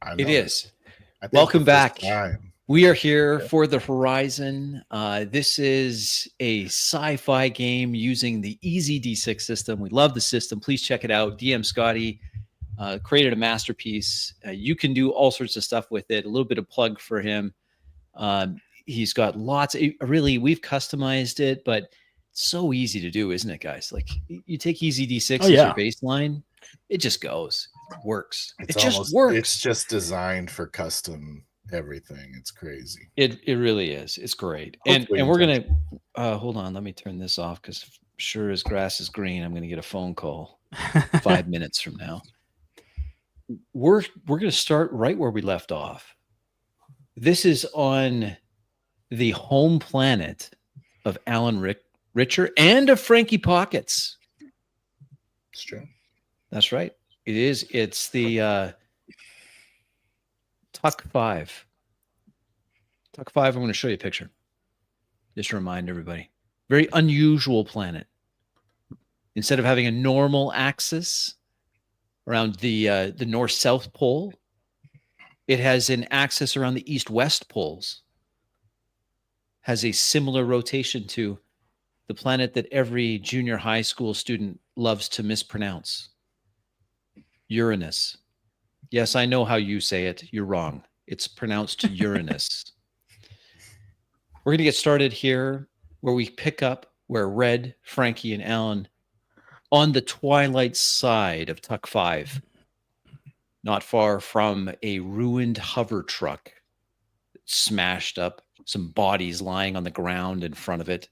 I It know. is. I think Welcome the first back. time. We are here for the Horizon. This is a sci-fi game using the EZD6 system. We love the system. Please check it out. DM Scotty created a masterpiece. You can do all sorts of stuff with it. A little bit of plug for him. He's got lots. Really, we've customized it, but it's so easy to do, isn't it, guys? Like you take EZD6 as your baseline, it just goes, works. It's just designed for custom everything. It's crazy. It really is. It's great. And we're gonna hold on. Let me turn this off because sure as grass is green, I'm gonna get a phone call 5 minutes from now. We're gonna start right where we left off. This is on the home planet of Alan Richer and of Frankie Pockets. It's true. That's right. It is. It's the Tuck 5. Tuck 5, I'm going to show you a picture. Just to remind everybody. Very unusual planet. Instead of having a normal axis around the north-south pole, it has an axis around the east-west poles. Has a similar rotation to the planet that every junior high school student loves to mispronounce. Uranus. Yes, I know how you say it. You're wrong. It's pronounced Uranus. We're going to get started here where we pick up where Red, Frankie, and Alan on the twilight side of Tuck 5, not far from a ruined hover truck smashed up, some bodies lying on the ground in front of it.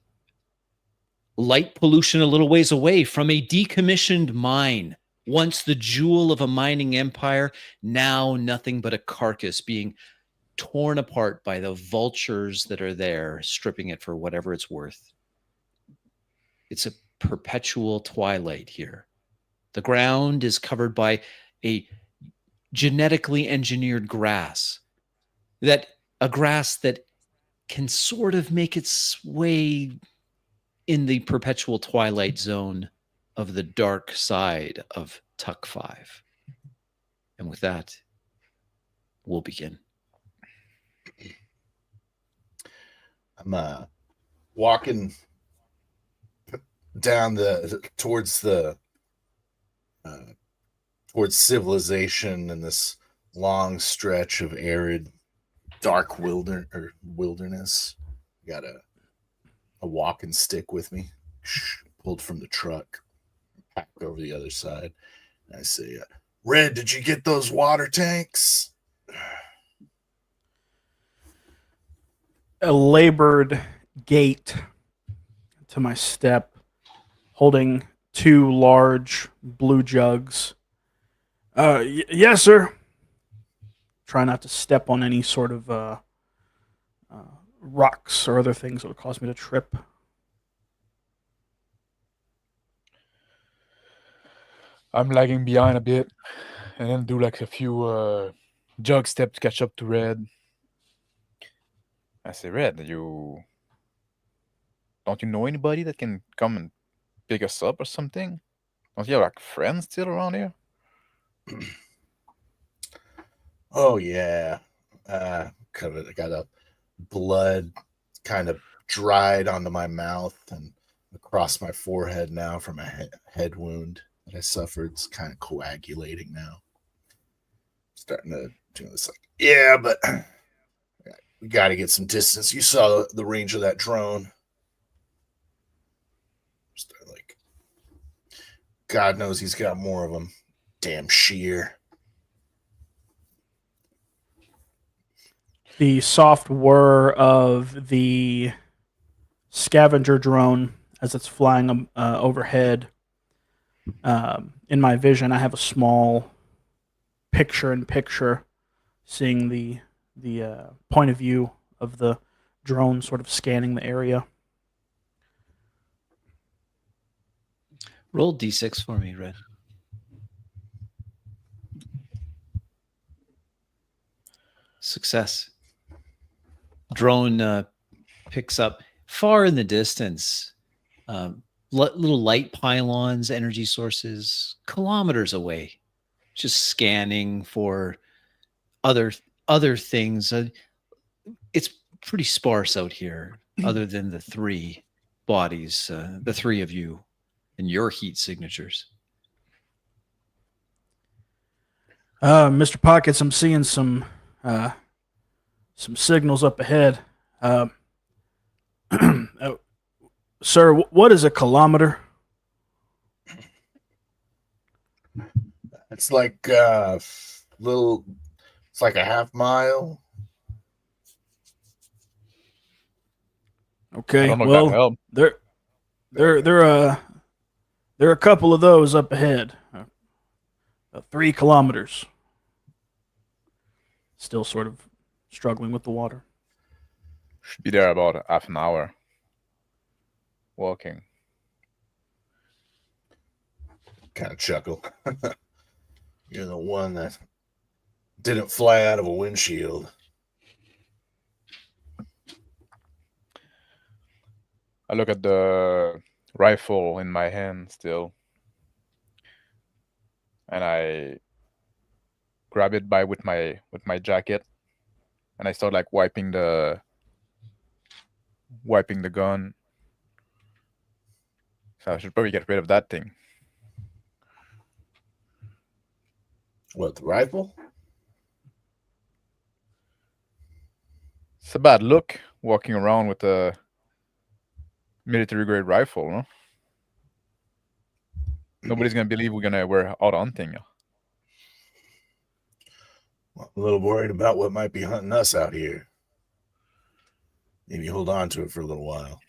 Light pollution a little ways away from a decommissioned mine. Once the jewel of a mining empire, now nothing but a carcass being torn apart by the vultures that are there, stripping it for whatever it's worth. It's a perpetual twilight here. The ground is covered by a genetically engineered grass, a grass that can sort of make its way in the perpetual twilight zone of the dark side of Tuck 5. And with that, we'll begin. I'm walking down towards civilization in this long stretch of arid, dark wilderness. Got a walking stick with me, pulled from the truck, packed over the other side. And I say, Red, did you get those water tanks? A labored gait to my step, holding 2 large blue jugs. Yes, sir. Try not to step on any sort of rocks or other things that would cause me to trip. I'm lagging behind a bit, and then do like a few jog steps to catch up to Red. I say, Red, don't you know anybody that can come and pick us up or something? Don't you have like friends still around here? Oh yeah, I got a blood kind of dried onto my mouth and across my forehead now from a head wound that I suffered. It's kind of coagulating now. Starting to do this like, yeah, but we got to get some distance. You saw the range of that drone. Like, God knows he's got more of them. Damn sheer. The soft whir of the scavenger drone as it's flying overhead. In my vision, I have a small picture-in-picture, seeing the point of view of the drone sort of scanning the area. Roll D6 for me, Red. Success. Drone picks up far in the distance little light pylons, energy sources, kilometers away, just scanning for other other things. It's pretty sparse out here, other than the three bodies, the three of you, and your heat signatures. Mr. Pockets, I'm seeing some signals up ahead. Sir, what is a kilometer? It's like little. It's like a half mile. I Okay, don't know if that well, helped. there are a couple of those up ahead. 3 kilometers. Still sort of struggling with the water. Should be there about half an hour. Walking. Kind of chuckle. You're the one that didn't fly out of a windshield. I look at the rifle in my hand still, and I grab it with my jacket, and I start like wiping the gun. So I should probably get rid of that thing. What, the rifle? It's a bad look walking around with a military grade rifle, no? Nobody's gonna believe we're out hunting. Well, a little worried about what might be hunting us out here. Maybe hold on to it for a little while.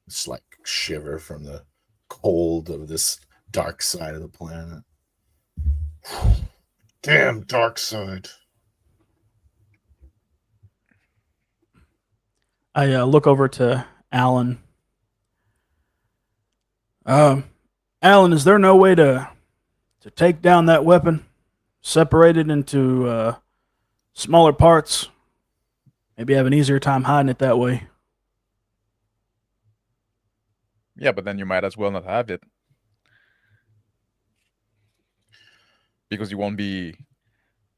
It's like shiver from the cold of this dark side of the planet. Damn dark side. I look over to Alan. Alan, is there no way to take down that weapon? Separate it into smaller parts? Maybe have an easier time hiding it that way. Yeah, but then you might as well not have it. Because you won't be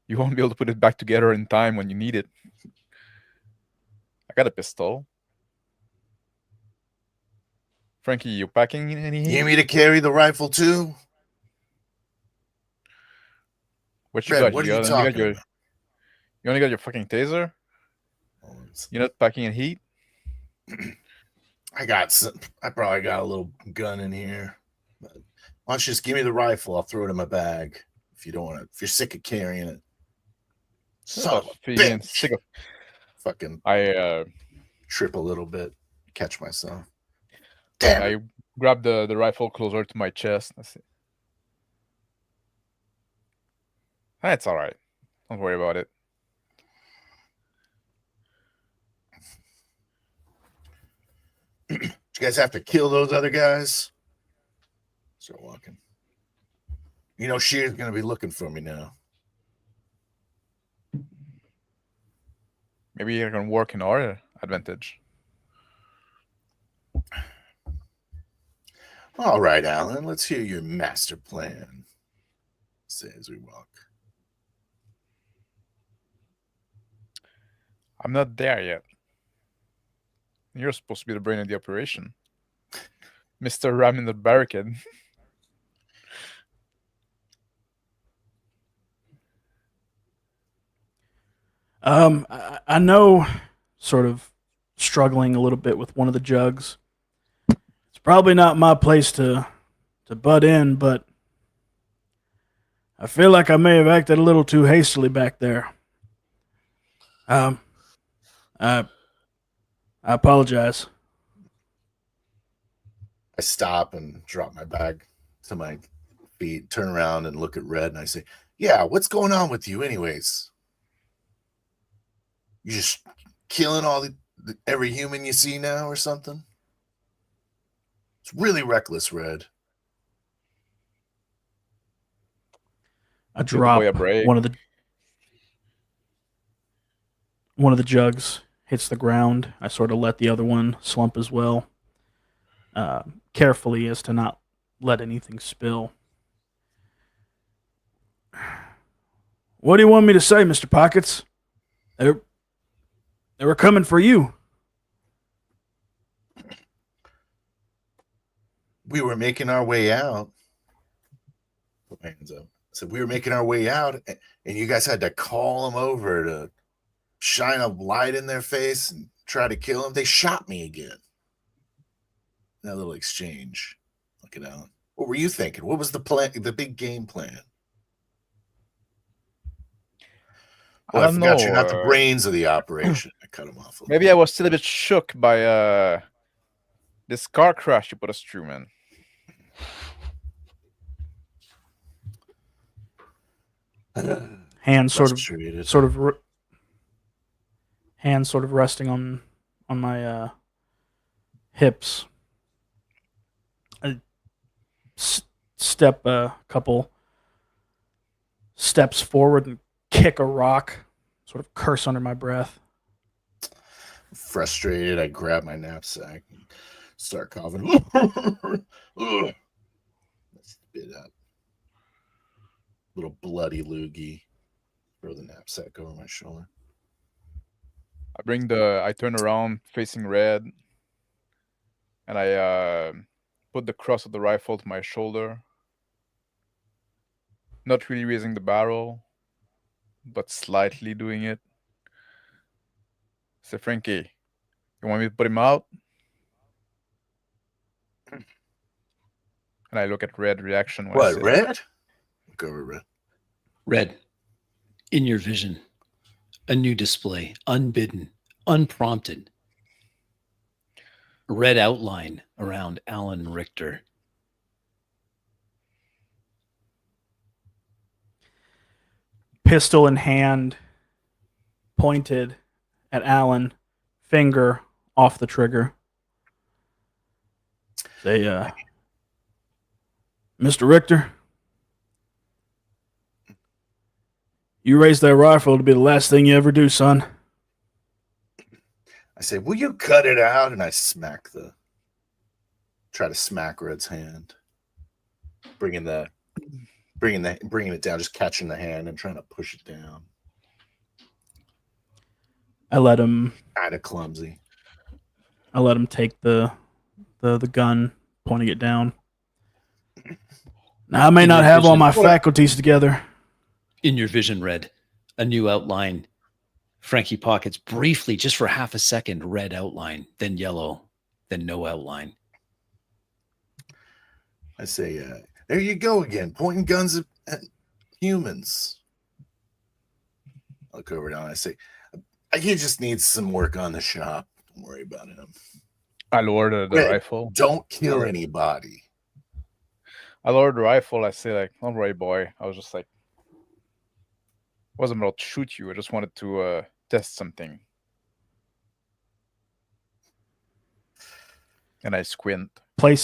able to put it back together in time when you need it. I got a pistol. Frankie, you packing any You heat? need me to carry the rifle too? What you Red, got? what You are you got- talking your, about? you only got your fucking taser? You're not packing in heat? I probably got a little gun in here. But why don't you just give me the rifle? I'll throw it in my bag. If you don't want it, if you're sick of carrying it. Son of a Feeling bitch. sick of Fucking I trip a little bit, catch myself. Damn it. I grab the rifle closer to my chest. That's it. That's all right. Don't worry about it. Did you guys have to kill those other guys? Start walking. You know, Shear's gonna be looking for me now. Maybe you're gonna work in our advantage. All right, Alan, let's hear your master plan. Say as we walk. I'm not there yet. You're supposed to be the brain of the operation. Mr. Ram in the barricade. I know, sort of struggling a little bit with one of the jugs. It's probably not my place to butt in, but I feel like I may have acted a little too hastily back there. I apologize. I stop and drop my bag to my feet, turn around and look at Red, and I say, "Yeah, what's going on with you, anyways? You just killing every human you see now, or something? It's really reckless, Red." I Give the drop boy a break. one of the jugs hits the ground. I sort of let the other one slump as well, carefully as to not let anything spill. What do you want me to say, Mr. Pockets? They were coming for you. We were making our way out. Put my hands up. So we were making our way out, and you guys had to call them over to shine a light in their face and try to kill them. They shot me again. That little exchange. Look at Alan. What were you thinking? What was the plan? The big game plan? Well, I forgot you're not the brains of the operation. I cut him off. Maybe I was still a bit shook by this car crash you put us through, man. Hands sort of resting on my hips. I step a couple steps forward and kick a rock, sort of curse under my breath. Frustrated, I grab my knapsack and start coughing. Spit up. Little bloody loogie. Throw the knapsack over my shoulder. I turn around facing Red, and I put the cross of the rifle to my shoulder. Not really raising the barrel, but slightly doing it. So Frankie, you want me to put him out? And I look at Red reaction. What, Red? Go over Red. Red, in your vision, a new display, unbidden, unprompted. A red outline around Alan Richter. Pistol in hand, pointed at Alan, finger off the trigger. Say, Mr. Richter, you raised that rifle to be the last thing you ever do, son. I say, will you cut it out? And I try to smack Red's hand. Bringing it down, just catching the hand and trying to push it down. I let him. Kind of clumsy. I let him take the gun, pointing it down. Now I may not have all my faculties together. In your vision, Red, a new outline. Frankie Pockets, briefly, just for half a second, red outline, then yellow, then no outline. I say, there you go again, pointing guns at humans. I look over now and I say, he just needs some work on the shop. Don't worry about him. I lowered the rifle. Don't kill anybody. I lowered the rifle. I say, like, don't worry, boy. I was just like, wasn't about to shoot you. I just wanted to test something. And I squint. I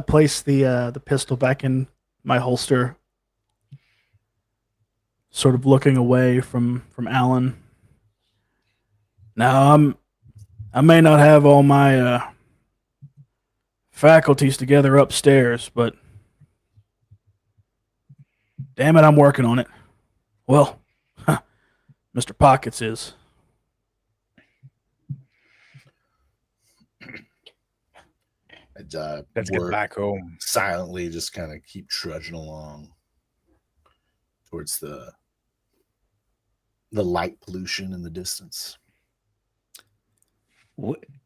place the pistol back in my holster, sort of looking away from Alan. Now I may not have all my faculties together upstairs, but damn it, I'm working on it. Well, Mr. Pockets is. Let's get back home. Silently, just kind of keep trudging along towards the light pollution in the distance.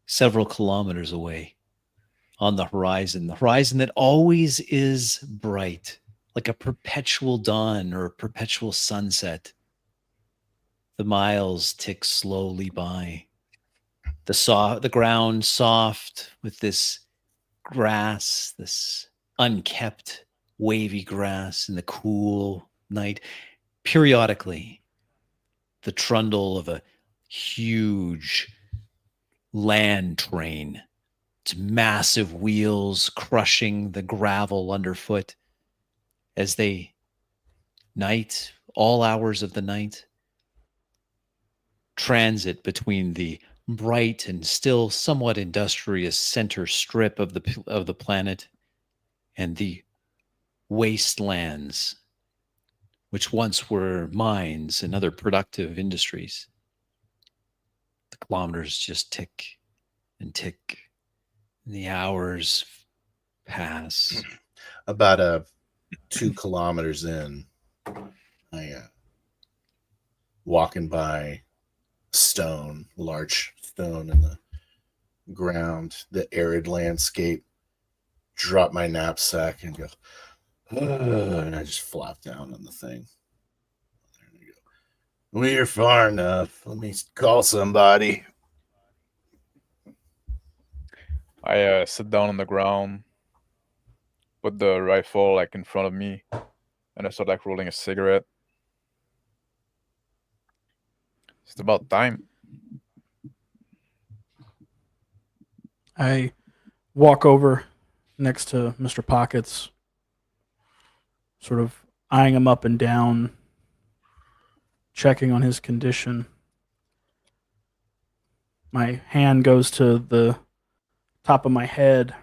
Several kilometers away on the horizon that always is bright, like a perpetual dawn or a perpetual sunset. The miles tick slowly by. The ground soft with this grass, this unkept, wavy grass in the cool night. Periodically, the trundle of a huge land train, its massive wheels crushing the gravel underfoot as they all hours of the night, transit between the bright and still somewhat industrious center strip of the planet and the wastelands which once were mines and other productive industries. The kilometers just tick and tick, and the hours pass. About 2 kilometers in, I walking by large stone in the ground, the arid landscape, drop my knapsack and go, and I just flop down on the thing. There we go. We're far enough. Let me call somebody. I sit down on the ground, put the rifle like in front of me, and I start like rolling a cigarette. It's about time. I walk over next to Mr. Pockets, sort of eyeing him up and down, checking on his condition. My hand goes to the top of my head.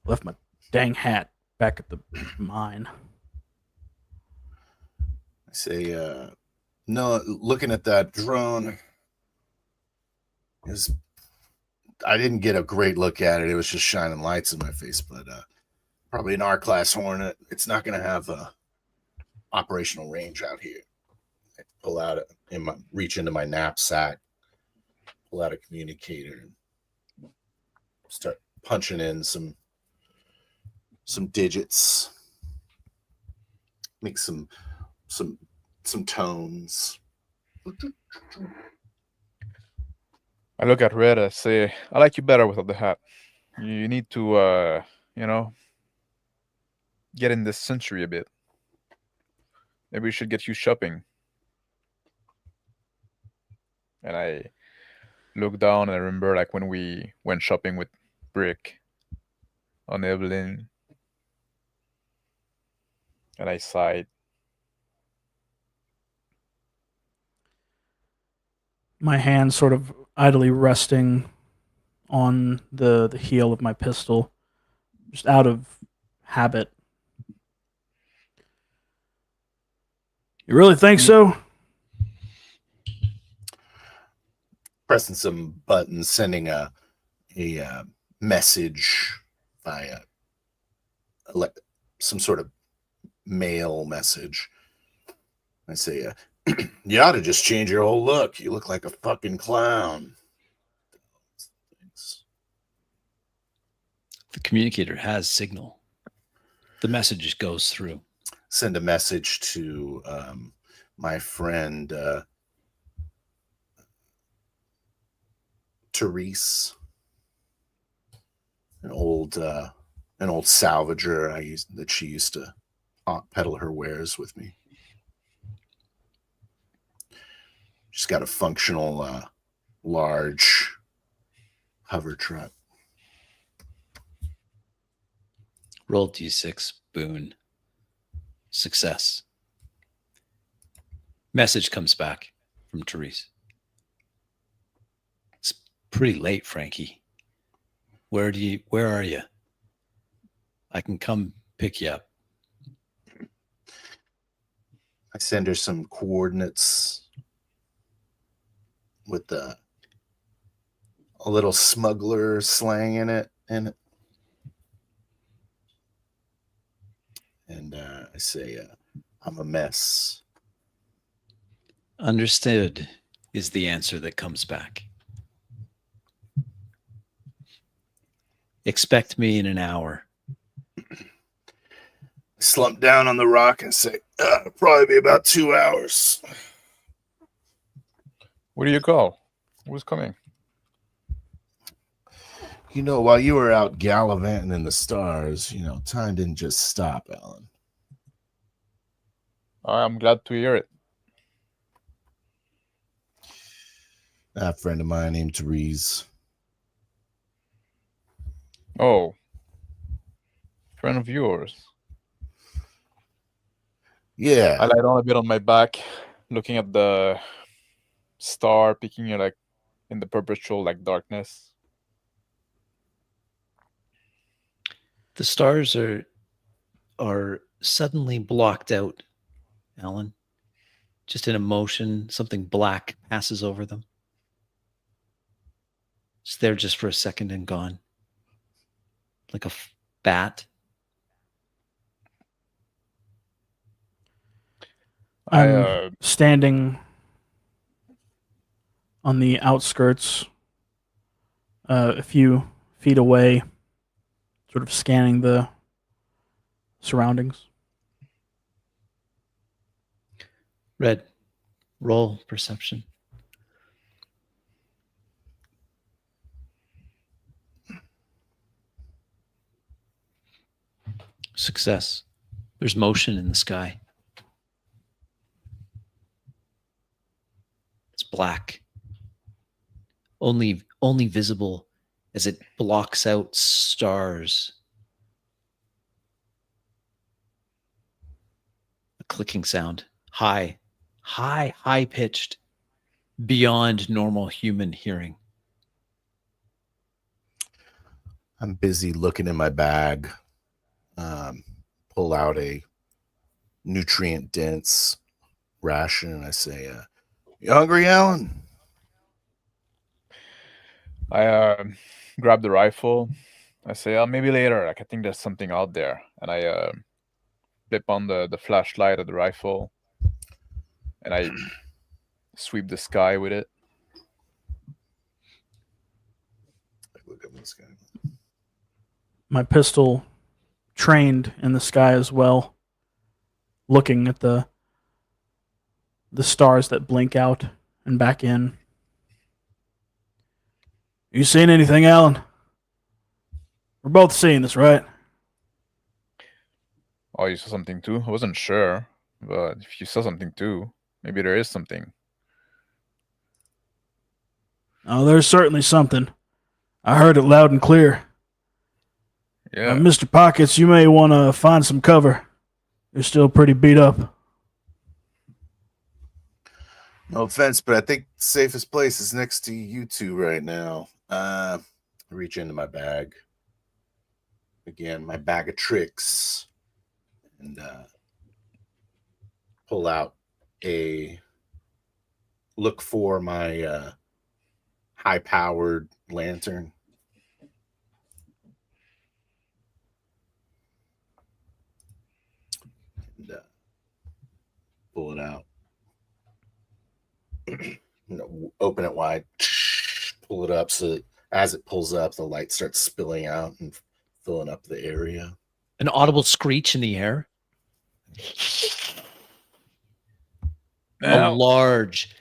Left my dang hat back at the mine. I say, no, looking at that drone, I didn't get a great look at it. It was just shining lights in my face, but probably an R-class Hornet. It's not going to have operational range out here. I pull out reach into my knapsack, pull out a communicator, and start punching in some digits, make some tones. I look at Red. I say, I like you better without the hat. You need to, get in this century a bit. Maybe we should get you shopping. And I look down and I remember like when we went shopping with Brick on Evelyn. And I sighed. My hand sort of idly resting on the heel of my pistol, just out of habit. You really think so? Pressing some buttons, sending a message via some sort of mail message. I say, you ought to just change your whole look. You look like a fucking clown. The communicator has signal. The message goes through. Send a message to my friend Therese, an old salvager that she used to peddle her wares with me. She's got a functional large hover truck. Roll D6, boon. Success. Message comes back from Therese. It's pretty late, Frankie. Where are you? I can come pick you up. I send her some coordinates with a little smuggler slang in it. And I say, I'm a mess. Understood is the answer that comes back. Expect me in an hour. Slump down on the rock and say, it'll probably be about 2 hours. What do you call? Who's coming? You know, while you were out gallivanting in the stars, time didn't just stop, Alan. I'm glad to hear it. A friend of mine named Therese. Oh. Friend of yours. Yeah. I lie down a bit on my back, looking at the star, picking it like in the perpetual like darkness. The stars are are suddenly blocked out, Alan. Just an emotion, something black passes over them. It's there just for a second and gone. Like a bat. I'm standing on the outskirts, a few feet away, sort of scanning the surroundings. Red, roll perception. Success. There's motion in the sky. It's black. Only visible as it blocks out stars. A clicking sound. High pitched, beyond normal human hearing. I'm busy looking in my bag. Pull out a nutrient-dense ration, and I say, "You hungry, Alan?" I grab the rifle. I say, "Oh, maybe later. Like, I think there's something out there." And I flip on the flashlight of the rifle, and I sweep the sky with it. Look at this guy. My pistol trained in the sky as well, looking at the stars that blink out and back in. You seen anything, Alan? We're both seeing this, right? Oh, you saw something too? I wasn't sure, but if you saw something too, maybe there is something. Oh, there's certainly something. I heard it loud and clear. Yeah. Mr. Pockets, you may want to find some cover. You're still pretty beat up. No offense, but I think the safest place is next to you two right now. I reach into my bag. Again, my bag of tricks. And pull out look for my high-powered lantern. And pull it out. Open it wide. Pull it up so that as it pulls up, the light starts spilling out and filling up the area. An audible screech in the air. A large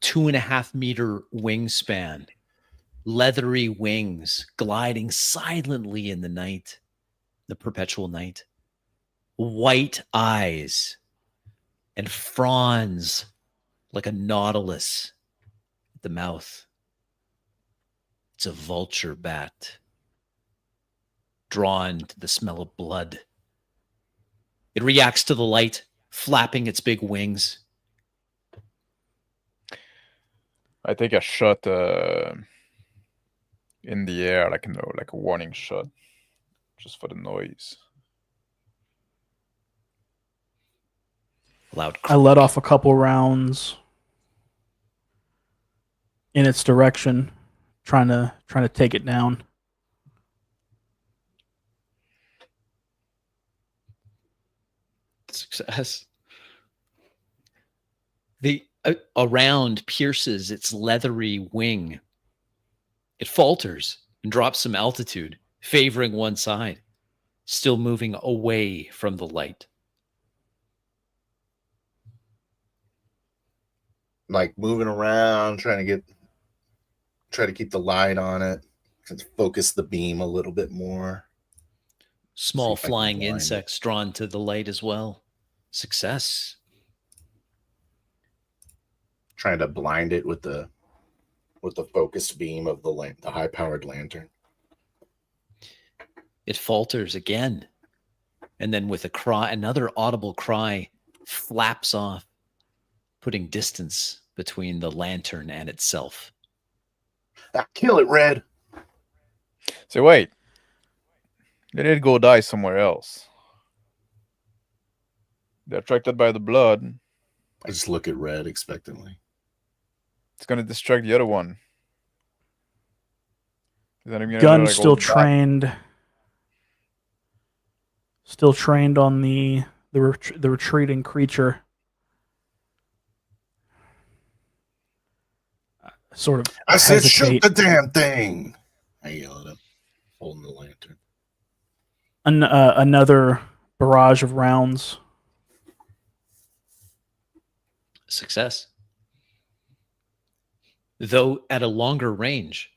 2.5 meter wingspan, leathery wings gliding silently in the night, the perpetual night, white eyes and fronds like a nautilus at the mouth. It's a vulture bat, drawn to the smell of blood. It reacts to the light, flapping its big wings. I take a shot in the air, like like a warning shot, just for the noise. Loud I let off a couple rounds in its direction, trying to take it down. Success. A round pierces its leathery wing. It falters and drops some altitude, favoring one side, still moving away from the light. Like moving around, try to keep the light on it, to focus the beam a little bit more. Small flying insects drawn to the light as well. Success. Trying to blind it with the focused beam of the high-powered lantern. It falters again, and then with a cry, another audible cry, flaps off, putting distance between the lantern and itself. Kill it, Red. So wait, let it go die somewhere else. They're attracted by the blood. I just look at Red expectantly. It's gonna distract the other one. Then I'm gonna Gun like, still hold back. trained. Still trained on the retreating creature. Sort of I said, shoot hesitate. the damn thing. I yell at him, holding the lantern. Another barrage of rounds. Success. Though at a longer range,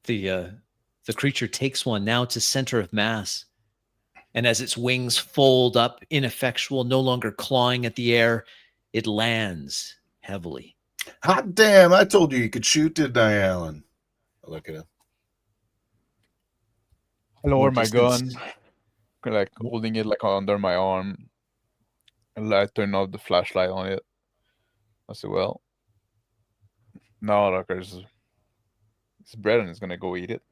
the creature takes one now to center of mass. And as its wings fold up, ineffectual, no longer clawing at the air, it lands heavily. Hot damn, I told you could shoot, didn't I, Alan? I look at him. I lower my distance. gun, like holding it like under my arm. And I turn off the flashlight on it. I say, well, no, look, it's bread and it's gonna go eat it.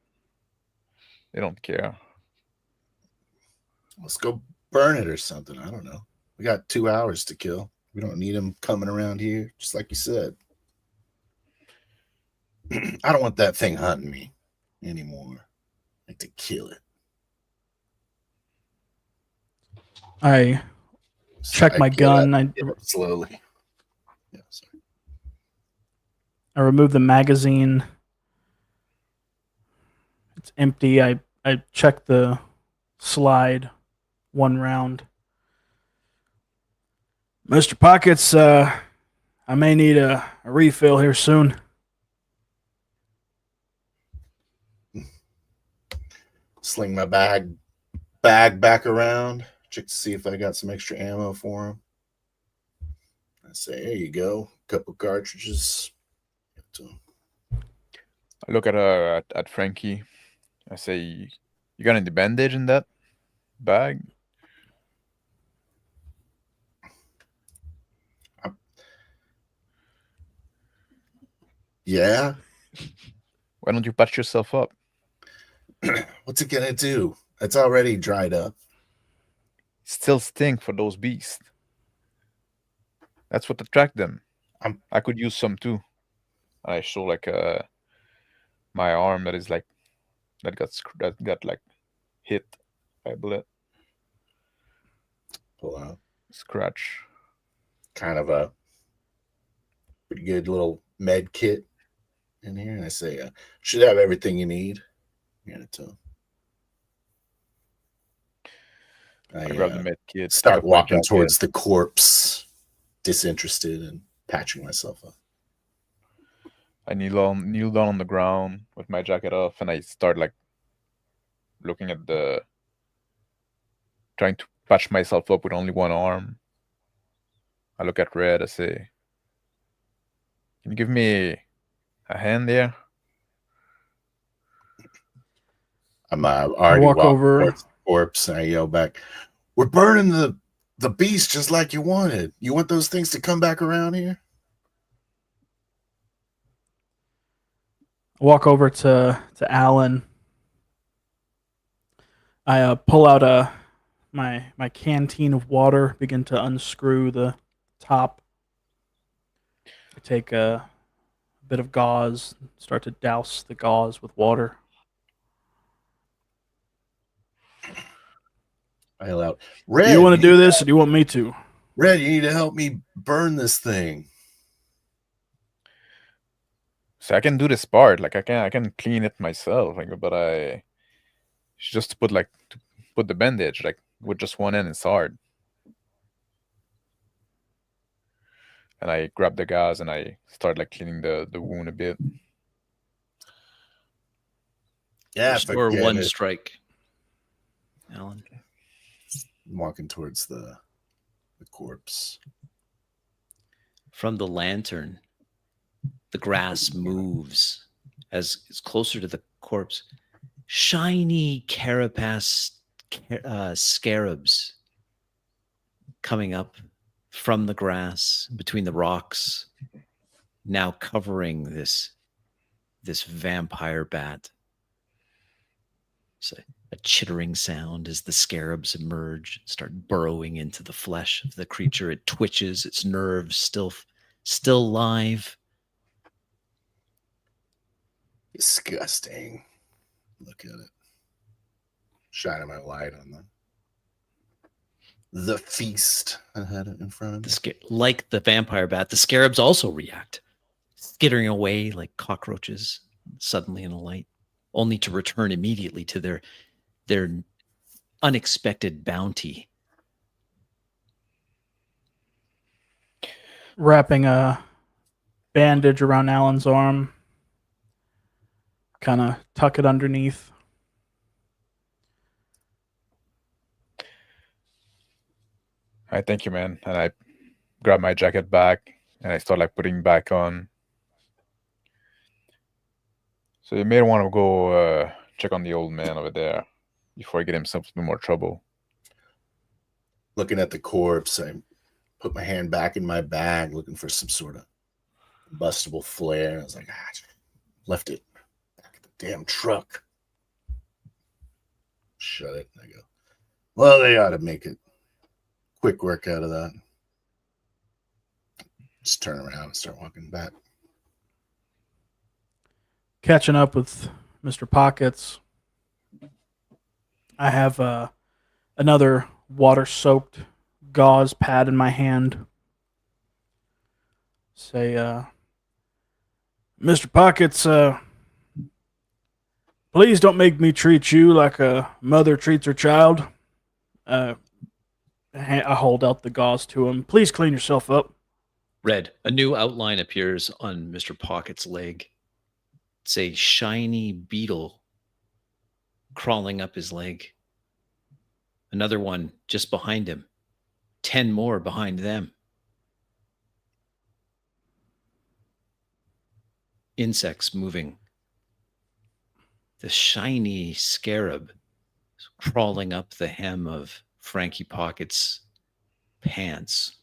They don't care. Let's go burn it or something. I don't know. We got 2 hours to kill. We don't need him coming around here, just like you said. I don't want that thing hunting me anymore. I like to kill it. I So check my get gun. up, get up slowly. Yeah, sorry. I remove the magazine. It's empty. I check the slide. 1 round. Mr. Pockets, I may need a refill here soon. Sling my bag back around. Check to see if I got some extra ammo for him. I say, here you go. Couple cartridges. I look at Frankie. I say, you got any bandage in that bag? Yeah. Why don't you patch yourself up? What's it gonna do? It's already dried up. Still stink for those beasts. That's what attract them. I could use some too. I show like my arm that is like that got like hit by a bullet. Pull out. Scratch. Kind of a pretty good little med kit in here. And I say, should have everything you need. Hand it to him. I grab the med kit. Start walking towards the corpse, disinterested and patching myself up. I kneel down on the ground with my jacket off, and I start like looking at trying to patch myself up with only one arm. I look at Red. I say, "Can you give me a hand there?" I'm already walk walking over towards the corpse, and I yell back, "We're burning the beast just like you wanted. You want those things to come back around here?" Walk over to Alan. I pull out my canteen of water, begin to unscrew the top. I take a bit of gauze, start to douse the gauze with water. I yell out, "Red, do you want to do this, or do you want me to?" Red, you need to help me burn this thing. So I can do this part, like I can clean it myself, like, but I just to put the bandage like with just one end. It's hard. And I grab the gauze and I start like cleaning the wound a bit. Yeah, Restore one strike, Alan. I'm walking towards the corpse. From the lantern, the grass moves as it's closer to the corpse. Shiny carapace scarabs coming up from the grass between the rocks, now covering this vampire bat. So a chittering sound as the scarabs emerge and start burrowing into the flesh of the creature. It twitches, its nerves still live. Disgusting. Look at it. Shining my light on the feast I had in front of me. Like the vampire bat, the scarabs also react, skittering away like cockroaches suddenly in the light, only to return immediately to their unexpected bounty. Wrapping a bandage around Alan's arm, kind of tuck it underneath. I thank you, man. And I grab my jacket back and I start like putting back on. So you may want to go check on the old man over there before I get himself in more trouble. Looking at the corpse, I put my hand back in my bag looking for some sort of combustible flare. I was like, left it back at the damn truck. Shut it. I go, well, they ought to make it quick work out of that. Just turn around and start walking back. Catching up with Mr. Pockets. I have another water-soaked gauze pad in my hand. Say, Mr. Pockets, please don't make me treat you like a mother treats her child. I hold out the gauze to him. Please clean yourself up. Red, a new outline appears on Mr. Pocket's leg. It's a shiny beetle crawling up his leg. Another one just behind him. 10 more behind them. Insects moving. The shiny scarab is crawling up the hem of Frankie Pocket's pants.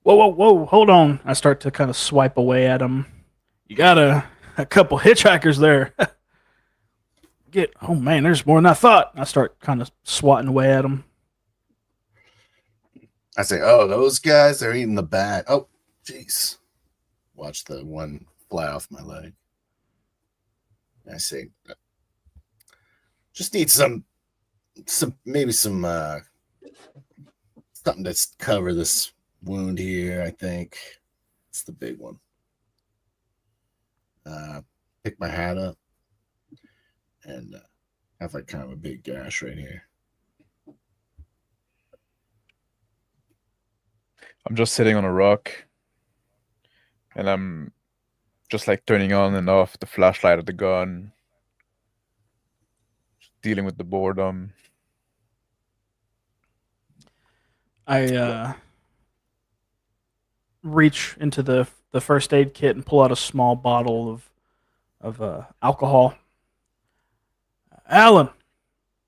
Whoa, hold on. I start to kind of swipe away at him. You got a couple hitchhikers there. Oh man, there's more than I thought. I start kind of swatting away at him. I say, oh, those guys, they're eating the bat. Oh, jeez. Watch the one fly off my leg. I say, just need maybe some something to cover this wound here. I think it's the big one. Pick my hat up and have like kind of a big gash right here. I'm just sitting on a rock and I'm just like turning on and off the flashlight of the gun, dealing with the boredom. I reach into the first aid kit and pull out a small bottle of alcohol. Alan,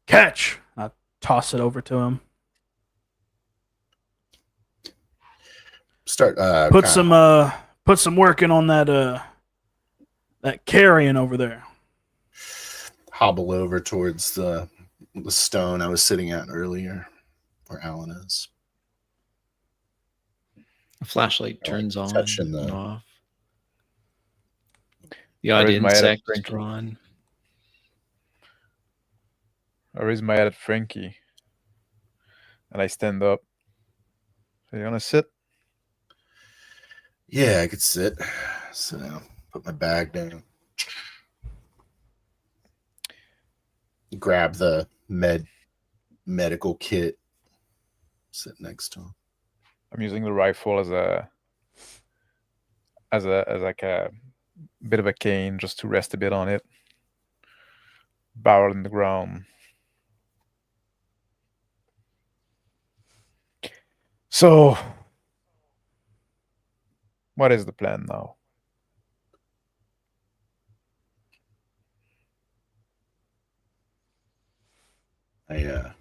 catch! I toss it over to him. Start Put some work in on that carrion over there. Hobble over towards the stone I was sitting at earlier, where Alan is. The flashlight turns on touching and the- off. The odd Where's my insect is Frankie? drawn. I raise my head at Frankie and I stand up. So you want to sit? Yeah, I could sit. Sit down. Put my bag down. Grab the medical kit. Sit next to him. I'm using the rifle as like a bit of a cane just to rest a bit on it. Barrel in the ground. So, what is the plan now? I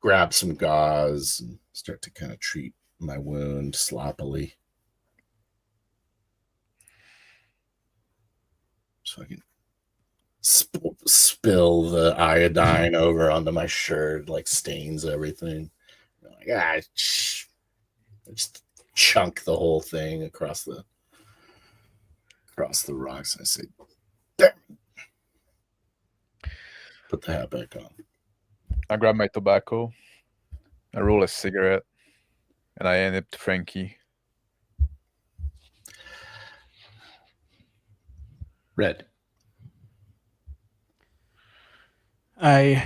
grab some gauze and start to kind of treat my wound sloppily. So I can spill the iodine over onto my shirt, like stains everything. Like, just chunk the whole thing across the rocks. I say, damn. Put the hat back on. I grab my tobacco. I roll a cigarette, and I hand it to Frankie. Red. I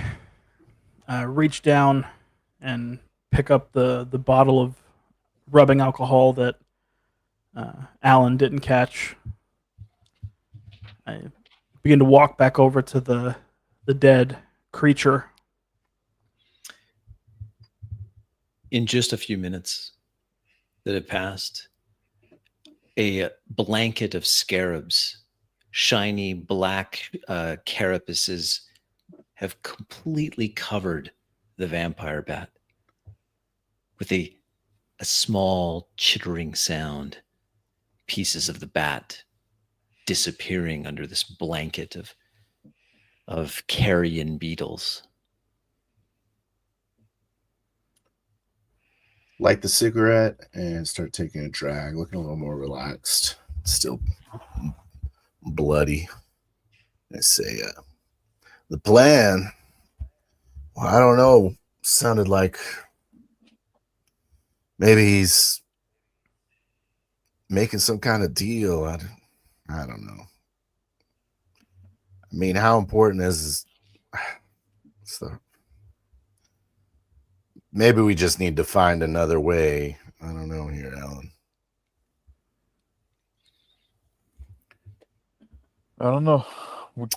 reach down and pick up the bottle of rubbing alcohol that Alan didn't catch. I begin to walk back over to the dead creature. In just a few minutes that have passed, a blanket of scarabs, shiny black carapaces, have completely covered the vampire bat with a small chittering sound, pieces of the bat disappearing under this blanket of carrion beetles. Light the cigarette and start taking a drag, looking a little more relaxed. Still bloody. I say, the plan, well, I don't know, sounded like maybe he's making some kind of deal. I don't know. I mean, how important is stuff? Maybe we just need to find another way. I don't know here, Alan. I don't know. We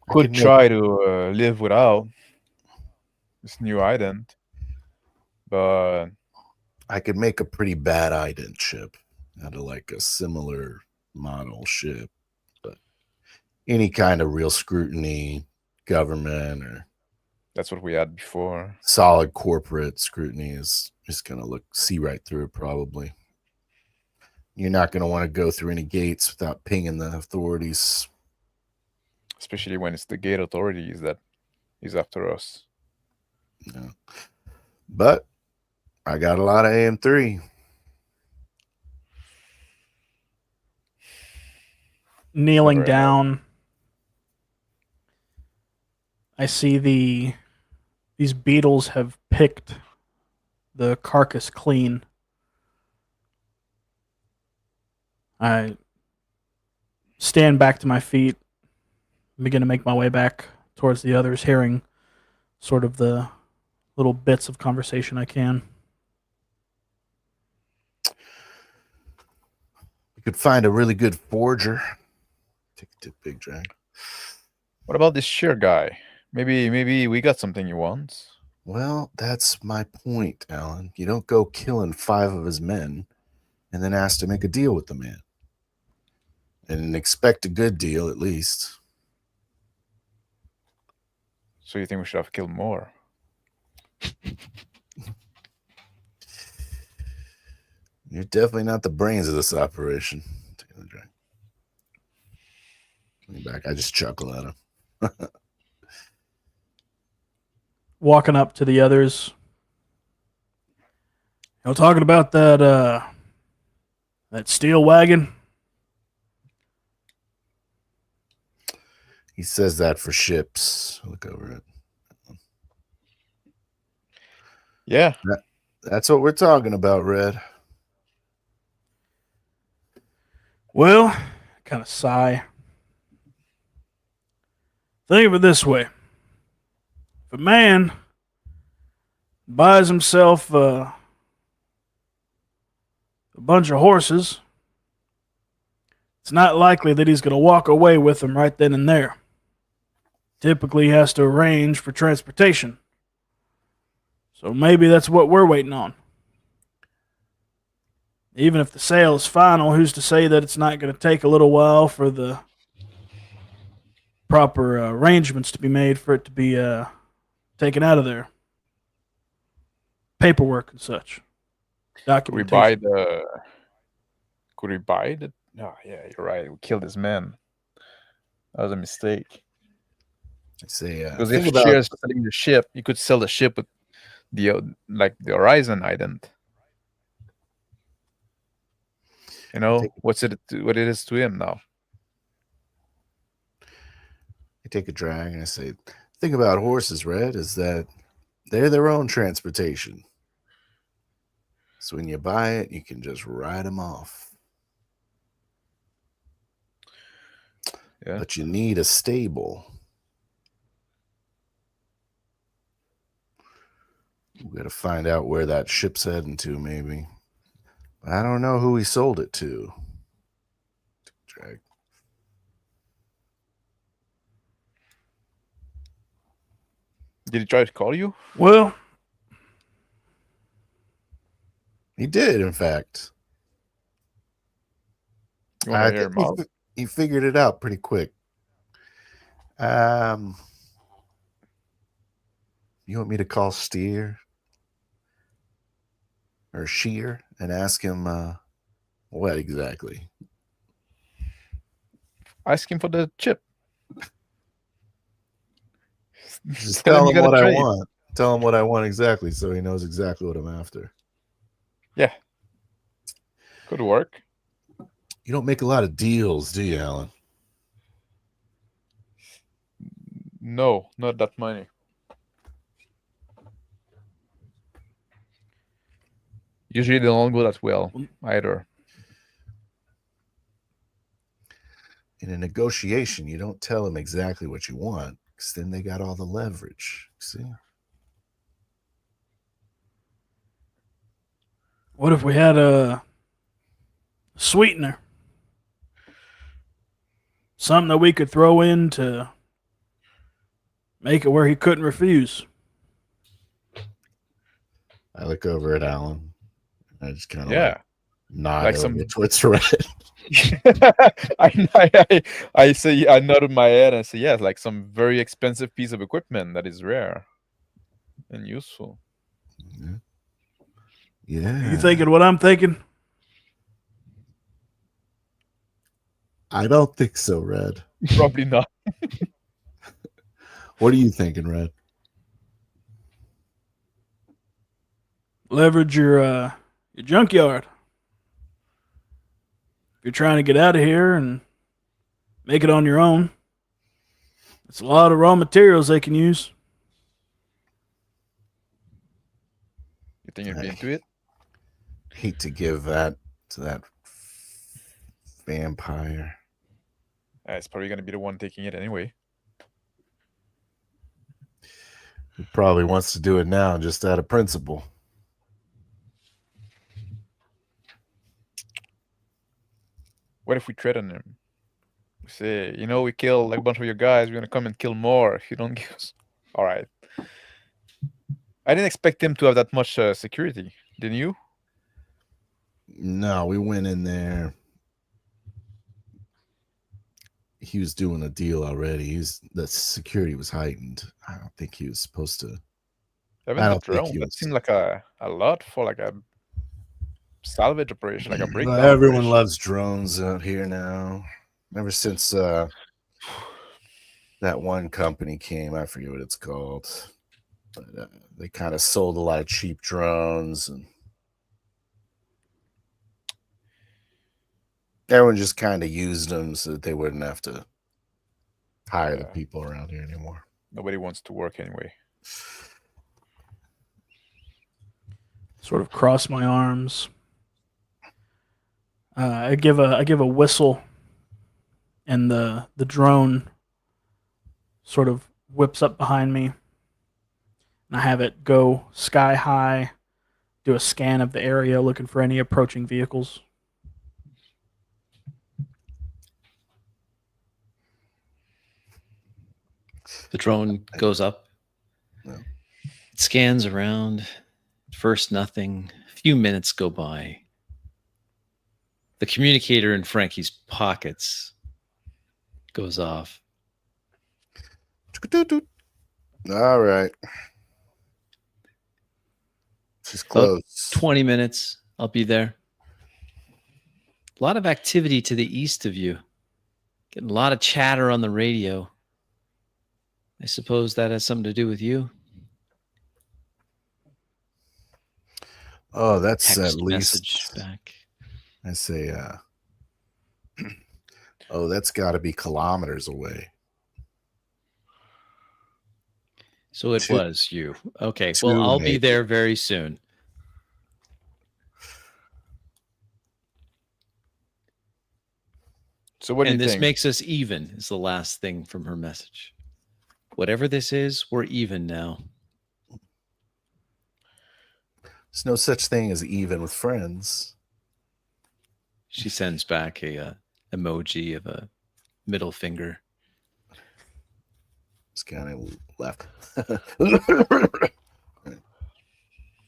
could try to live without this new ident, but I could make a pretty bad ident ship out of like a similar model ship, but any kind of real scrutiny, government or that's what we had before. Solid corporate scrutiny is just going to see right through it probably. You're not going to want to go through any gates without pinging the authorities. Especially when it's the gate authorities that is after us. Yeah. But I got a lot of AM3. Kneeling down, I see these beetles have picked the carcass clean. I stand back to my feet, begin to make my way back towards the others, hearing sort of the little bits of conversation I can. We could find a really good forger. Take it to Big Drag. What about this shear guy? Maybe we got something he wants. Well, that's my point, Alan. You don't go killing 5 of his men and then ask to make a deal with the man. And expect a good deal, at least. So you think we should have killed more? You're definitely not the brains of this operation. Taking the drink. Coming back, I just chuckle at him. Walking up to the others. You know, talking about that steel wagon. He says that for ships. Look over it. Yeah. That's what we're talking about, Red. Well, kind of sigh. Think of it this way. If a man buys himself a bunch of horses, it's not likely that he's going to walk away with them right then and there. Typically, he has to arrange for transportation. So maybe that's what we're waiting on. Even if the sale is final, who's to say that it's not going to take a little while for the proper arrangements to be made for it to be taken out of there? Paperwork and such. Could we buy the... Oh, yeah, you're right. We killed this man. That was a mistake. I say, Because think if about Cheers selling the ship, you could sell the ship with the Horizon ident. You know what it is to him now. I take a drag and I say, thing about horses, Red, is that they're their own transportation. So when you buy it, you can just ride them off. Yeah. But you need a stable. We got to find out where that ship's heading to, maybe. I don't know who he sold it to. Drag. Did he try to call you? Well, He did, in fact. You want I to hear think him out? he figured it out pretty quick. You want me to call Steer or Shear and ask him what exactly? Ask him for the chip. Just Tell him tell you him gotta what I trade. want. Tell him what I want exactly, so he knows exactly what I'm after. Yeah. Could work. You don't make a lot of deals, do you, Alan? No, not that money. Usually they don't go that well either. In a negotiation, you don't tell them exactly what you want, because then they got all the leverage. See? what if we had a sweetener? Something that we could throw in to make it where he couldn't refuse. I look over at Alan. I just kind of Yeah. nod Like over some- towards Red. I say, I nod my head and say, yes, like some very expensive piece of equipment that is rare and useful. Yeah. You thinking what I'm thinking? I don't think so, Red. Probably not. What are you thinking, Red? Leverage your junkyard. If you're trying to get out of here and make it on your own, it's a lot of raw materials they can use. You think you'd be into it? Hate to give that to that vampire. It's probably going to be the one taking it anyway. He probably wants to do it now just out of principle. What if we tread on him? We say, you know, we killed like a bunch of your guys. We're going to come and kill more if you don't give us. All right. I didn't expect him to have that much security. Didn't you? No, we went in there. He was doing a deal already. The security was heightened. I don't think he was supposed to. Even I the don't think drone, he that was. seemed like a lot for like a salvage operation, like a breakdown. Everyone operation. loves drones out here now. Ever since that one company came, I forget what it's called, but they kind of sold a lot of cheap drones, and everyone just kind of used them so that they wouldn't have to hire the people around here anymore. Nobody wants to work anyway. Sort of cross my arms. I give a whistle, and the drone sort of whips up behind me, and I have it go sky high, do a scan of the area, looking for any approaching vehicles. The drone goes up. Yeah. It scans around. First, nothing. A few minutes go by. The communicator in Frankie's pockets goes off. All right. She's close. 20 minutes. I'll be there. A lot of activity to the east of you. Getting a lot of chatter on the radio. I suppose that has something to do with you. Oh, that's Text at message least. back. I say, oh, that's got to be kilometers away. So it was you. Okay. Well, two, I'll be maybe. there very soon. So what do you And this think? makes us even, is the last thing from her message. Whatever this is, we're even now. There's no such thing as even with friends. She sends back a emoji of a middle finger. Just kind of left.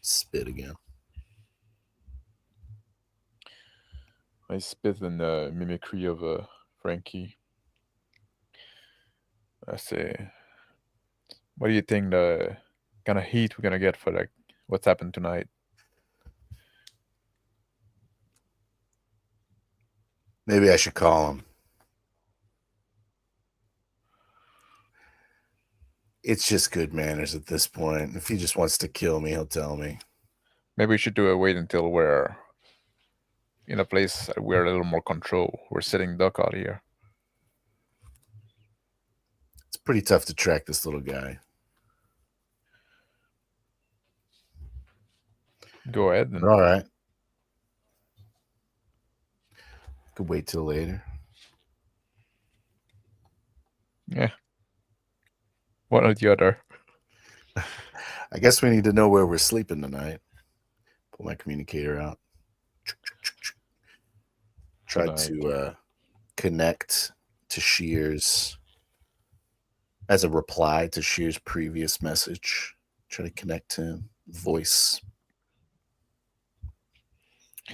Spit again. I spit in the mimicry of Frankie. I say, what do you think the kind of heat we're gonna get for like what's happened tonight? Maybe I should call him. It's just good manners at this point. If he just wants to kill me, he'll tell me. Maybe we should do a wait until we're in a place where a little more control. We're sitting duck out here. It's pretty tough to track this little guy. Go ahead. And All right. Could wait till later. yeah. One or the other. I guess we need to know where we're sleeping tonight. Pull my communicator out. Try to connect to Shears as a reply to Shears' previous message. Try to connect to him. Voice.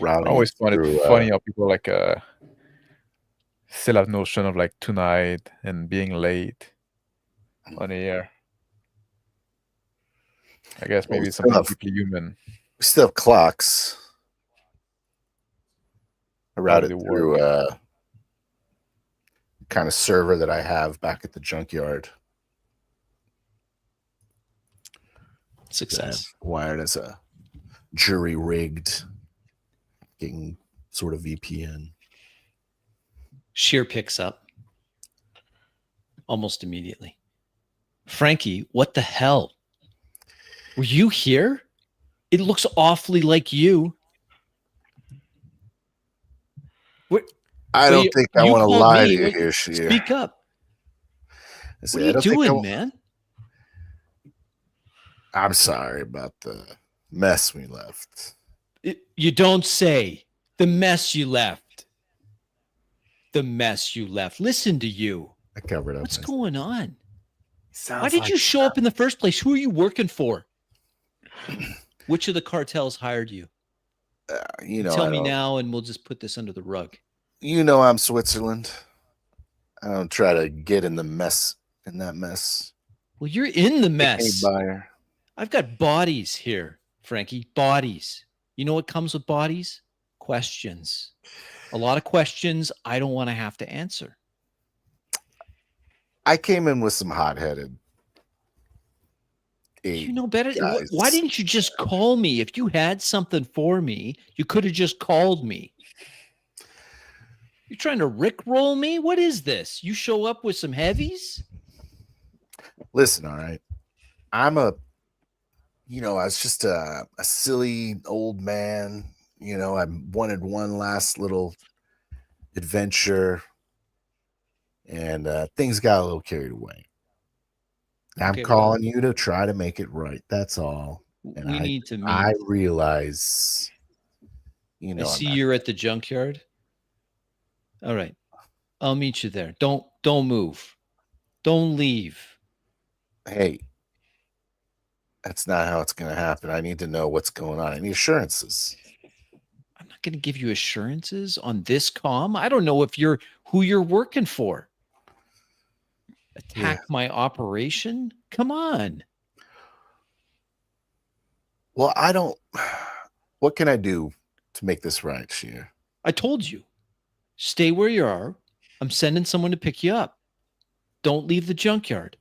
I always find it funny how people like still have notion of like tonight and being late on the air. I guess maybe it's something deeply human. We still have clocks. I routed they through kind of server that I have back at the junkyard. Success. Wired as a jury rigged sort of VPN. Sheer picks up almost immediately. Frankie, what the hell? Were you here? It looks awfully like you. I don't think I want to lie to you here, Sheer. Speak up. What are you doing, man? I'm sorry about the mess we left. You don't say. The mess you left. The mess you left. Listen to you. I covered up. What's going on? Why did you show up in the first place? Who are you working for? Which of the cartels hired you? Tell me now, and we'll just put this under the rug. You know I'm Switzerland. I don't try to get in the mess. In that mess. Well, you're in the mess. Buyer. I've got bodies here, Frankie. Bodies. You know what comes with bodies? Questions. A lot of questions I don't want to have to answer. I came in with some hot-headed. You know better. Why didn't you just call me? If you had something for me, you could have just called me. You're trying to rickroll me? What is this? You show up with some heavies? Listen, all right. I was just a silly old man. You know, I wanted one last little adventure, and things got a little carried away. I'm calling you to try to make it right. That's all. And we need to meet. I realize, I see you're at the junkyard. All right. I'll meet you there. Don't move. Don't leave. Hey, that's not how it's going to happen. I need to know what's going on. I need assurances. I'm not going to give you assurances on this comm. I don't know who you're working for. Attack my operation? Come on. Well, what can I do to make this right, Sheer? I told you. Stay where you are. I'm sending someone to pick you up. Don't leave the junkyard.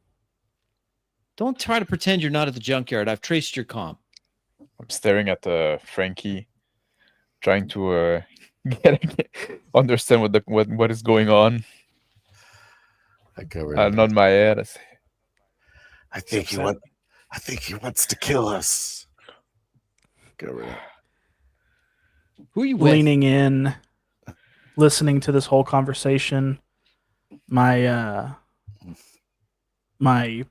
Don't try to pretend you're not at the junkyard. I've traced your comm. I'm staring at Frankie, trying to understand what is going on. I cover I it. nod my head. I say, I think he wants to kill us. Cover it. Who are you with? Leaning in, listening to this whole conversation. My my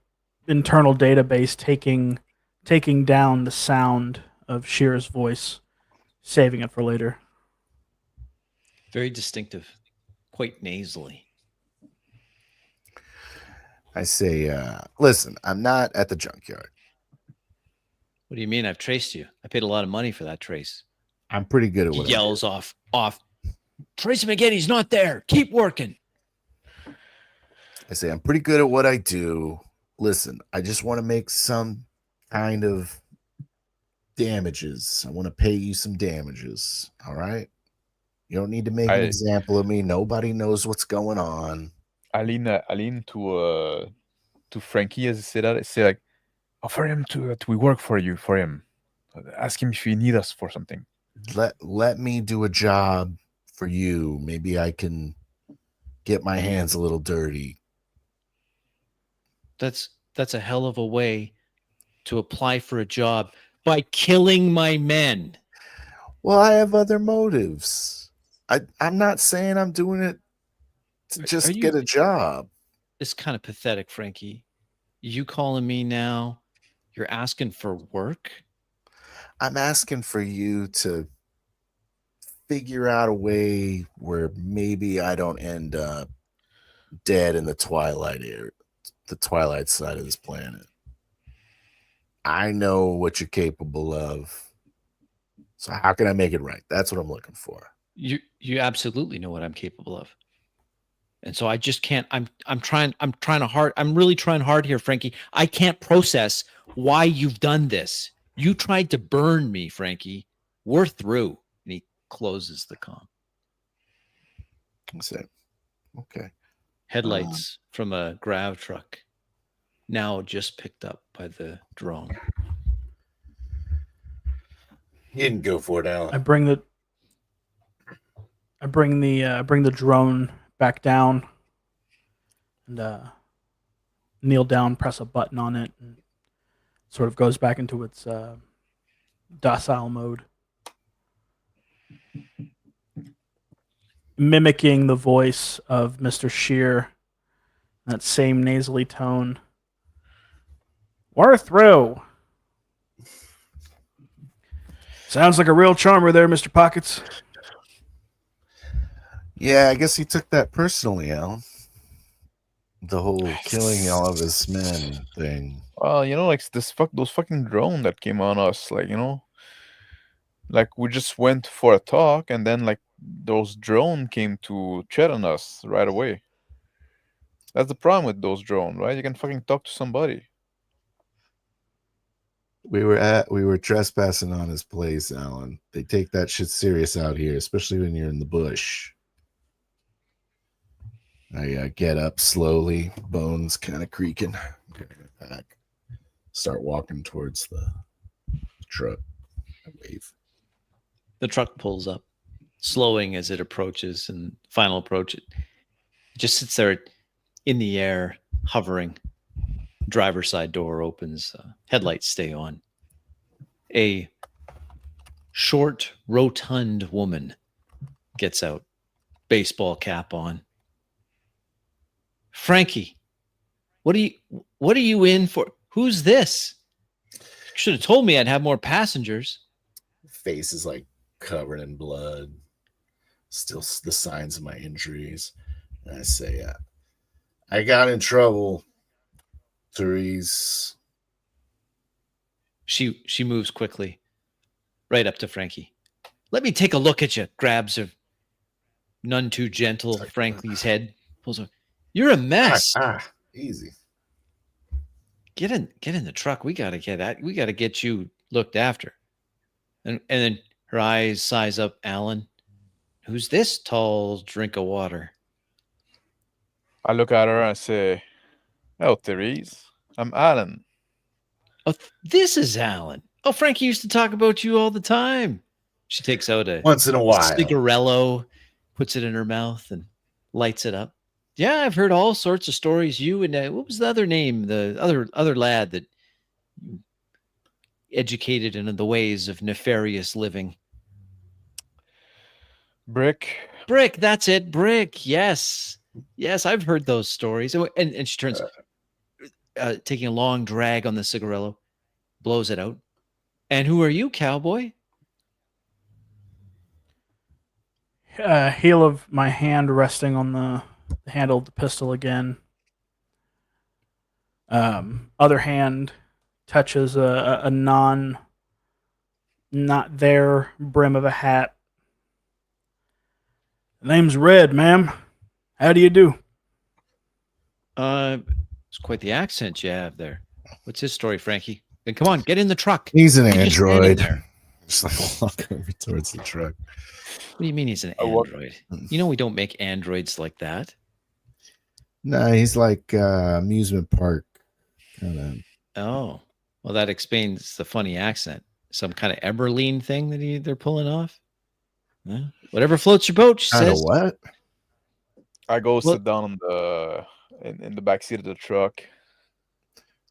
internal database taking down the sound of Shear's voice, saving it for later. Very distinctive, quite nasally. I say, listen, I'm not at the junkyard. What do you mean? I've traced you. I paid a lot of money for that trace. I'm pretty good at He what I yells do. off. Trace him again. He's not there. Keep working. I say, I'm pretty good at what I do. Listen, I just want to make some kind of damages. I want to pay you some damages. All right? You don't need to make an example of me. Nobody knows what's going on. I lean to Frankie as I say that. I say like, offer him to we work for him. Ask him if he need us for something. Let me do a job for you. Maybe I can get my hands a little dirty. That's a hell of a way to apply for a job by killing my men. Well, I have other motives. I'm not saying I'm doing it to just get a job. It's kind of pathetic, Frankie. You calling me now? You're asking for work? I'm asking for you to figure out a way where maybe I don't end up dead in the twilight area, the twilight side of this planet. I know what you're capable of. So how can I make it right? That's what I'm looking for. You absolutely know what I'm capable of. And so I just can't, I'm really trying hard here, Frankie. I can't process why you've done this. You tried to burn me, Frankie. We're through. And he closes the comm. I say, okay. Headlights from a grav truck now just picked up by the drone. You didn't go for it, Alan. I bring the drone back down and kneel down, press a button on it, and sort of goes back into its docile mode, mimicking the voice of Mr. Shear, that same nasally tone. We're through. Sounds like a real charmer there, Mr. Pockets. Yeah, I guess he took that personally, Alan. The whole killing all of his men thing. Well, like those fucking drone that came on us, like, like we just went for a talk and then like those drone came to chat on us right away. That's the problem with those drone, right? You can fucking talk to somebody. We were trespassing on his place, Alan. They take that shit serious out here, especially when you're in the bush. I get up slowly, bones kind of creaking. Back. Start walking towards the truck. I wave. The truck pulls up, slowing as it approaches, and final approach, it just sits there in the air, hovering. Driver's side door opens. Headlights stay on. A short, rotund woman gets out, baseball cap on. Frankie, what are you in for? Who's this? Should have told me I'd have more passengers. Face is like covered in blood. Still the signs of my injuries. And I say, I got in trouble, Therese. She moves quickly, right up to Frankie. Let me take a look at you. Grabs her none too gentle Frankie's head. Pulls her. You're a mess. Easy. Get in the truck. We gotta get you looked after. And then her eyes size up Alan. Who's this tall drink of water? I look at her and say, "Oh, Therese, I'm Alan. Oh, this is Alan. Oh, Frankie used to talk about you all the time. She takes out a Once in a while. cigarello, puts it in her mouth, and lights it up. Yeah, I've heard all sorts of stories. You and what was the other name? The other lad that you educated in the ways of nefarious living. Brick. Brick, that's it. Brick. Yes. Yes, I've heard those stories. And she turns, taking a long drag on the cigarello, blows it out. And who are you, cowboy? Heel of my hand resting on the handle of the pistol again. Other hand touches a not there brim of a hat. Name's Red, ma'am. How do you do? It's quite the accent you have there. What's his story, Frankie? Then come on, get in the truck. He's an You're just standing android. there. Just like walk over towards the truck. What do you mean he's an I walk- android? You know we don't make androids like that. No, he's like amusement park kind of. Oh, well, that explains the funny accent. Some kind of Eberlean thing that they're pulling off. Huh? Whatever floats your boat, she Kind of says. what? I go Well- sit down on the in the back seat of the truck.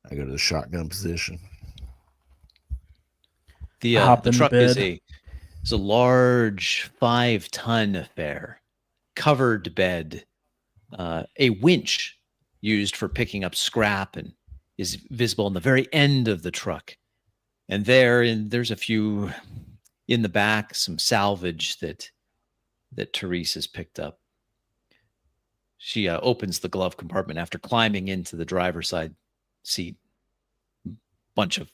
I go to the shotgun position. The Hop in the truck is bed. a large 5-ton affair, covered bed, a winch used for picking up scrap and is visible on the very end of the truck. And there's a few in the back, some salvage that Therese has picked up. She opens the glove compartment after climbing into the driver's side seat. Bunch of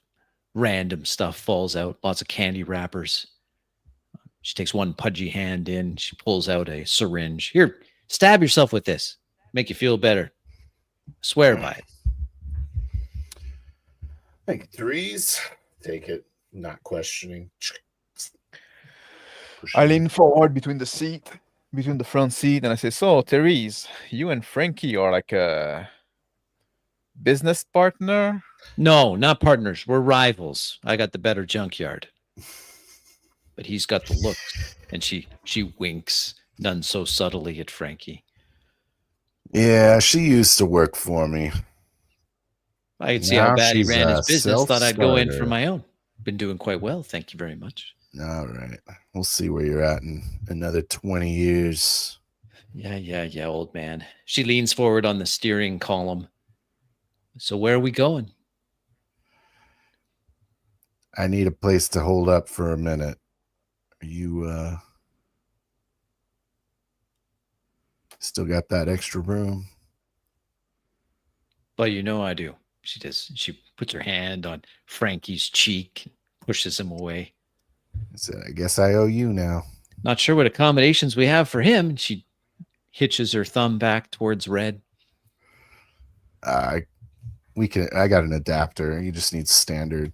random stuff falls out, lots of candy wrappers. She takes one pudgy hand in. She pulls out a syringe. Here, stab yourself with this. Make you feel better. Swear by it. Thank you, Therese. Take it, not questioning. I lean forward between the front seat, and I say, "So, Therese, you and Frankie are like a business partner?" No, not partners. We're rivals. I got the better junkyard. But he's got the looks. And she winks, none so subtly at Frankie. Yeah, she used to work for me. I can see Now how bad he she's ran his a business. Thought I'd go in for self-starter. my own. Been doing quite well. Thank you very much. All right. We'll see where you're at in another 20 years. Yeah, old man. She leans forward on the steering column. So where are we going? I need a place to hold up for a minute. Are you still got that extra room? Well, you know I do. She does. She puts her hand on Frankie's cheek, pushes him away. I said, I guess I owe you now. Not sure what accommodations we have for him. And she hitches her thumb back towards Red. I got an adapter. You just need standard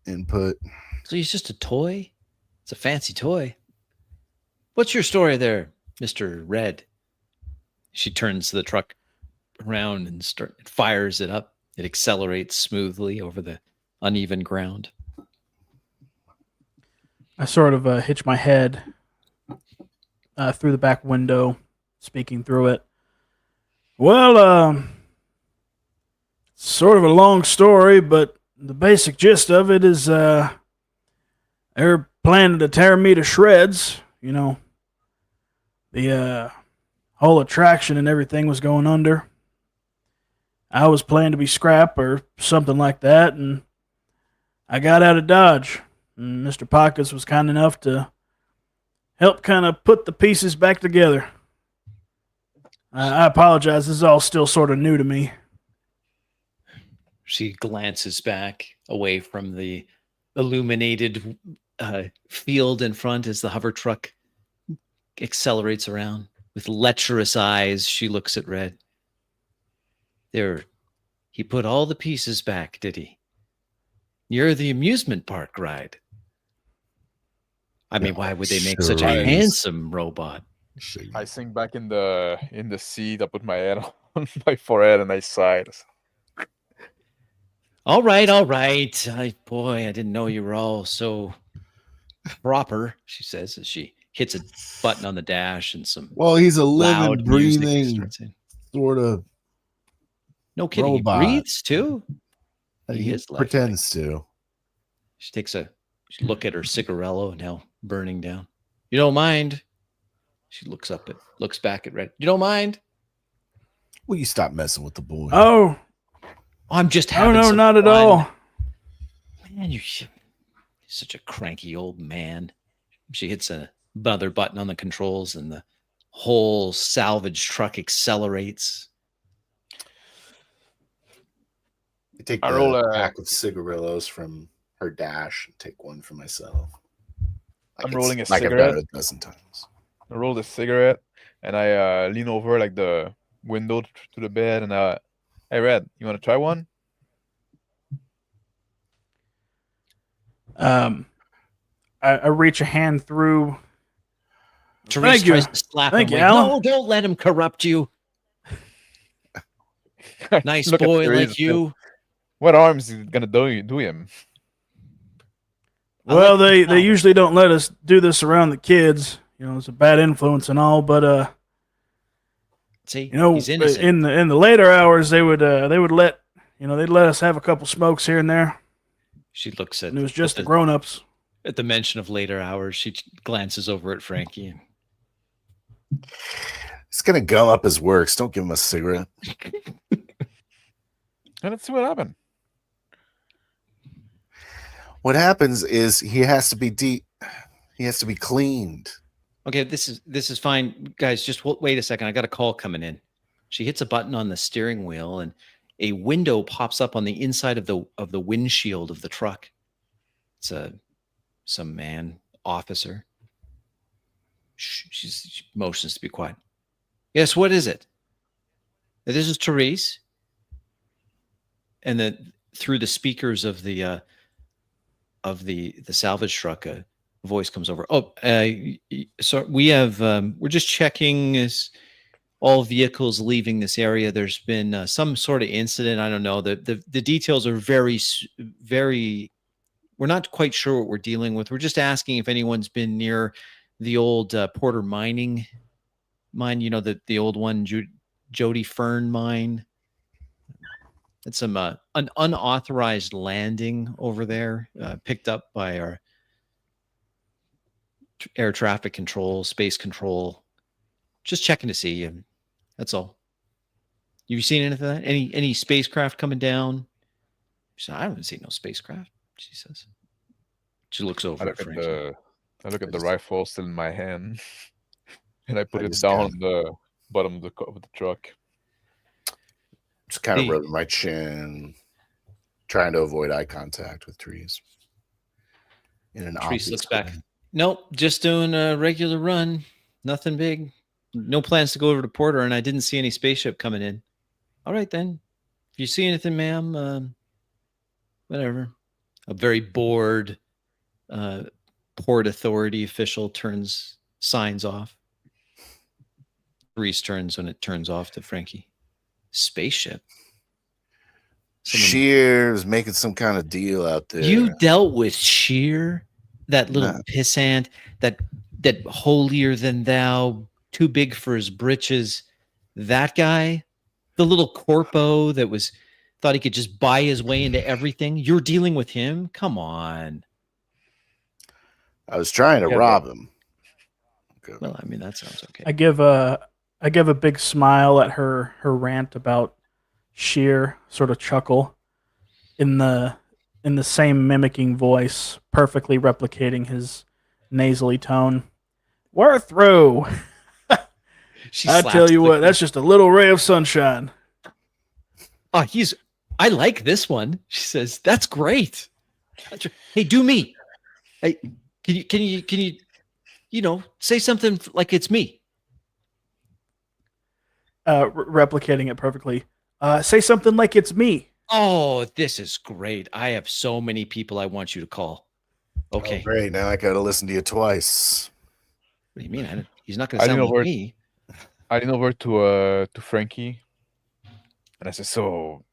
input. So he's just a toy? It's a fancy toy. What's your story there, Mr. Red? She turns the truck around and fires it up. It accelerates smoothly over the uneven ground. I sort of hitch my head through the back window, speaking through it. Well, sort of a long story, but the basic gist of it is they're planning to tear me to shreds. You know, the whole attraction and everything was going under. I was planning to be scrap or something like that, and I got out of Dodge. And Mr. Pockets was kind enough to help kind of put the pieces back together. I apologize. This is all still sort of new to me. She glances back away from the illuminated field in front as the hover truck accelerates around. With lecherous eyes, she looks at Red. He put all the pieces back, did he? You're the amusement park ride. I mean, why would they make such a Sure is. handsome robot? I sink back in the seat. I put my head on my forehead and I sighed. All right, all right. Boy, I didn't know you were all so proper, she says as she hits a button on the dash and some Well, he's a loud living, music breathing starts in. sort of No kidding, robot. he breathes too? He is lifelike. pretends to. She takes a look at her cigarello now burning down. You don't mind? She looks back at Red. You don't mind? Will you stop messing with the boy? Oh, I'm just oh having no, some not at fun. all. Man, you're such a cranky old man. She hits another button on the controls and the whole salvage truck accelerates. I take I the roll a- pack of cigarillos from her dash and take one for myself. I'm rolling a like cigarette. I've done it a dozen times. I roll the cigarette and I lean over like the window to the bed and hey Red, you want to try one? I reach a hand through. Therese Thank you. tries to slap Thank him. you, Like, Alan. no, don't let him corrupt you. Nice Look at boy Therese. like you. What arms is it gonna do him? I Well, like the they sound. usually don't let us do this around the kids. You know, it's a bad influence and all. But See, you know, he's innocent. in the later hours, they would let they'd let us have a couple smokes here and there. She looks at And it was just the at grown-ups. at the mention of later hours. She glances over at Frankie. And, He's gonna gum up his works. Don't give him a cigarette. And let's see what happened. What happens is he has to be cleaned. okay, this is fine, guys. Just wait a second. I got a call coming in. She hits a button on the steering wheel, and a window pops up on the inside of the windshield of the truck. It's some man officer. She motions to be quiet. Yes, what is it? This is Therese. And through the speakers of the salvage truck, a voice comes over. So we have we're just checking all vehicles leaving this area. There's been some sort of incident. I don't know. The details are very. We're not quite sure what we're dealing with. We're just asking if anyone's been near the old Porter mining mine. You know, the old one, Jody Fern mine. It's an unauthorized landing over there, picked up by our air traffic control, space control. Just checking to see. That's all. You seen anything of that? Any spacecraft coming down? She said, I haven't seen no spacecraft, she says. She looks over at Frankie. I look at the rifle still in my hand, and I put I it just down got- on the bottom of the truck. Just kind of Hey. rubbing my chin, trying to avoid eye contact with Therese. In an Therese obvious looks back. way. Nope, just doing a regular run. Nothing big. No plans to go over to Porter, and I didn't see any spaceship coming in. All right, then. If you see anything, ma'am, whatever. A very bored Port Authority official signs off. Therese turns when it turns off to Frankie. Spaceship? Shear's making some kind of deal out there. You dealt with Shear, that little Nah. pissant, that holier than thou, too big for his britches. That guy, the little corpo that thought he could just buy his way into everything. You're dealing with him? Come on. I was trying to Yeah, rob him. Okay. Well, I mean, that sounds okay. I give a big smile at her rant about Sheer, sort of chuckle in the same mimicking voice, perfectly replicating his nasally tone. We're through. She I slaps tell you the- what, that's just a little ray of sunshine. Oh, I like this one. She says, that's great. Hey, do me. Hey, can you say something like it's me? Replicating it perfectly. Say something like it's me. Oh, this is great. I have so many people I want you to call. Okay. Oh, great. Now I got to listen to you twice. What do you mean? He's not going to I sound didn't know like me. I lean over to Frankie, and I said, "So,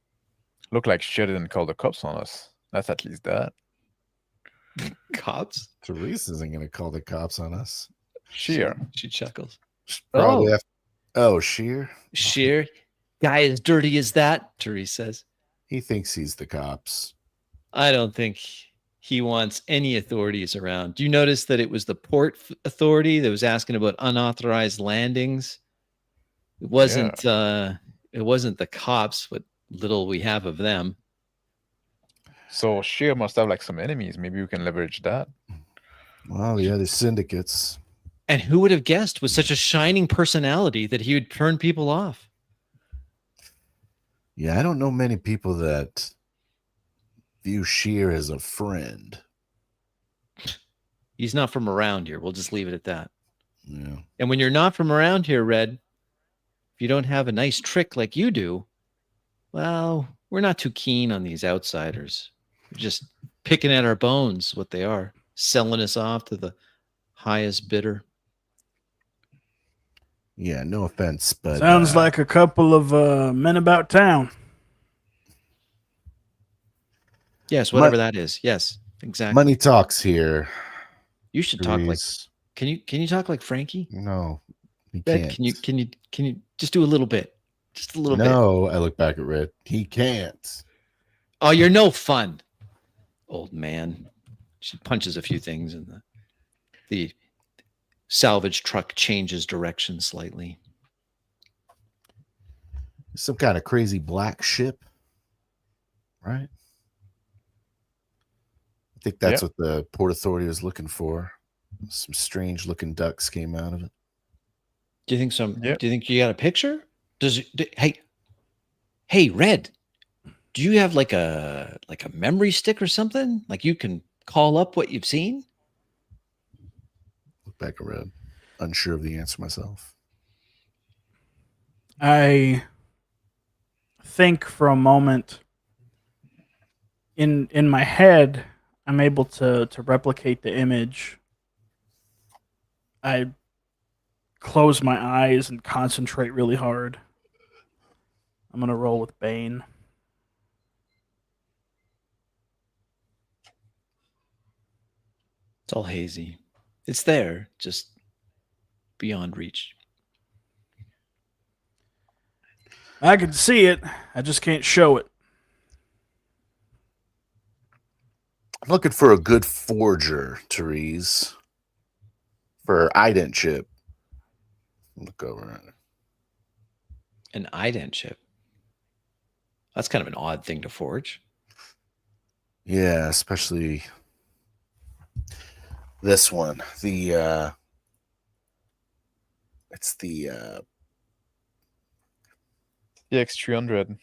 Look like shit didn't call the cops on us. That's at least that. Cops? Therese isn't going to call the cops on us. Sheer. She chuckles. Probably. Oh. Sheer. Sheer. Guy as dirty as that, Therese says. He thinks he's the cops. I don't think he wants any authorities around. Do you notice that it was the port authority that was asking about unauthorized landings? It wasn't the cops, what little we have of them. So Sheer must have like some enemies. Maybe we can leverage that. Well, the other syndicates. And who would have guessed with such a shining personality that he would turn people off? Yeah, I don't know many people that view Sheer as a friend. He's not from around here. We'll just leave it at that. Yeah. And when you're not from around here, Red, if you don't have a nice trick like you do, well, we're not too keen on these outsiders. We're just picking at our bones, what they are, selling us off to the highest bidder. Yeah, no offense, but Sounds like a couple of men about town. Yes, whatever that is. Yes, exactly. Money talks here. You should talk like. Therese. Can you talk like Frankie? No, he Red, can't. can you just do a little bit? Just a little bit. No, I look back at Red. He can't. Oh, you're no fun, old man. She punches a few things, and the salvage truck changes direction slightly. Some kind of crazy black ship, right? I think that's what the Port Authority was looking for. Some strange looking ducks came out of it. Do you think do you think you got a picture? Hey, Red, do you have like a memory stick or something? Like you can call up what you've seen? Look back at Red. Unsure of the answer myself. I think for a moment in my head, I'm able to replicate the image. I close my eyes and concentrate really hard. I'm going to roll with Bane. It's all hazy. It's there, just beyond reach. I can see it. I just can't show it. I'm looking for a good forger, Therese. For ident chip. Look over it. An ident chip. That's kind of an odd thing to forge. Yeah, especially this one. It's the EX300.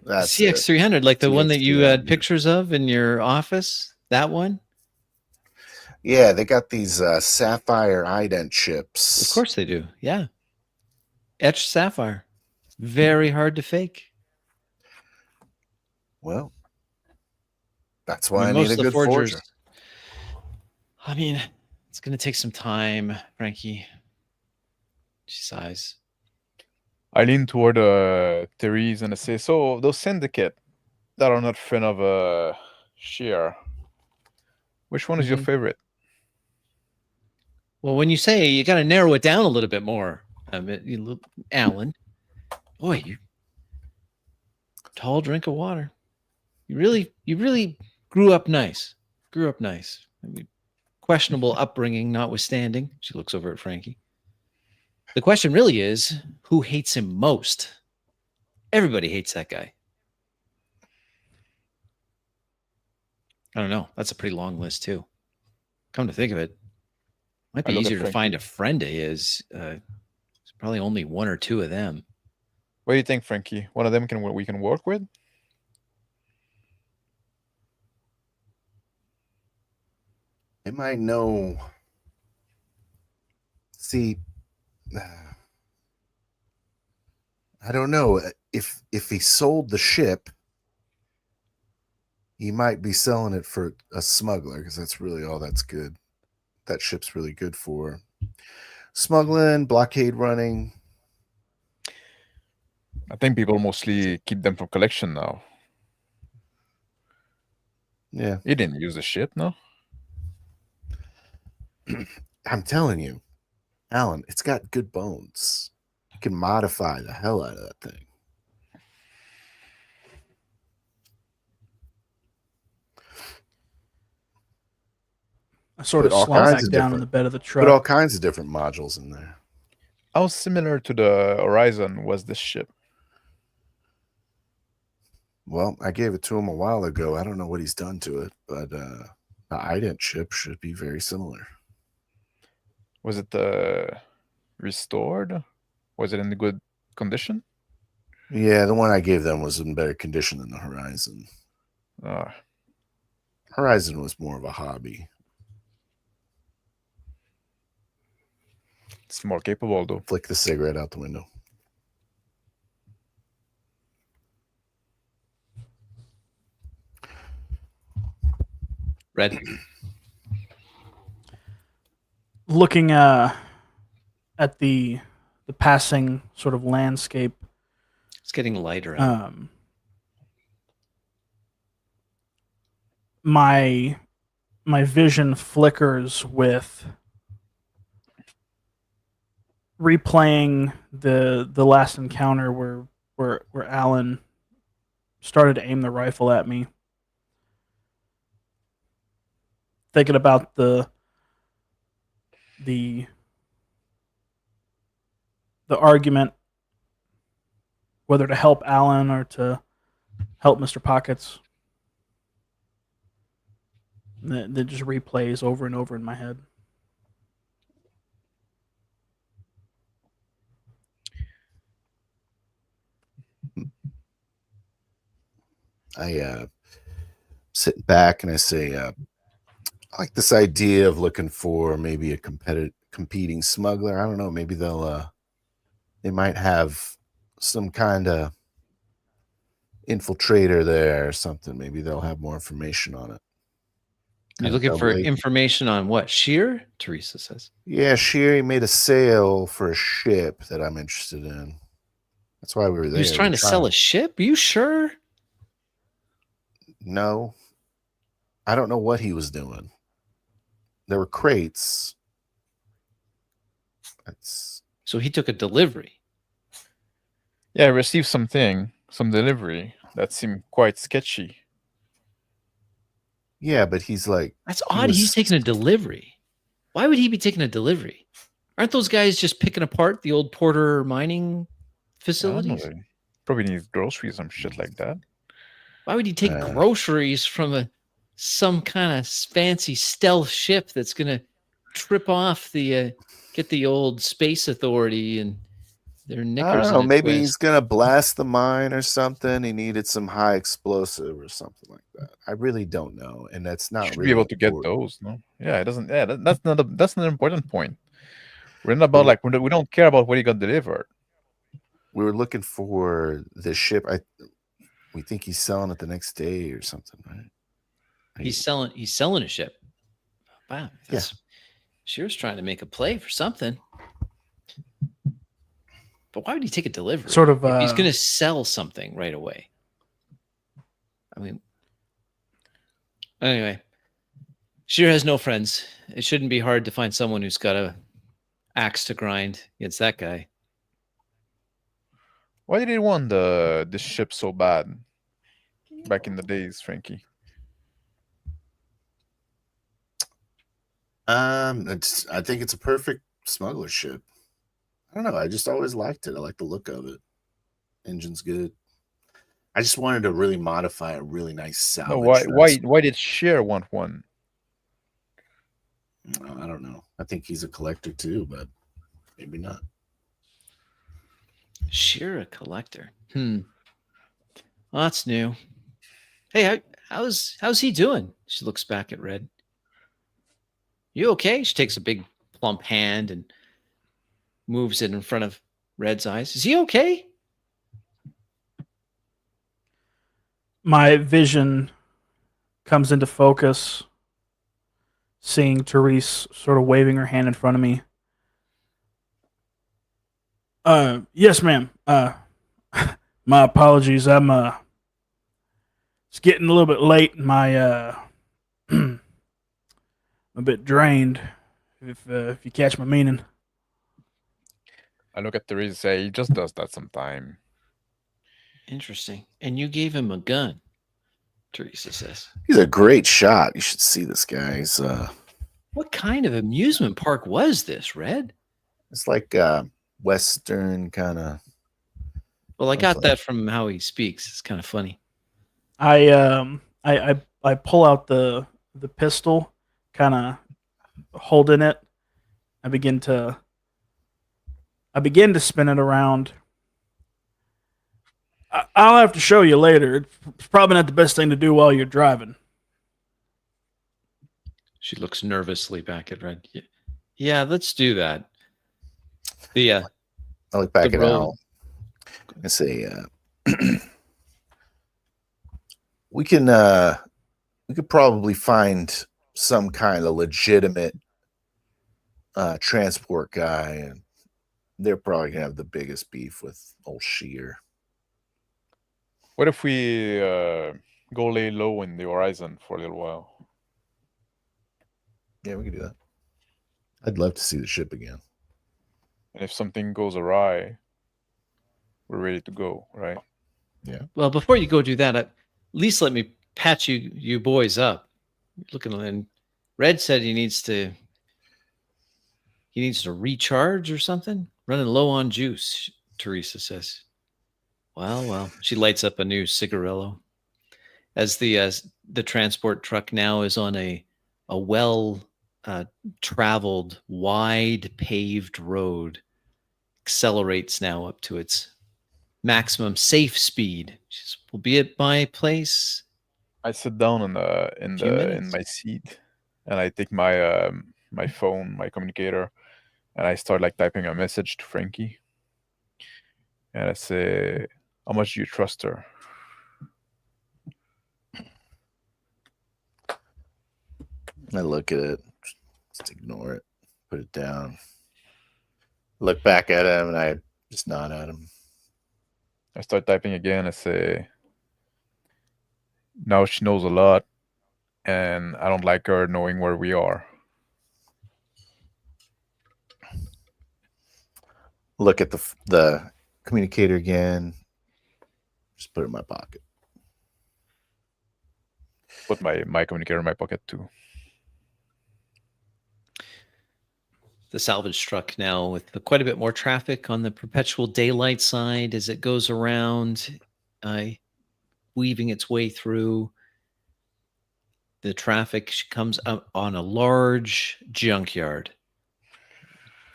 That's CX300, like the one that you had CX300. pictures of in your office? That one? Yeah, they got these sapphire ident chips. Of course they do. Yeah. Etched sapphire. Very hard to fake. Well, that's why I need a good forger. I mean, it's going to take some time, Frankie. She sighs. I lean toward Therese and I say, so those syndicate that are not friend of Sheer, which one is your favorite? Well, when you say you got to narrow it down a little bit more, Alan, boy, you tall drink of water. You really grew up nice. I mean, questionable upbringing notwithstanding. She looks over at Frankie. The question really is, who hates him most? Everybody hates that guy. I don't know. That's a pretty long list too. Come to think of it, might be easier to find a friend of his. There's probably only one or two of them. What do you think, Frankie? One of them we can work with? They might know. See, I don't know. If he sold the ship, he might be selling it for a smuggler, because that's really all that's good. That ship's really good for smuggling, blockade running. I think people mostly keep them for collection now. Yeah, He didn't use the ship, no? I'm telling you, Alan, it's got good bones. You can modify the hell out of that thing. I sort Put of all slump kinds back of down in different- the bed of the Put all truck. kinds of different modules in there. How similar to the Horizon was this ship? Well, I gave it to him a while ago. I don't know what he's done to it, but the ident chip should be very similar. Was it restored? Was it in good condition? Yeah, the one I gave them was in better condition than the Horizon. Horizon was more of a hobby. It's more capable, though. Flick the cigarette out the window. Red. Looking at the passing sort of landscape, It's getting lighter out. My vision flickers with replaying the last encounter where Alan started to aim the rifle at me. Thinking about the argument whether to help Alan or to help Mr. Pockets. That just replays over and over in my head. I sit back and I say, I like this idea of looking for maybe a competing smuggler. I don't know. Maybe they might have some kind of infiltrator there or something. Maybe they'll have more information on it. You're looking for information on what? Shear? Teresa says. Yeah, Sherry made a sale for a ship that I'm interested in. That's why we were there. He was trying to sell a ship? Are you sure? No. I don't know what he was doing. There were crates. So he took a delivery. Yeah, I received some delivery that seemed quite sketchy. Yeah, but he's like... That's odd. He's taking a delivery. Why would he be taking a delivery? Aren't those guys just picking apart the old Porter mining facilities? Probably needs groceries, some shit like that. Why would he take groceries from some kind of fancy stealth ship that's going to trip off get the old space authority and their knickers? I don't know. Maybe he's going to blast the mine or something. He needed some high explosive or something like that. I really don't know. And that's not should really be able to get those, no? Yeah, it doesn't. Yeah, that's not an important point. We're not about we don't care about what he got delivered. We were looking for the ship. We think he's selling it the next day or something, right? He's selling a ship. Wow. Yeah. Shear's trying to make a play for something. But why would he take a delivery? Sort of. If he's going to sell something right away. I mean, anyway, Shear has no friends. It shouldn't be hard to find someone who's got a axe to grind against that guy. Why did he want this ship so bad back in the days, Frankie? I think it's a perfect smuggler ship. I don't know. I just always liked it. I like the look of it. Engine's good. I just wanted to really modify a really nice salvage. No, why did Shear want one? I don't know. I think he's a collector too, but maybe not. Shear a collector. Well, that's new. Hey, how's he doing? She looks back at Red. You okay? She takes a big plump hand and moves it in front of Red's eyes. Is he okay? My vision comes into focus, seeing Therese sort of waving her hand in front of me. Yes, ma'am. My apologies. I'm It's getting a little bit late. My I'm a bit drained. If you catch my meaning. I look at Teresa and say, he just does that sometime. Interesting. And you gave him a gun, Teresa says. He's a great shot. You should see this guy. He's What kind of amusement park was this, Red? it's like Western kind of. Well, I got that from how he speaks. It's kind of funny. I pull out the pistol, kind of holding it. I begin to spin it around. I'll have to show you later. It's probably not the best thing to do while you're driving. She looks nervously back at Red. Yeah, let's do that. I look back at road. Al. I say, we could probably find some kind of legitimate transport guy, and they're probably gonna have the biggest beef with old Shear. What if we go lay low in the horizon for a little while? Yeah, we could do that. I'd love to see the ship again. And if something goes awry, we're ready to go, right? Yeah. Well, before you go do that, at least let me patch you boys up. Looking, and Red said he needs to recharge or something. Running low on juice, Teresa says. Well. She lights up a new cigarillo. As the transport truck now is on a well traveled, wide paved road, accelerates now up to its maximum safe speed. We'll be at my place. I sit down in my seat, and I take my my phone, my communicator, and I start like typing a message to Frankie. And I say, "How much do you trust her?" I look at it, just ignore it, put it down. Look back at him, and I just nod at him. I start typing again. I say, "Now she knows a lot, and I don't like her knowing where we are." Look at the communicator again. Just put it in my pocket. Put my communicator in my pocket too. The salvage truck now with quite a bit more traffic on the perpetual daylight side as it goes around, weaving its way through. The traffic comes up on a large junkyard,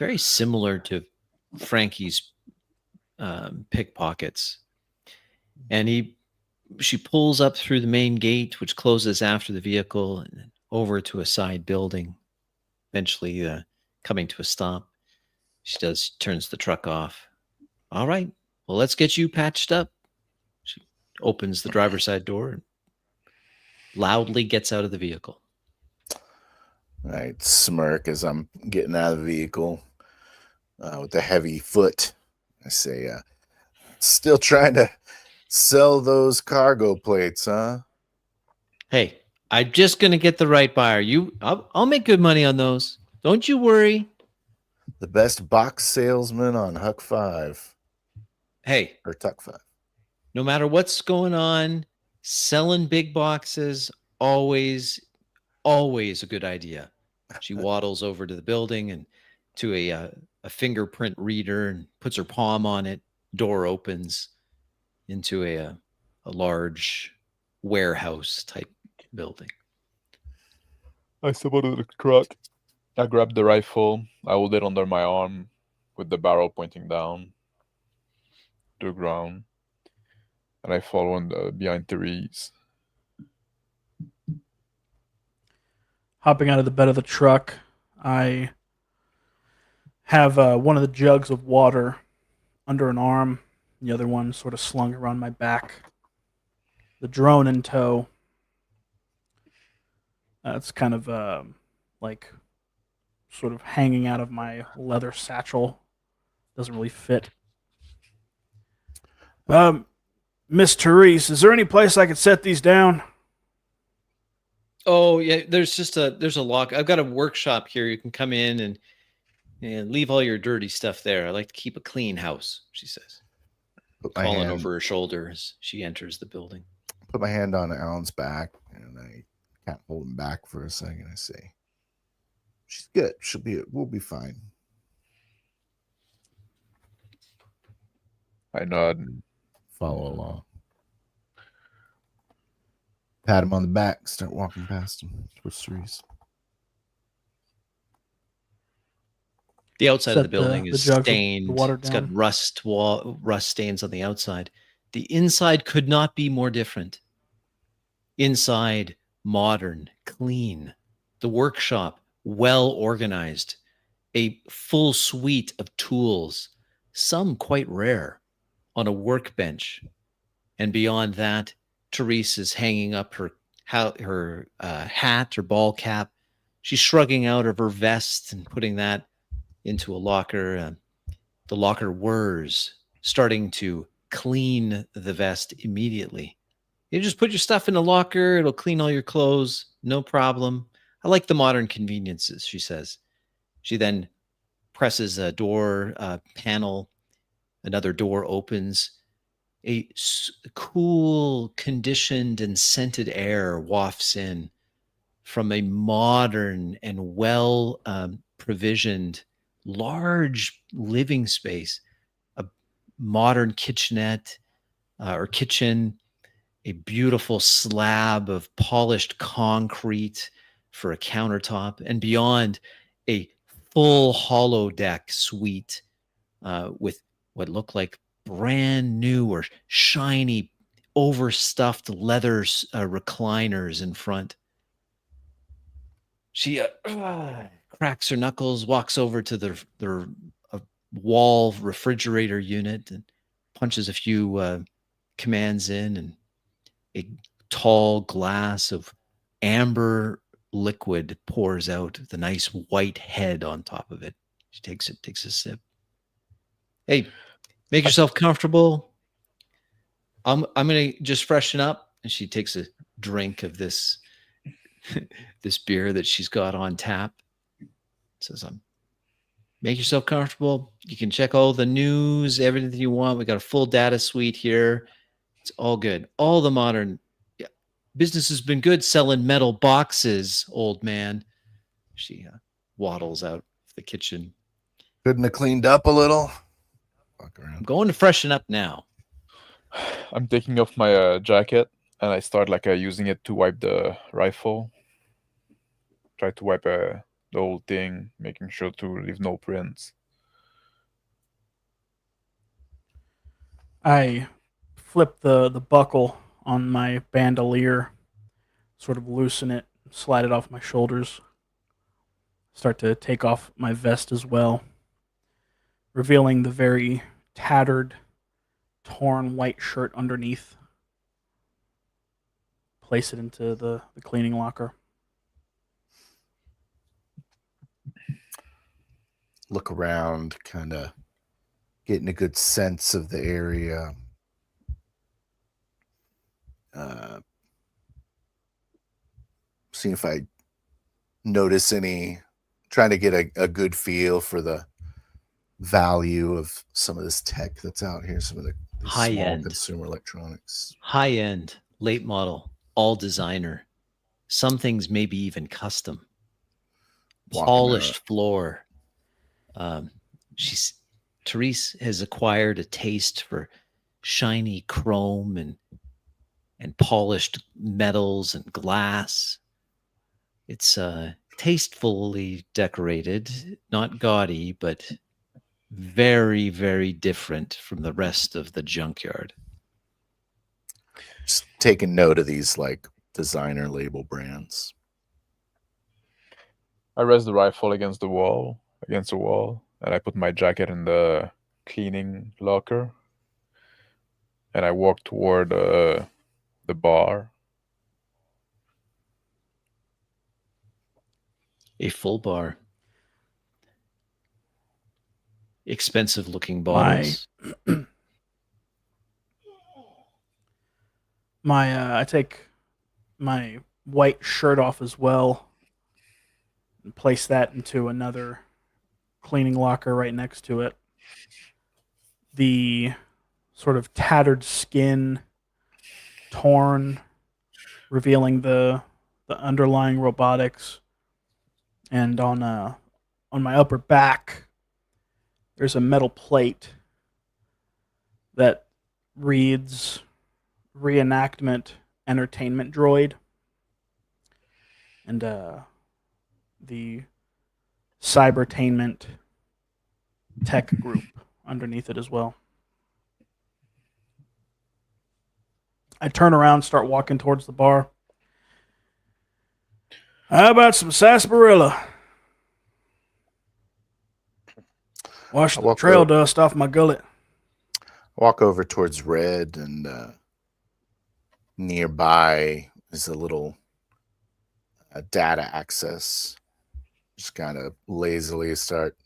very similar to Frankie's pickpockets. And she pulls up through the main gate, which closes after the vehicle, and then over to a side building, eventually coming to a stop. She turns the truck off. All right, well, let's get you patched up. She opens the driver's side door and loudly gets out of the vehicle. I smirk as I'm getting out of the vehicle with a heavy foot. I say, still trying to sell those cargo plates, huh? Hey, I'm just going to get the right buyer. I'll make good money on those. Don't you worry. The best box salesman on Huck 5. Hey. Or Tuck 5. No matter what's going on, selling big boxes, always a good idea. She waddles over to the building and to a fingerprint reader and puts her palm on it. Door opens into a large warehouse type building. I step out of the truck. I grab the rifle. I hold it under my arm with the barrel pointing down to the ground. And I follow behind Therese. Hopping out of the bed of the truck, I have one of the jugs of water under an arm, the other one sort of slung around my back. The drone in tow. It's kind of like sort of hanging out of my leather satchel. Doesn't really fit. Miss Therese, is there any place I could set these down? Oh yeah, there's a lock. I've got a workshop here. You can come in and leave all your dirty stuff there. I like to keep a clean house, she says, Put my calling hand, over her shoulder as she enters the building. put my hand on Alan's back, and I can't hold him back for a second. I say, "She's good. We'll be fine." I nod and Follow along. Pat him on the back. Start walking past him towards Therese. The outside of Set the building is jug of the stained. water It's got down. rust stains on the outside. The inside could not be more different. Inside, modern, clean. The workshop, well organized. A full suite of tools, some quite rare, on a workbench. And beyond that, Therese is hanging up her hat or ball cap. She's shrugging out of her vest and putting that into a locker. The locker whirs, starting to clean the vest immediately. You just put your stuff in the locker. It'll clean all your clothes. No problem. I like the modern conveniences, she says. She then presses a door panel. Another door opens. A cool, conditioned, and scented air wafts in from a modern and well provisioned large living space, a modern kitchenette or kitchen, a beautiful slab of polished concrete for a countertop, and beyond a full hollow deck suite with what looked like brand new or shiny overstuffed leather recliners in front. She cracks her knuckles, walks over to their wall refrigerator unit and punches a few commands in, and a tall glass of amber liquid pours out, the nice white head on top of it. She takes a sip. Hey, make yourself comfortable. I'm gonna just freshen up. And she takes a drink of this this beer that she's got on tap. Says, make yourself comfortable. You can check all the news, everything you want. We got a full data suite here. It's all good. All the modern business has been good selling metal boxes, old man. She waddles out of the kitchen. Couldn't have cleaned up a little. Walk I'm around. going to freshen up now. I'm taking off my jacket and I start using it to wipe the rifle. Try to wipe the whole thing, making sure to leave no prints. I flip the buckle on my bandolier, sort of loosen it, slide it off my shoulders. Start to take off my vest as well, revealing the very tattered, torn white shirt underneath. Place it into the cleaning locker. Look around, kind of getting a good sense of the area. See if I notice any, trying to get a good feel for the value of some of this tech that's out here, some of the High small end. consumer electronics. High end, late model, all designer. Some things maybe even custom. Walking Polished floor. Therese has acquired a taste for shiny chrome and polished metals and glass. It's tastefully decorated, not gaudy, but very, very different from the rest of the junkyard. Just taking note of these designer label brands. I rest the rifle against the wall, and I put my jacket in the cleaning locker. And I walk toward the bar. A full bar. Expensive looking bottles. I take my white shirt off as well and place that into another cleaning locker right next to it. The sort of tattered skin, torn, revealing the underlying robotics, and on my upper back, there's a metal plate that reads "Reenactment Entertainment Droid," and the Cybertainment Tech Group underneath it as well. I turn around, start walking towards the bar. How about some sarsaparilla? Wash the trail dust off my gullet. Walk over towards Red, and nearby is a little data access. Just kind of lazily start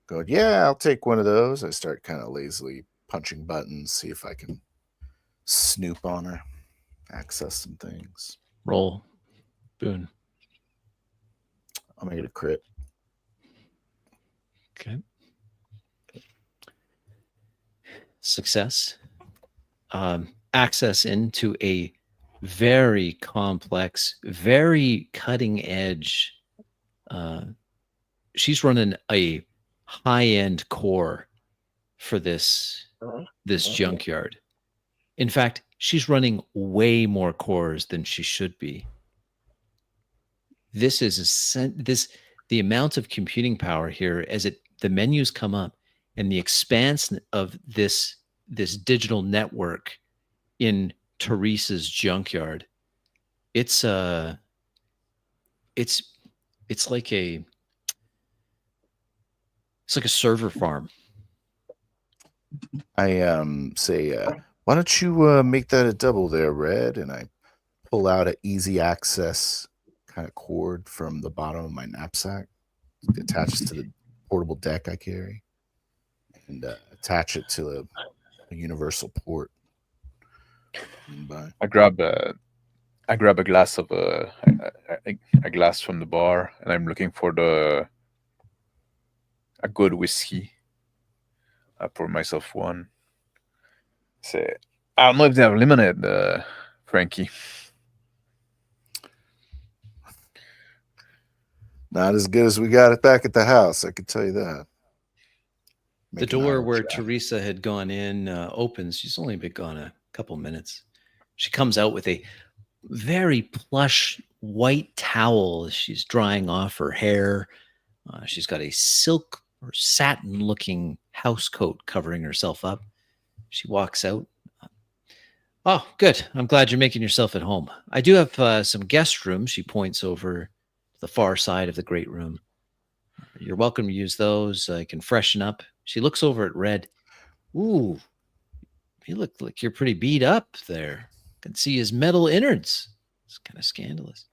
going, yeah, I'll take one of those. I start kind of lazily punching buttons, see if I can snoop on her, access some things. Roll. Boone. I'll make it a crit. Okay. Success. Access into a very complex, very cutting edge. She's running a high-end core for this junkyard. In fact, she's running way more cores than she should be. This is the amount of computing power here as the menus come up, and the expanse of this digital network in Teresa's junkyard. It's like a server farm. I say, why don't you make that a double there, Red? And I pull out an easy access kind of cord from the bottom of my knapsack, attached to the portable deck I carry, and attach it to a universal port. I grab a glass of a glass from the bar, and I'm looking for a good whiskey. I pour myself one. Say, I don't know if they have lemonade, Frankie. Not as good as we got it back at the house, I can tell you that. The door where Teresa had gone in opens. She's only been gone a couple minutes. She comes out with a very plush white towel as she's drying off her hair. She's got a silk or satin looking house coat covering herself up. She walks out. Oh, good. I'm glad you're making yourself at home. I do have some guest rooms. She points over to the far side of the great room. You're welcome to use those. I can freshen up. She looks over at Red. Ooh, you look like you're pretty beat up there. I can see his metal innards. It's kind of scandalous.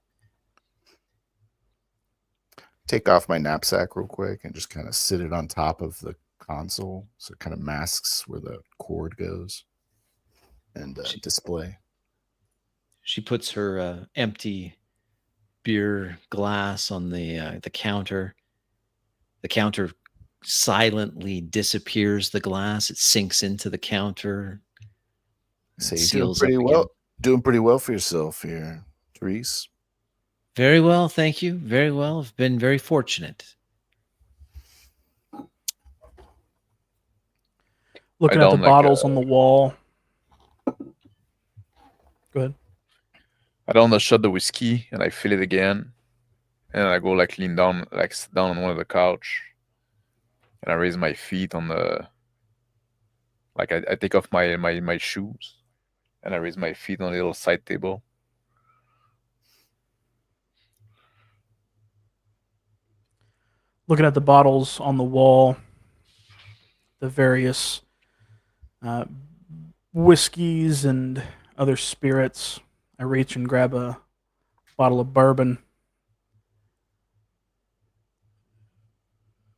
Take off my knapsack real quick and just kind of sit it on top of the console, so it kind of masks where the cord goes, and display. She puts her empty beer glass on the counter. The counter silently disappears the glass. It sinks into the counter. So you're doing pretty well for yourself here, Therese. Very well, thank you. Very well. I've been very fortunate. Looking at the bottles on the wall. Go ahead. I don't shut the whiskey, and I fill it again, and I go lean down, sit down on one of the couch, and I raise my feet on the. I take off my shoes, and I raise my feet on a little side table. Looking at the bottles on the wall, the various whiskeys and other spirits, I reach and grab a bottle of bourbon.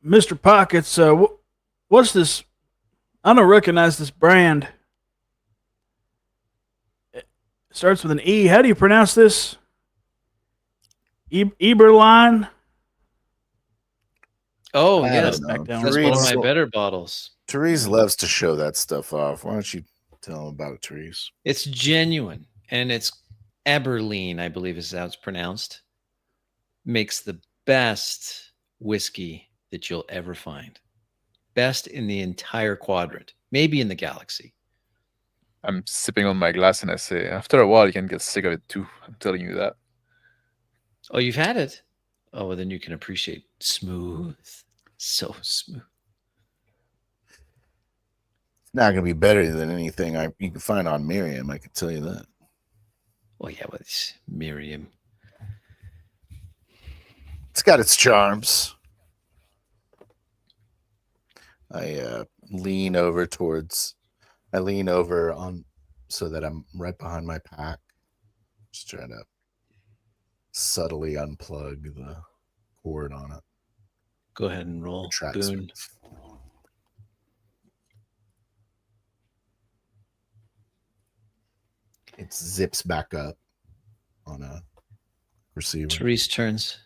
Mr. Pockets, what's this? I don't recognize this brand. starts with an E. How do you pronounce this? Eberline? Oh, I yes. don't Back know. down. That's one of Therese, my better bottles. Therese loves to show that stuff off. Why don't you tell him about it, Therese? It's genuine, and it's Eberline, I believe is how it's pronounced. Makes the best whiskey that you'll ever find. Best in the entire quadrant, maybe in the galaxy. I'm sipping on my glass and I say, after a while, you can get sick of it too. I'm telling you that. Oh, you've had it? Oh, well, then you can appreciate smooth. So smooth. It's not going to be better than anything you can find on Miriam. I can tell you that. Well, yeah, well, it's Miriam. It's got its charms. I lean over on so that I'm right behind my pack. Just trying to subtly unplug the cord on it. Go ahead and roll. Boone. It zips back up on a receiver. Therese turns.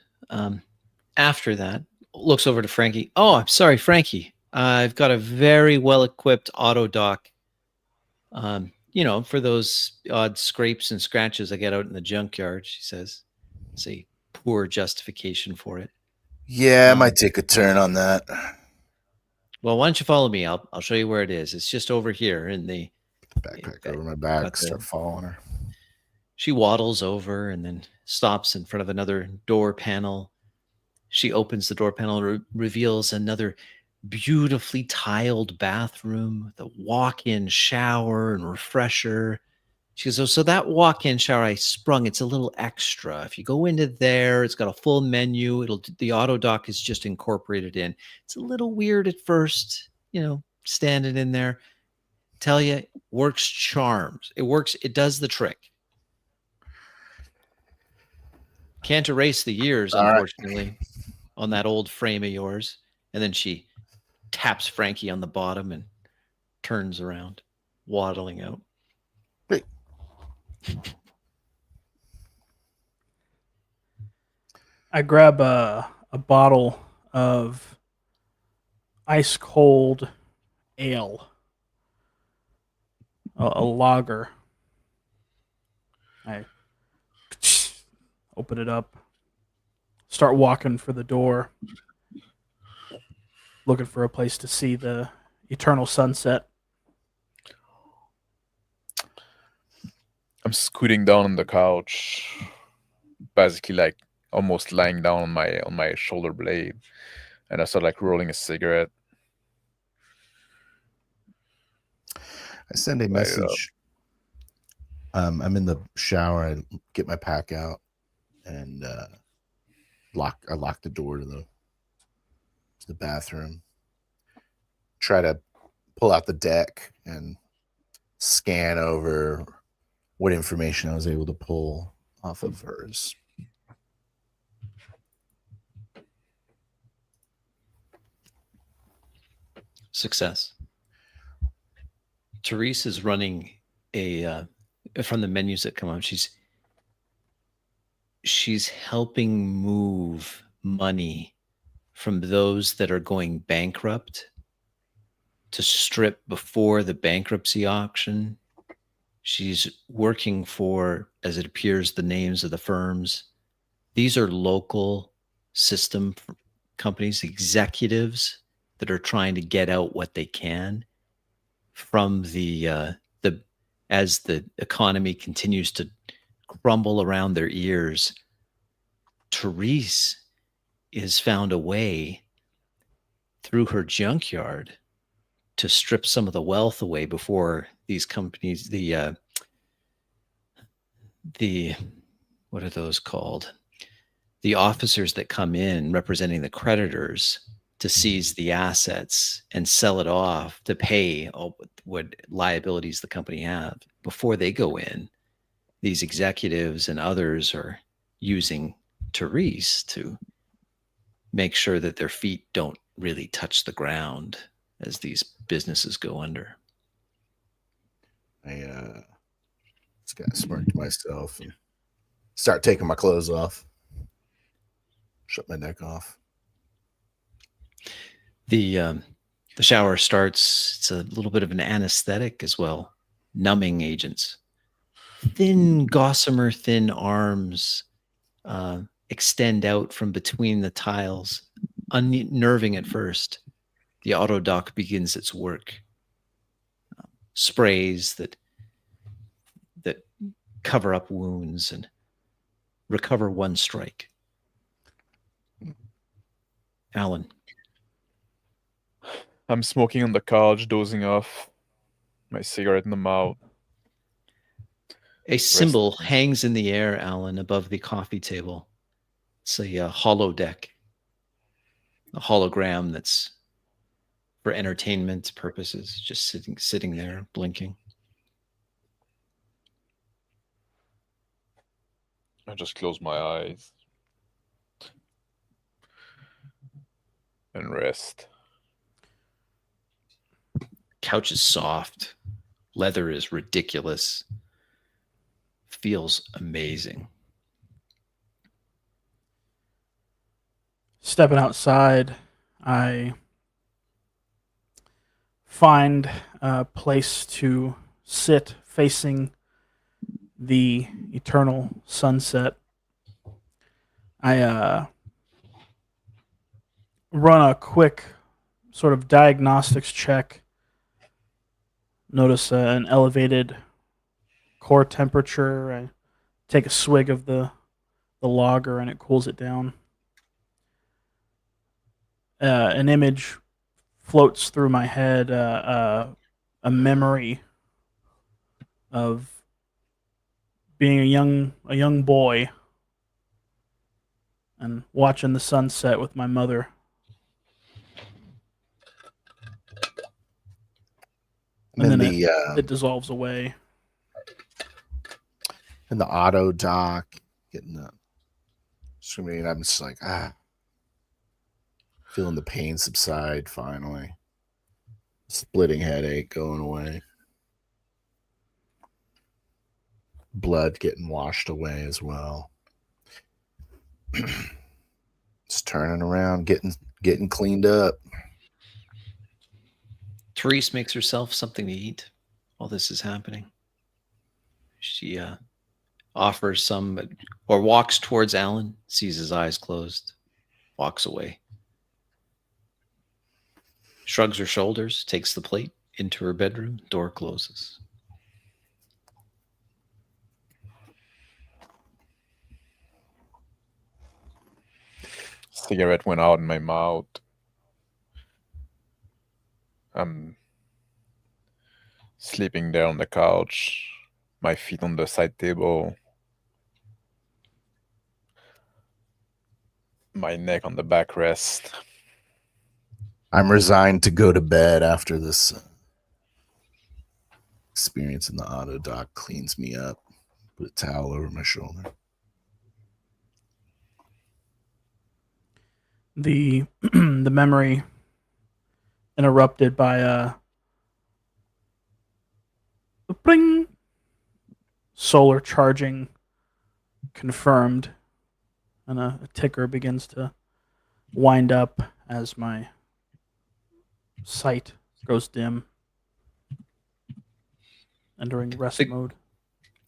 After that, looks over to Frankie. Oh, I'm sorry, Frankie. I've got a very well-equipped auto dock. For those odd scrapes and scratches I get out in the junkyard, she says. It's a poor justification for it. Yeah, I might take a turn on that. Well, why don't you follow me? I'll show you where it is. It's just over here in the backpack over my back, start following her. She waddles over and then stops in front of another door panel. She opens the door panel, reveals another beautifully tiled bathroom with a walk-in shower and refresher. She goes, so that walk-in shower I sprung, it's a little extra. If you go into there, it's got a full menu. The auto dock is just incorporated in. It's a little weird at first, standing in there. Tell you, works charms. It works. It does the trick. Can't erase the years, unfortunately, on that old frame of yours. And then she taps Frankie on the bottom and turns around, waddling out. Great. I grab a bottle of ice cold ale, a lager. I open it up, start walking for the door, looking for a place to see the eternal sunset. I'm scooting down on the couch, basically like almost lying down on my shoulder blade, and I start like rolling a cigarette. I send a message. I'm in the shower. I get my pack out and I lock the door to the bathroom. Try to pull out the deck and scan over what information I was able to pull off of hers. Success. Therese is running from the menus that come up. She's helping move money from those that are going bankrupt to strip before the bankruptcy auction. She's working for, as it appears, the names of the firms. These are local system companies, executives that are trying to get out what they can from as the economy continues to crumble around their ears. Therese has found a way through her junkyard to strip some of the wealth away before these companies, the what are those called? The officers that come in representing the creditors to seize the assets and sell it off to pay all what liabilities the company have. Before they go in, these executives and others are using Therese to make sure that their feet don't really touch the ground as these businesses go under. I Just kind of smirk to myself and start taking my clothes off. Shut my neck off. The shower starts. It's a little bit of an anesthetic as well. Numbing agents. Thin, gossamer thin arms extend out from between the tiles, unnerving at first. The auto dock begins its work. Sprays that cover up wounds and recover one strike. Alan. I'm smoking on the couch, dozing off, my cigarette in the mouth. A symbol hangs in the air, Alan, above the coffee table. It's a holodeck, a hologram that's for entertainment purposes, just sitting there, blinking. I just close my eyes and rest. Couch is soft. Leather is ridiculous. Feels amazing. Stepping outside, I find a place to sit facing the eternal sunset. I run a quick sort of diagnostics check. Notice an elevated core temperature. I take a swig of the lager and it cools it down. An image floats through my head, a memory of being a young boy and watching the sunset with my mother. And then it dissolves away. And the auto dock, getting the swimming, I'm just like, feeling the pain subside finally. Splitting headache going away. Blood getting washed away as well. Just turning around, getting cleaned up. Therese makes herself something to eat while this is happening. She offers some, or walks towards Alan, sees his eyes closed, walks away. Shrugs her shoulders, takes the plate into her bedroom, door closes. Cigarette went out in my mouth. I'm sleeping there on the couch, my feet on the side table, my neck on the backrest. I'm resigned to go to bed after this experience in the auto dock cleans me up. Put a towel over my shoulder. The the memory interrupted by a bling. Solar charging confirmed, and a ticker begins to wind up as my sight goes dim. Entering rest mode.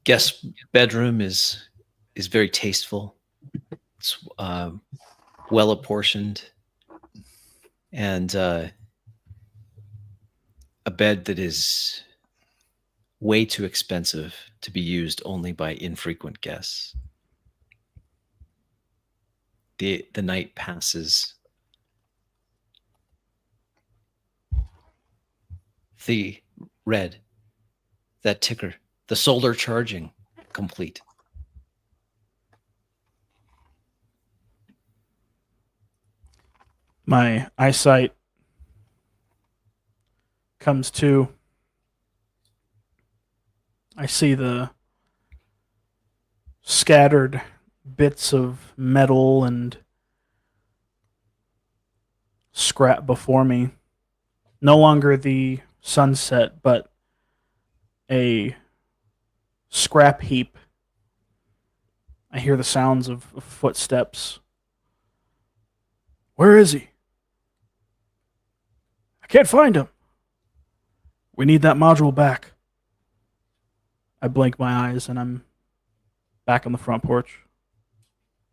Guest bedroom is very tasteful. It's well apportioned, and a bed that is way too expensive to be used only by infrequent guests. The night passes. The red, that ticker, the solar charging, complete. My eyesight comes to. I see the scattered bits of metal and scrap before me. No longer the sunset, but a scrap heap. I hear the sounds of footsteps. Where is he? I can't find him. We need that module back. I blink my eyes and I'm back on the front porch.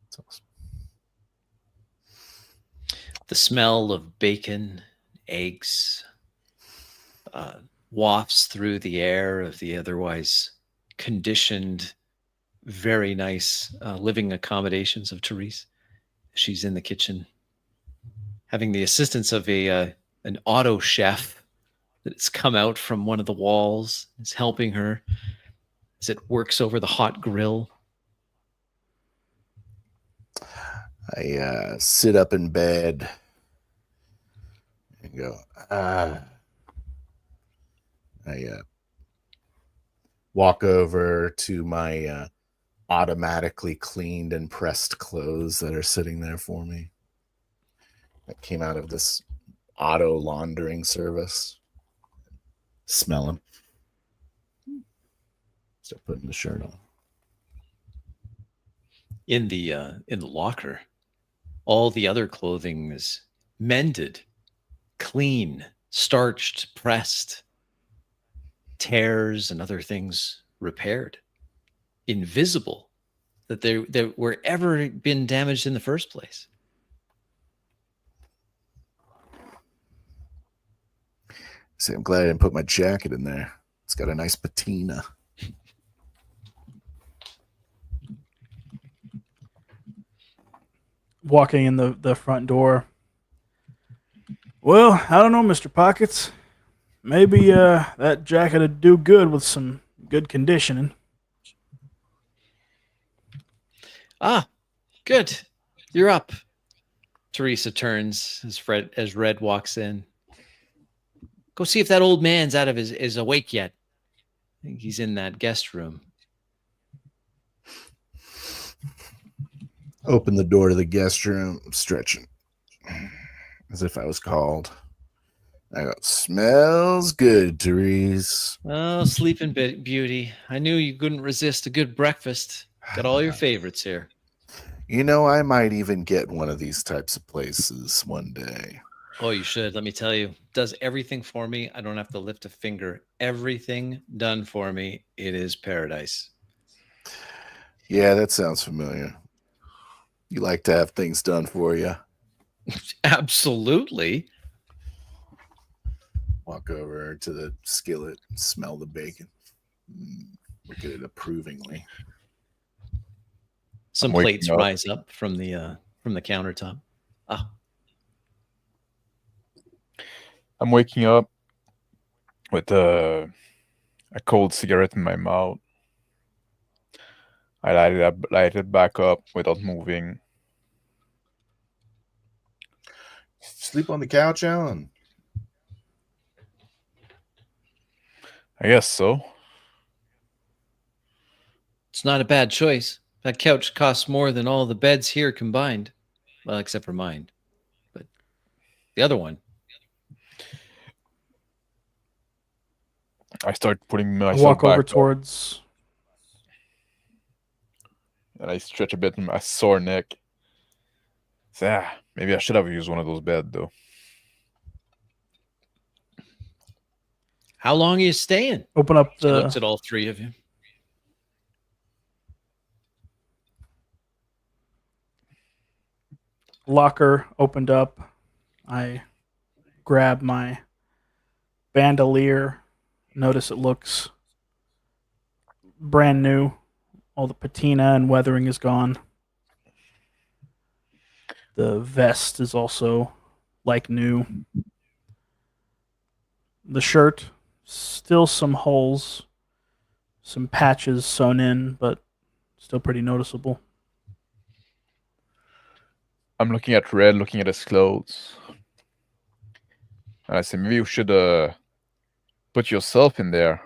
That's awesome. The smell of bacon, eggs, wafts through the air of the otherwise conditioned, very nice living accommodations of Therese. She's in the kitchen, having the assistance of an auto chef that's come out from one of the walls. Is helping her as it works over the hot grill. I sit up in bed and go, I walk over to my automatically cleaned and pressed clothes that are sitting there for me. That came out of this auto laundering service. Smell them. Start putting the shirt on. In the locker, all the other clothing is mended, clean, starched, pressed, tears and other things repaired, invisible that they were ever been damaged in the first place. See, I'm glad I didn't put my jacket in there. It's got a nice patina. Walking in the front door. Well, I don't know, Mr. Pockets. Maybe that jacket would do good with some good conditioning. Ah, good. You're up. Teresa turns as Red walks in. Go see if that old man's out of is awake yet. I think he's in that guest room. Open the door to the guest room, stretching as if I was called. I go, smells good, Therese. Oh, sleeping beauty. I knew you couldn't resist a good breakfast. Got all your favorites here. You know, I might even get one of these types of places one day. Oh, you should. Let me tell you. Does everything for me. I don't have to lift a finger. Everything done for me. It is paradise. Yeah, that sounds familiar. You like to have things done for you. Absolutely. Walk over to the skillet and smell the bacon. Look at it approvingly. Some plates rise up from the countertop. Ah. I'm waking up with a cold cigarette in my mouth. I light it back up without moving. Sleep on the couch, Alan? I guess so. It's not a bad choice. That couch costs more than all the beds here combined. Well, except for mine. But the other one. I start putting myself walk over back towards... and I stretch a bit in my sore neck. So, maybe I should have used one of those beds, though. How long are you staying? Open up She looks at all three of you. Locker opened up. I grab my bandolier. Notice it looks brand new. All the patina and weathering is gone. The vest is also like new. The shirt, still some holes, some patches sewn in, but still pretty noticeable. I'm looking at Red, looking at his clothes. And I say, maybe you should put yourself in there.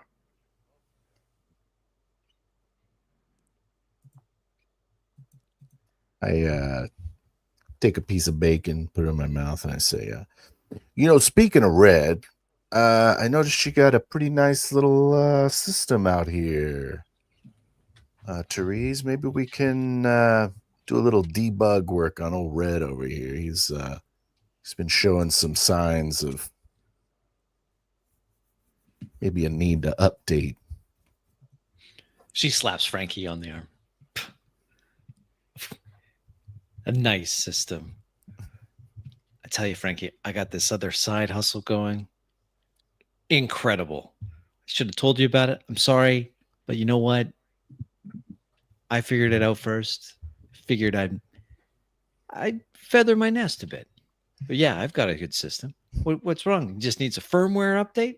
I take a piece of bacon, put it in my mouth, and I say, speaking of Red, I noticed you got a pretty nice little system out here. Therese, maybe we can do a little debug work on old Red over here. He's been showing some signs of maybe a need to update. She slaps Frankie on the arm. A nice system. I tell you, Frankie, I got this other side hustle going. Incredible. I should have told you about it. I'm sorry, but you know what? I figured it out first. Figured I'd feather my nest a bit. But yeah, I've got a good system. What's wrong? It just needs a firmware update?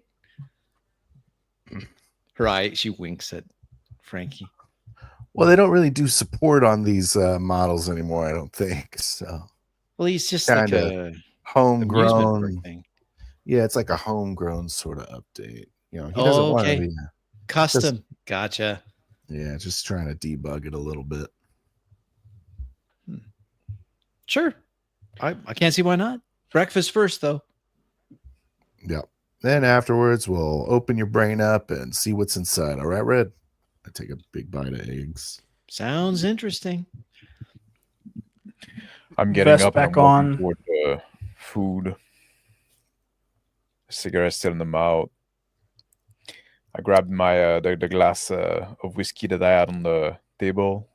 Her eye, she winks at Frankie. Well, they don't really do support on these models anymore, I don't think. So, well, he's just like a homegrown thing. Yeah, it's like a homegrown sort of update. You know, he doesn't want to be custom. Gotcha. Yeah, just trying to debug it a little bit. Sure. I can't see why not. Breakfast first, though. Yep. Then afterwards, we'll open your brain up and see what's inside. All right, Red? I take a big bite of eggs. Sounds interesting. I'm getting Vest up back and I'm on. walking toward the food. Cigarette still in the mouth. I grabbed my the glass of whiskey that I had on the table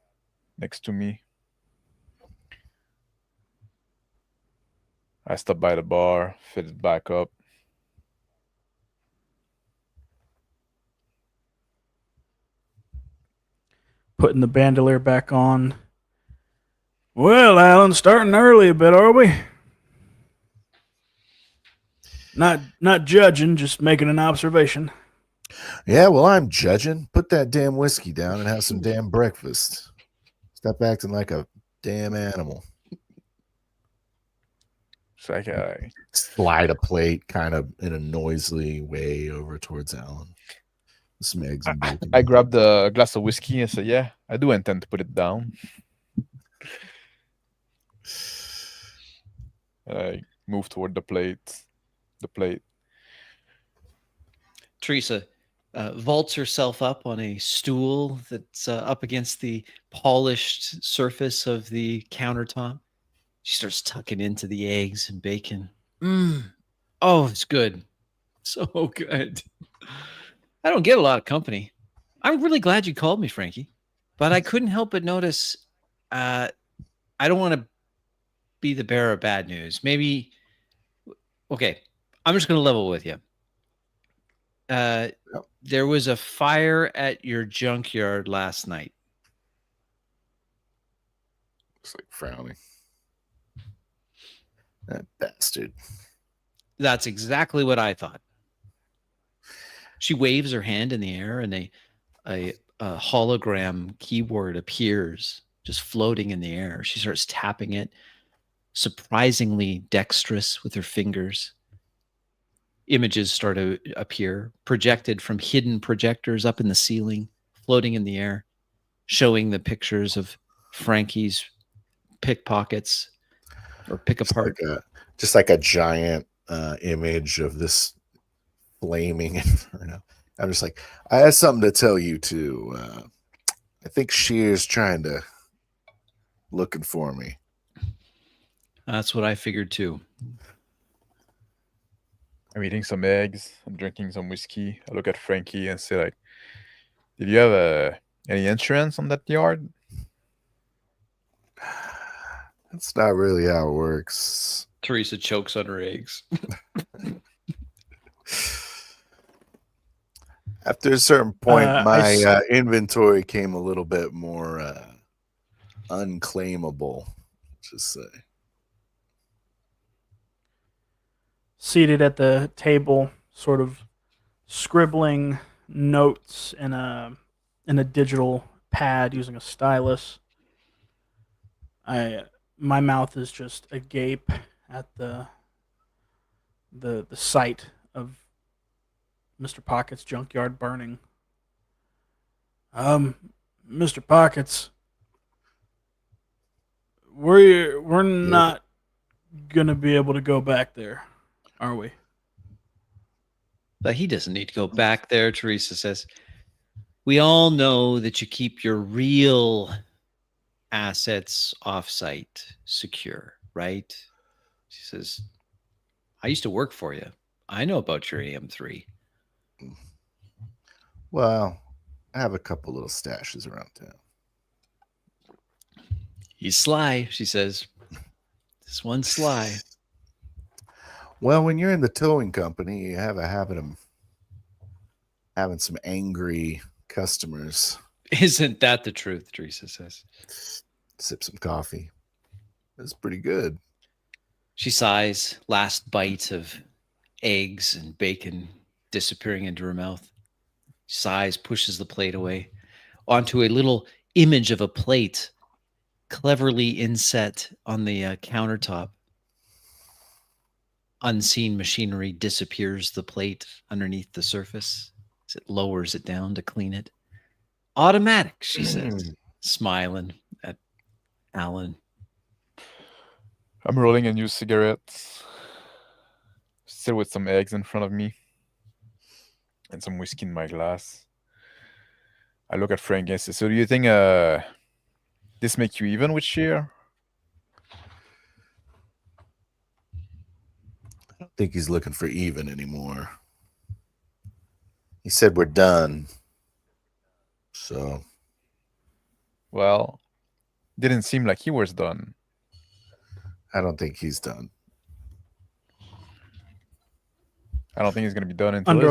next to me. I stopped by the bar, filled it back up. Putting the bandolier back on. Well, Alan, starting early a bit, are we? Not judging, just making an observation. Yeah, well, I'm judging. Put that damn whiskey down and have some damn breakfast. Stop acting like a damn animal. It's like Slide a plate kind of in a noisily way over towards Alan. Some eggs and bacon. I grabbed a glass of whiskey and said, yeah, I do intend to put it down. I moved toward the plate. Teresa vaults herself up on a stool that's up against the polished surface of the countertop. She starts tucking into the eggs and bacon. Oh, it's good. So good. I don't get a lot of company. I'm really glad you called me, Frankie. But I couldn't help but notice I don't want to be the bearer of bad news. Maybe, okay, I'm just going to level with you. There was a fire at your junkyard last night. Looks like frowning. That bastard. That's exactly what I thought. She waves her hand in the air and a hologram keyboard appears just floating in the air. She starts tapping it, surprisingly dexterous with her fingers. Images start to appear, projected from hidden projectors up in the ceiling, floating in the air, showing the pictures of Frankie's pickpockets or pick apart. Just like a giant image of this flaming inferno. I'm just like, I have something to tell you too. I think Shear's looking for me. That's what I figured too. I'm eating some eggs. I'm drinking some whiskey. I look at Frankie and say, like, did you have any insurance on that yard? That's not really how it works. Teresa chokes on her eggs. After a certain point, my inventory came a little bit more unclaimable, just say. Seated at the table, sort of scribbling notes in a digital pad using a stylus. My mouth is just agape at the sight of Mr. Pockets' junkyard burning. Mr. Pockets, we're not gonna be able to go back there, are we? But he doesn't need to go back there, Teresa says. We all know that you keep your real assets off-site secure, right? She says, I used to work for you. I know about your AM3. Well, I have a couple little stashes around town. He's sly, she says. This one's sly. Well, when you're in the towing company, you have a habit of having some angry customers. Isn't that the truth, Teresa says. Sip some coffee. It's pretty good. She sighs, last bite of eggs and bacon disappearing into her mouth. Sighs, pushes the plate away onto a little image of a plate cleverly inset on the countertop. Unseen machinery disappears the plate underneath the surface as it lowers it down to clean it. Automatic, she says, smiling at Alan. I'm rolling a new cigarette, still with some eggs in front of me and some whiskey in my glass. I look at Frank and say, so do you think this make you even with Sheer? I don't think he's looking for even anymore. He said we're done. So. Well, didn't seem like he was done. I don't think he's done. I don't think he's going to be done until he's done.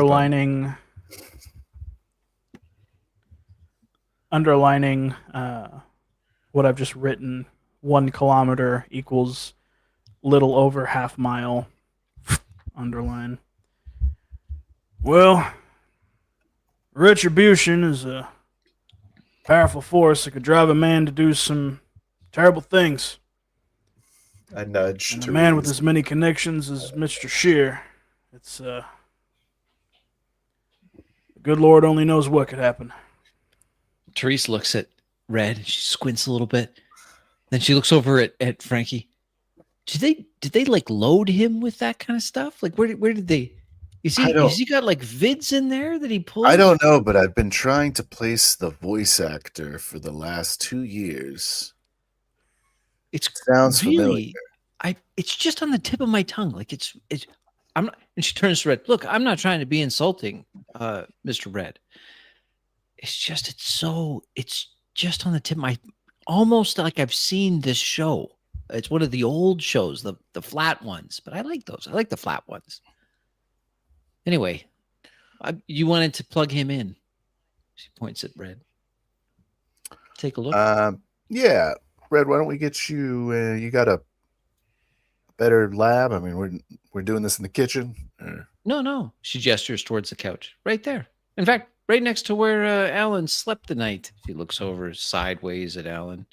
Underlining what I've just written, 1 kilometer equals little over half mile. Underline. Well, retribution is a powerful force that could drive a man to do some terrible things. I nudged. And a man with as many connections as Mr. Shear, it's the good Lord only knows what could happen. Therese looks at Red. She squints a little bit. Then she looks over at Frankie. Did they like load him with that kind of stuff? Like where did they? Is he got like vids in there that he pulled? I don't know, but I've been trying to place the voice actor for the last 2 years. It sounds really, familiar. It's just on the tip of my tongue. Like I'm not. And she turns to Red. Look, I'm not trying to be insulting, Mr. Red. It's just on the tip of my. Almost like I've seen this show. It's one of the old shows, the flat ones, but I like those. I like the flat ones. Anyway, you wanted to plug him in. She points at Red. Take a look. Yeah, Red. Why don't we get you? You got a better lab? I mean, we're doing this in the kitchen. Or? No. She gestures towards the couch, right there. In fact, right next to where Alan slept the night. She looks over sideways at Alan.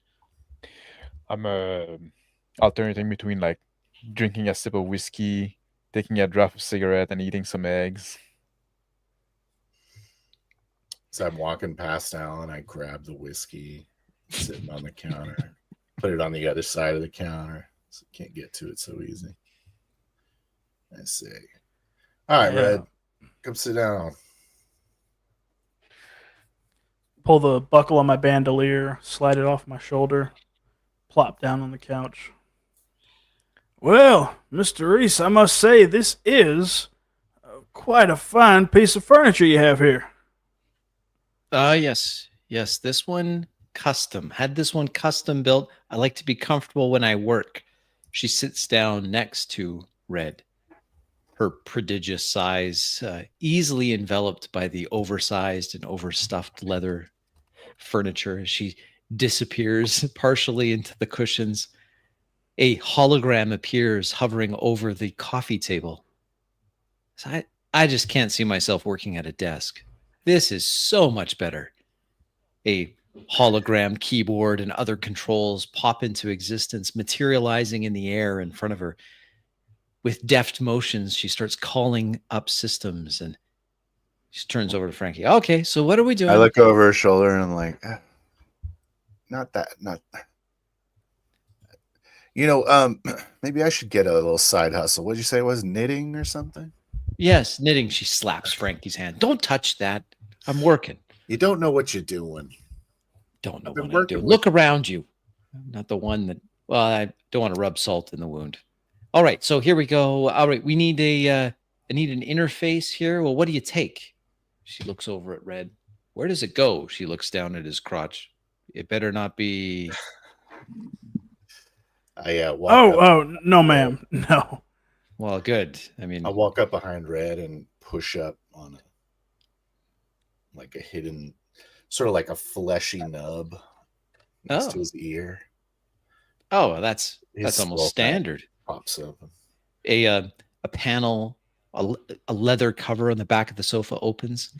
I'm alternating between like drinking a sip of whiskey, taking a draft of cigarette, and eating some eggs. So I'm walking past Alan. I grab the whiskey, sitting on the counter, put it on the other side of the counter, so I can't get to it so easy. I say, "All right, Red, come sit down." Pull the buckle on my bandolier, slide it off my shoulder, plop down on the couch. Well, Mr. Reese, I must say this is quite a fine piece of furniture you have here. Yes. This one custom. Had this one custom built. I like to be comfortable when I work. She sits down next to Red. Her prodigious size, easily enveloped by the oversized and overstuffed leather furniture. She disappears partially into the cushions. A hologram appears hovering over the coffee table. So I just can't see myself working at a desk. This is so much better. A hologram keyboard and other controls pop into existence, materializing in the air in front of her. With deft motions, she starts calling up systems, and she turns over to Frankie. Okay, so what are we doing? I look over her shoulder and I'm like, not that. Maybe I should get a little side hustle. What'd you say it was? Knitting or something? Yes, knitting. She slaps Frankie's hand. Don't touch that. I'm working. You don't know what you're doing. Don't know I've been what I'm working doing. with Look around you. I'm not the one that. Well, I don't want to rub salt in the wound. All right, so here we go. All right, we need I need an interface here. Well, what do you take? She looks over at Red. Where does it go? She looks down at his crotch. It better not be. I walk up. Oh, no, ma'am. No. Well, good. I mean, I walk up behind Red and push up on a hidden, sort of like a fleshy nub next to his ear. oh, that's His almost skull standard. pops up. A panel, a leather cover on the back of the sofa opens,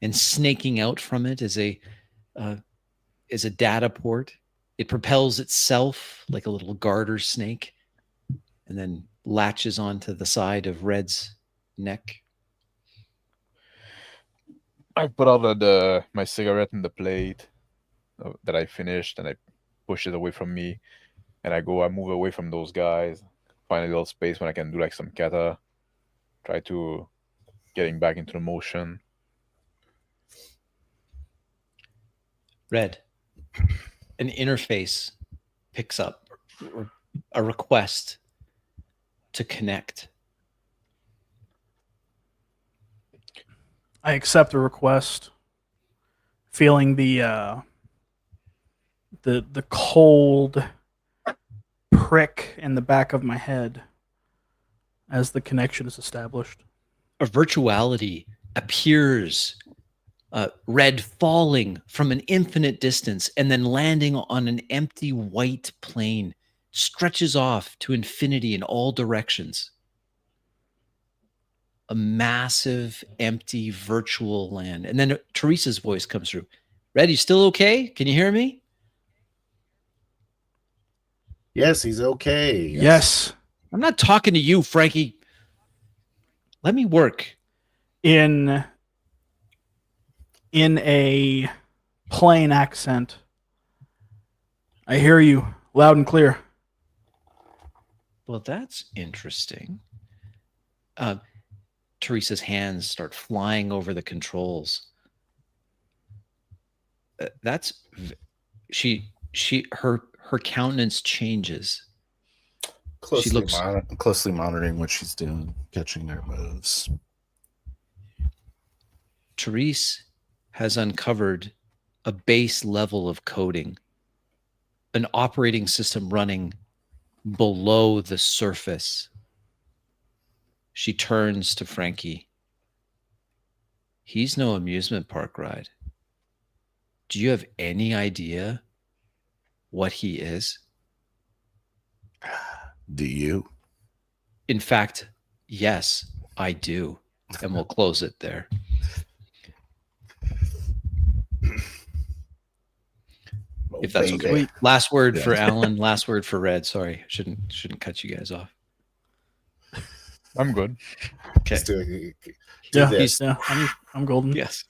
and snaking out from it is a data port. It propels itself like a little garter snake, and then latches onto the side of Red's neck. I put out my cigarette in the plate that I finished, and I push it away from me, and I move away from those guys, find a little space when I can do like some kata, try to getting back into the motion. Red, an interface picks up a request to connect. I accept the request, feeling the cold prick in the back of my head as the connection is established. A virtuality appears, Red falling from an infinite distance and then landing on an empty white plane, stretches off to infinity in all directions. A massive, empty, virtual land. And then Teresa's voice comes through. Red, you still okay? Can you hear me? Yes, he's okay. Yes. I'm not talking to you, Frankie. Let me work. In a plain accent, I hear you loud and clear. Well, that's interesting. Teresa's hands start flying over the controls. Her countenance changes. Closely monitoring what she's doing, catching their moves. Therese has uncovered a base level of coding, an operating system running below the surface. She turns to Frankie. He's no amusement park ride. Do you have any idea what he is? Do you? In fact, yes, I do. And we'll close it there. If that's okay. Last word for Alan, last word for Red. Sorry, shouldn't cut you guys off. I'm good. Okay. I'm golden. Yes.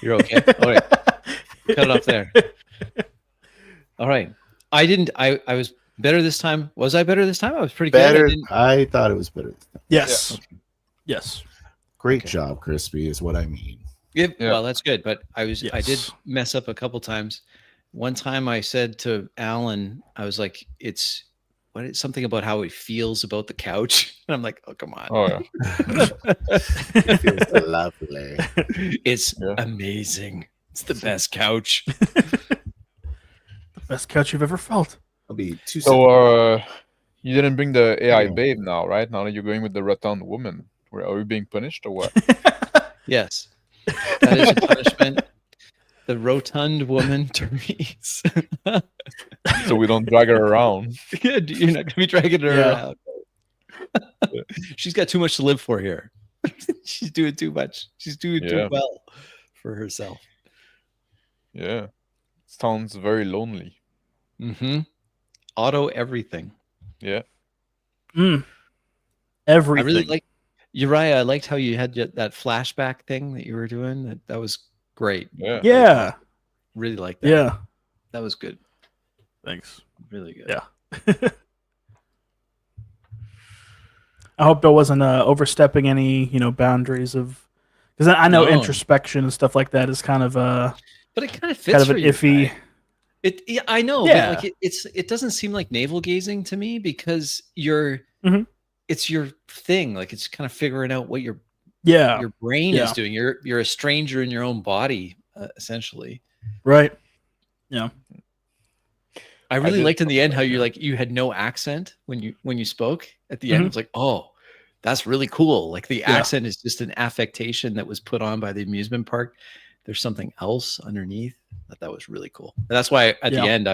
You're okay. All right. Cut it off there. All right. I was better this time. Was I better this time? I was pretty better. good. I thought it was better this time. Yes. Yeah. Okay. Yes. Great job, Crispy, is what I mean. Yeah. Well, that's good. But I did mess up a couple times. One time I said to Alan, I was like, it's something about how he feels about the couch. And I'm like, oh, come on. Oh, yeah. It feels lovely. It's amazing. It's the best couch. The best couch you've ever felt. I'll be too. So, you didn't bring the AI babe now, right? Now that you're going with the rotund woman. Are we being punished or what? Yes. That is a punishment. The rotund woman, Therese. So we don't drag her around. Good. You're not going to be dragging her around. She's got too much to live for here. She's doing too much. She's doing too well for herself. Yeah. Sounds very lonely. Mm-hmm. Auto everything. Yeah. Everything. I really like Uriah. I liked how you had that flashback thing that you were doing. That was great. Yeah. Yeah. Really like that. Yeah. That was good. Thanks. Really good. Yeah. I hope I wasn't overstepping any, boundaries of, Because I know No. introspection and stuff like that is kind of But it kind of fits kind of for an you, iffy. right? Yeah, I know, Yeah. but like it doesn't seem like navel gazing to me because you're Mhm. it's your thing. Like it's kind of figuring out what your Yeah. brain Yeah. is doing. You're a stranger in your own body, essentially. Right. Yeah. I really did liked in the end how something, you had no accent when you spoke at the Mhm. end. It was like, oh, that's really cool. Like the Yeah. accent is just an affectation that was put on by the amusement park. There's something else underneath. That was really cool. And that's why at the end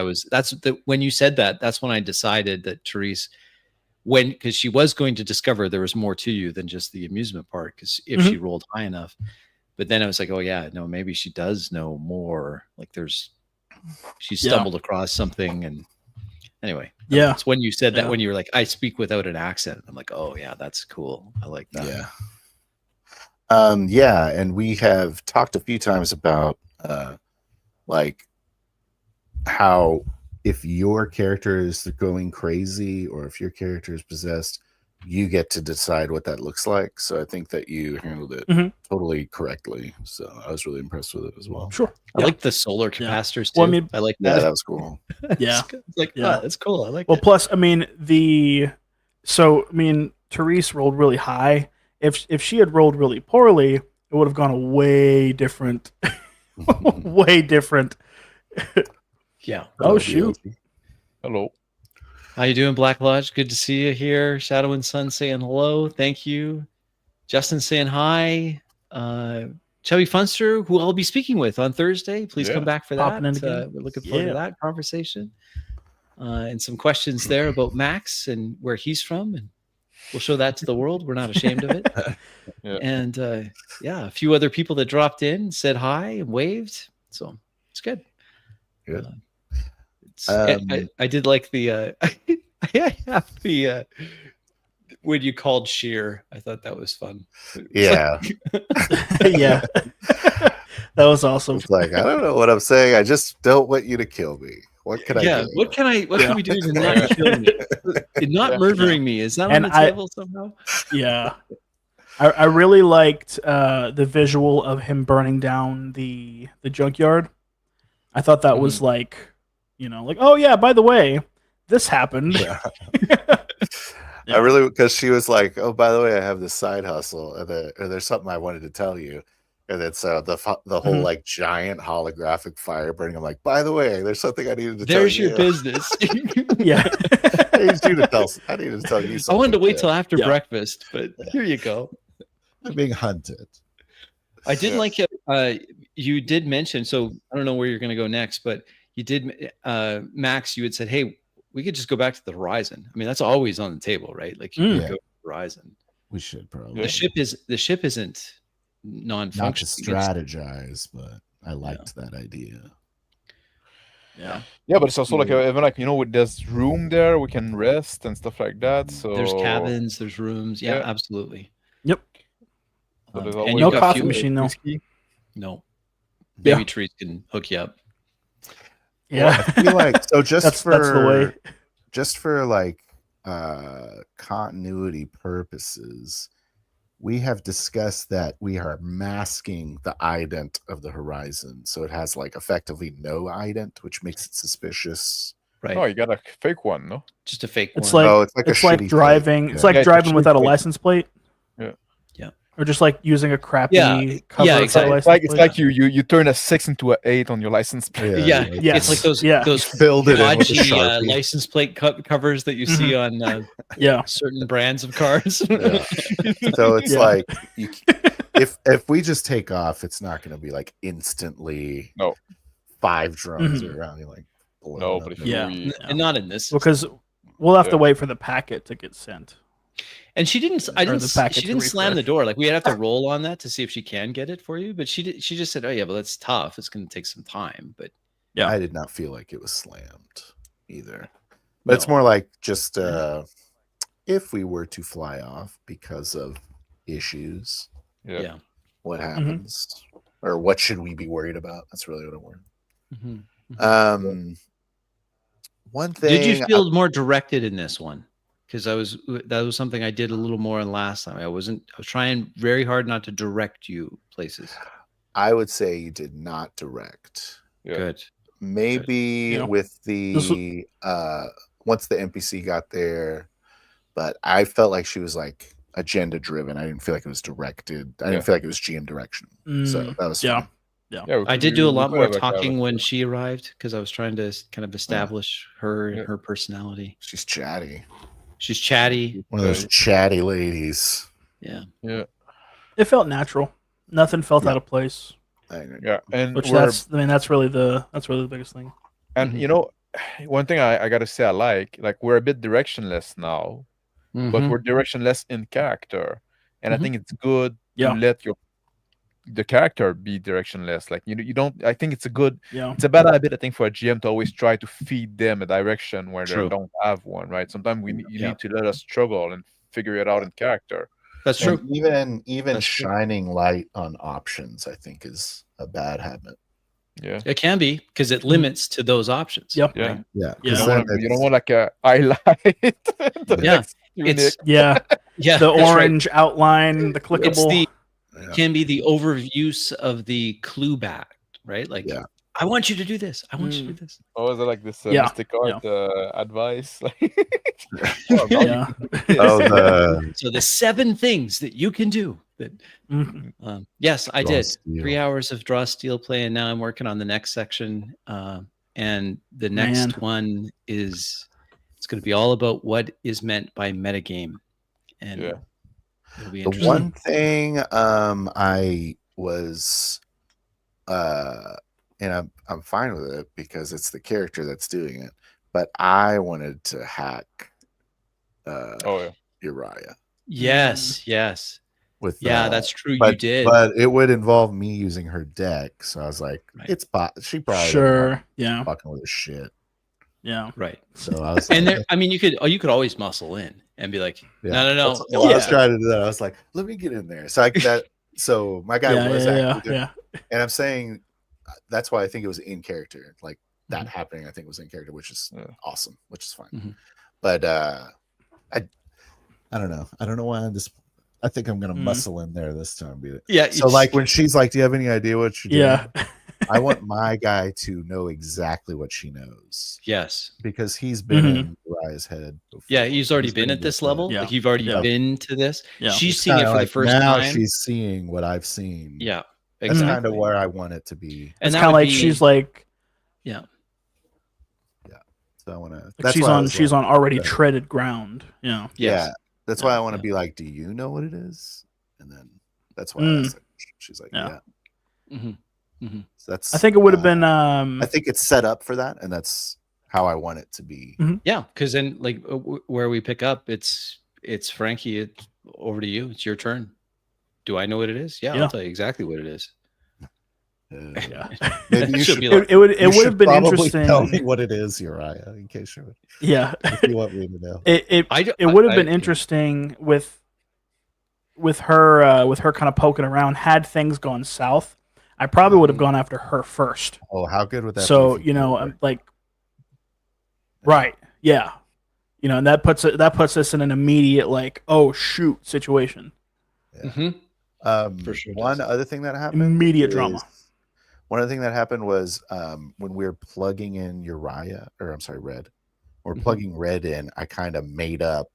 when you said that, that's when I decided that Therese, because she was going to discover there was more to you than just the amusement park, because if she rolled high enough. But then I was like, oh yeah, no, maybe she does know more. Like she stumbled across something. And anyway, it's when you said that, when you were like, I speak without an accent. I'm like, oh yeah, that's cool. I like that. Yeah. And we have talked a few times about like how if your character is going crazy or if your character is possessed, you get to decide what that looks like. So I think that you handled it totally correctly. So I was really impressed with it as well. Sure. I like the solar capacitors too. Well, I mean, I like that. Yeah, that was cool. Yeah. It's like, oh, that's cool. I like Well, it. plus, I mean, Therese rolled really high. If she had rolled really poorly, it would have gone a way different, way different. Yeah. Oh, shoot. Hello. How you doing, Black Lodge? Good to see you here. Shadow and Sun saying hello. Thank you. Justin saying hi. Chubby Funster, who I'll be speaking with on Thursday. Please come back for that. Popping in again. We're looking forward to that conversation. And some questions there about Max and where he's from. And we'll show that to the world. We're not ashamed of it. And a few other people that dropped in, said hi and waved. So it's good. Good. I did like the I have the when you called sheer. I thought that was fun. Yeah. Yeah. That was awesome. It's like, I don't know what I'm saying. I just don't want you to kill me. What can I do? What can we do to not kill me? Not murdering me. Is that on the table somehow? Yeah. I really liked the visual of him burning down the junkyard. I thought that was like, like, oh yeah, by the way, this happened. Yeah. I really, because she was like, oh, by the way, I have this side hustle, and there's something I wanted to tell you. And it's the whole like giant holographic fire burning. I'm like, by the way, there's something I needed to tell you. There's your business. Yeah. I needed to tell you something. I wanted to wait till after breakfast, but here you go. I'm being hunted. I did like it. You did mention, so I don't know where you're going to go next, but you did, Max, you had said, hey, we could just go back to the horizon. I mean, that's always on the table, right? Like you could go to the horizon. We should probably. The ship isn't non-functional. Not to strategize, but I liked that idea. Yeah. Yeah, but it's also like even like there's room there, we can rest and stuff like that. So there's cabins, there's rooms. Yeah, absolutely. Yep. So and no coffee machine though. No. Maybe trees can hook you up. Yeah. Well, I feel like so that's the way. Just for like continuity purposes, we have discussed that we are masking the ident of the horizon, so it has like effectively no ident, which makes it suspicious. Right. Oh, you got a fake one, no? Just a fake it's one. Like, it's like driving. It's like driving without a license plate. Yeah. Yeah. Or just like using a crappy cover. Yeah, exactly. It's like you turn a 6 into an 8 on your license plate. Yeah. It's like those filled it in with a license plate covers that you see on certain brands of cars. So it's like if we just take off, it's not going to be like instantly 5 drones around you like. No, but and not in this, because we'll have to wait for the packet to get sent. And she didn't. She didn't slam the door. Like we have to roll on that to see if she can get it for you. But she just said, "Oh yeah, but that's tough. It's going to take some time." But I did not feel like it was slammed either. But it's more like just if we were to fly off because of issues, what happens, or what should we be worried about? That's really what I'm worried. One thing. Did you feel more directed in this one? because that was something I did a little more on last time. I was trying very hard not to direct you places. I would say you did not direct. Yeah. Good. Maybe Yeah. with the once the NPC got there, but I felt like she was like agenda driven. I didn't feel like it was directed. I didn't feel like it was GM direction. So that was yeah. fine. Yeah, I did do a lot could more have, like, talking when she arrived because I was trying to kind of establish her and her personality. She's chatty. She's chatty. One of those chatty ladies. Yeah. Yeah. It felt natural. Nothing felt out of place. Yeah, and Which that's really the biggest thing. And you know, one thing I gotta say, I like we're a bit directionless now, but we're directionless in character, and I think it's good to let the character be directionless. Like you don't. I think it's a bad habit, I think, for a GM to always try to feed them a direction where they don't have one. Right? Sometimes you need to let us struggle and figure it out in character. That's true. And even shining light on options, I think, is a bad habit. Yeah, it can be because it limits to those options. Yep. Right? Yeah. You don't want like a highlight. The orange outline, the clickable. Can be the overuse of the clue back, right? Like, I want you to do this. I want you to do this. Oh, is it like this mystic art advice? So the 7 things that you can do. That, yes, I did. 3 hours of draw steel play, and now I'm working on the next section. And the next one is it's going to be all about what is meant by metagame. And it'll be interesting. The one thing I was and I'm fine with it because it's the character that's doing it, but I wanted to hack Uriah. Yes. With that's true. But, you did, but it would involve me using her deck, so I was like, she probably fucking with his shit. Yeah, right. So I was, and I mean, you could always muscle in and be like, no. I was trying to do that. I was like, let me get in there. So so my guy was actually doing, and I'm saying that's why I think it was in character, like that happening. I think it was in character, which is awesome, which is fine. But I don't know. I don't know why I think I'm gonna muscle in there this time. So like when she's like, "Do you have any idea what you're doing?" I want my guy to know exactly what she knows. Yes, because he's been in Uriah's head before. Yeah, he's already been at this level. Like you've already been to this. She's seeing it for the first now time. She's seeing what I've seen. Yeah, exactly. That's kind of where I want it to be. And it's kind of like she's like, So I want to. She's on already treaded ground. Yeah. Yeah. That's why I want to be like, do you know what it is? And then that's why I asked her. She's like, yeah. So that's. I think it would have been. I think it's set up for that, and that's how I want it to be. Yeah, because then, like, where we pick up, it's Frankie. Over to you. It's your turn. Do I know what it is? Yeah. I'll tell you exactly what it is. Maybe you should. It would have been interesting. Tell me what it is, Uriah, in case you're. If you want me to know. It would have been interesting with her kind of poking around. Had things gone south, I probably would have gone after her first. Oh, how good would that? So be I'm like, right, yeah, and that puts us in an immediate like, oh shoot situation. Yeah. For sure. One other thing that happened. Immediate drama. One other thing that happened was when we were plugging in Red. We're plugging Red in. I kind of made up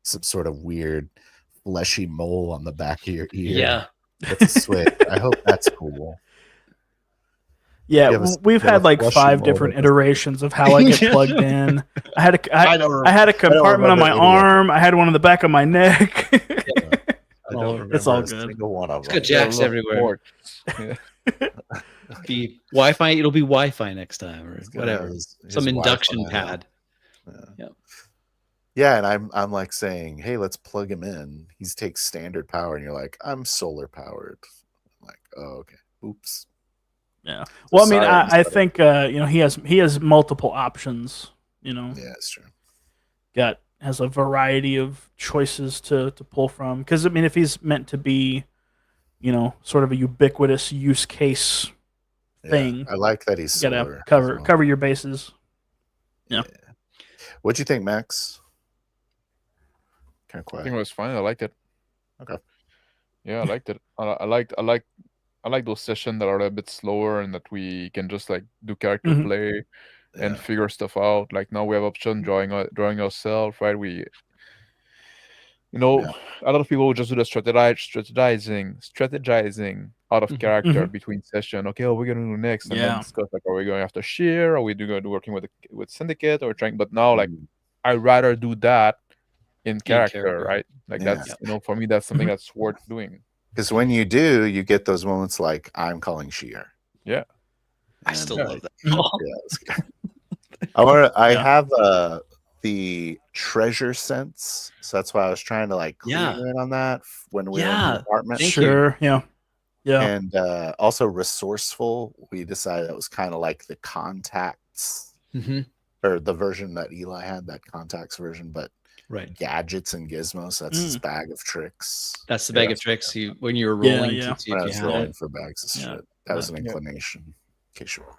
some sort of weird fleshy mole on the back of your ear. Yeah, with a switch. I hope that's cool. Yeah, we've had like 5 different iterations of how I get plugged in. I had a compartment on my arm. I had one on the back of my neck. It's all good. It's got jacks everywhere. Be Wi-Fi. It'll be Wi-Fi next time, or whatever. Some induction pad. Yeah, and I'm like saying, hey, let's plug him in. He takes standard power, and you're like, I'm solar powered. I'm like, oh, okay. Oops. Yeah. Well, I mean, I think he has multiple options. Yeah, it's true. Has a variety of choices to pull from. Because I mean, if he's meant to be, sort of a ubiquitous use case thing, I like that he's gotta cover your bases. Yeah. What'd you think, Max? Kind of I think quiet. it was fine. I liked it. Okay. Yeah, I liked it. I like those sessions that are a bit slower and that we can just like do character Mhm. play and Yeah. figure stuff out. Like now we have option drawing ourselves, right? Yeah. A lot of people will just do the strategizing out of Mhm. character between session. Okay, what we're gonna do next, and then Yeah. discuss like, are we going after sheer? Are we going to working with syndicate or trying? But now, like, Mm, I'd rather do that in character, character. right? Like Yeah. that's for me that's something Mhm. that's worth doing. Because when you do, you get those moments like I'm calling Sheer. Yeah. I still And, love that. Yeah, it's good. I Yeah. have the treasure sense, so that's why I was trying to like clue Yeah. you in on that when we were in Yeah. the apartment. Thank you. Sure. Yeah. Yeah. And also resourceful. We decided that was kind of like the contacts Mhm. or the version that Eli had, that contacts version, but Right. gadgets and gizmos. That's his bag of tricks. That's the bag Yeah. of tricks. When you were Yeah, rolling yeah. to see When if I you was had rolling it. for bags of Yeah. shit. That was an Yeah. inclination. In case you were.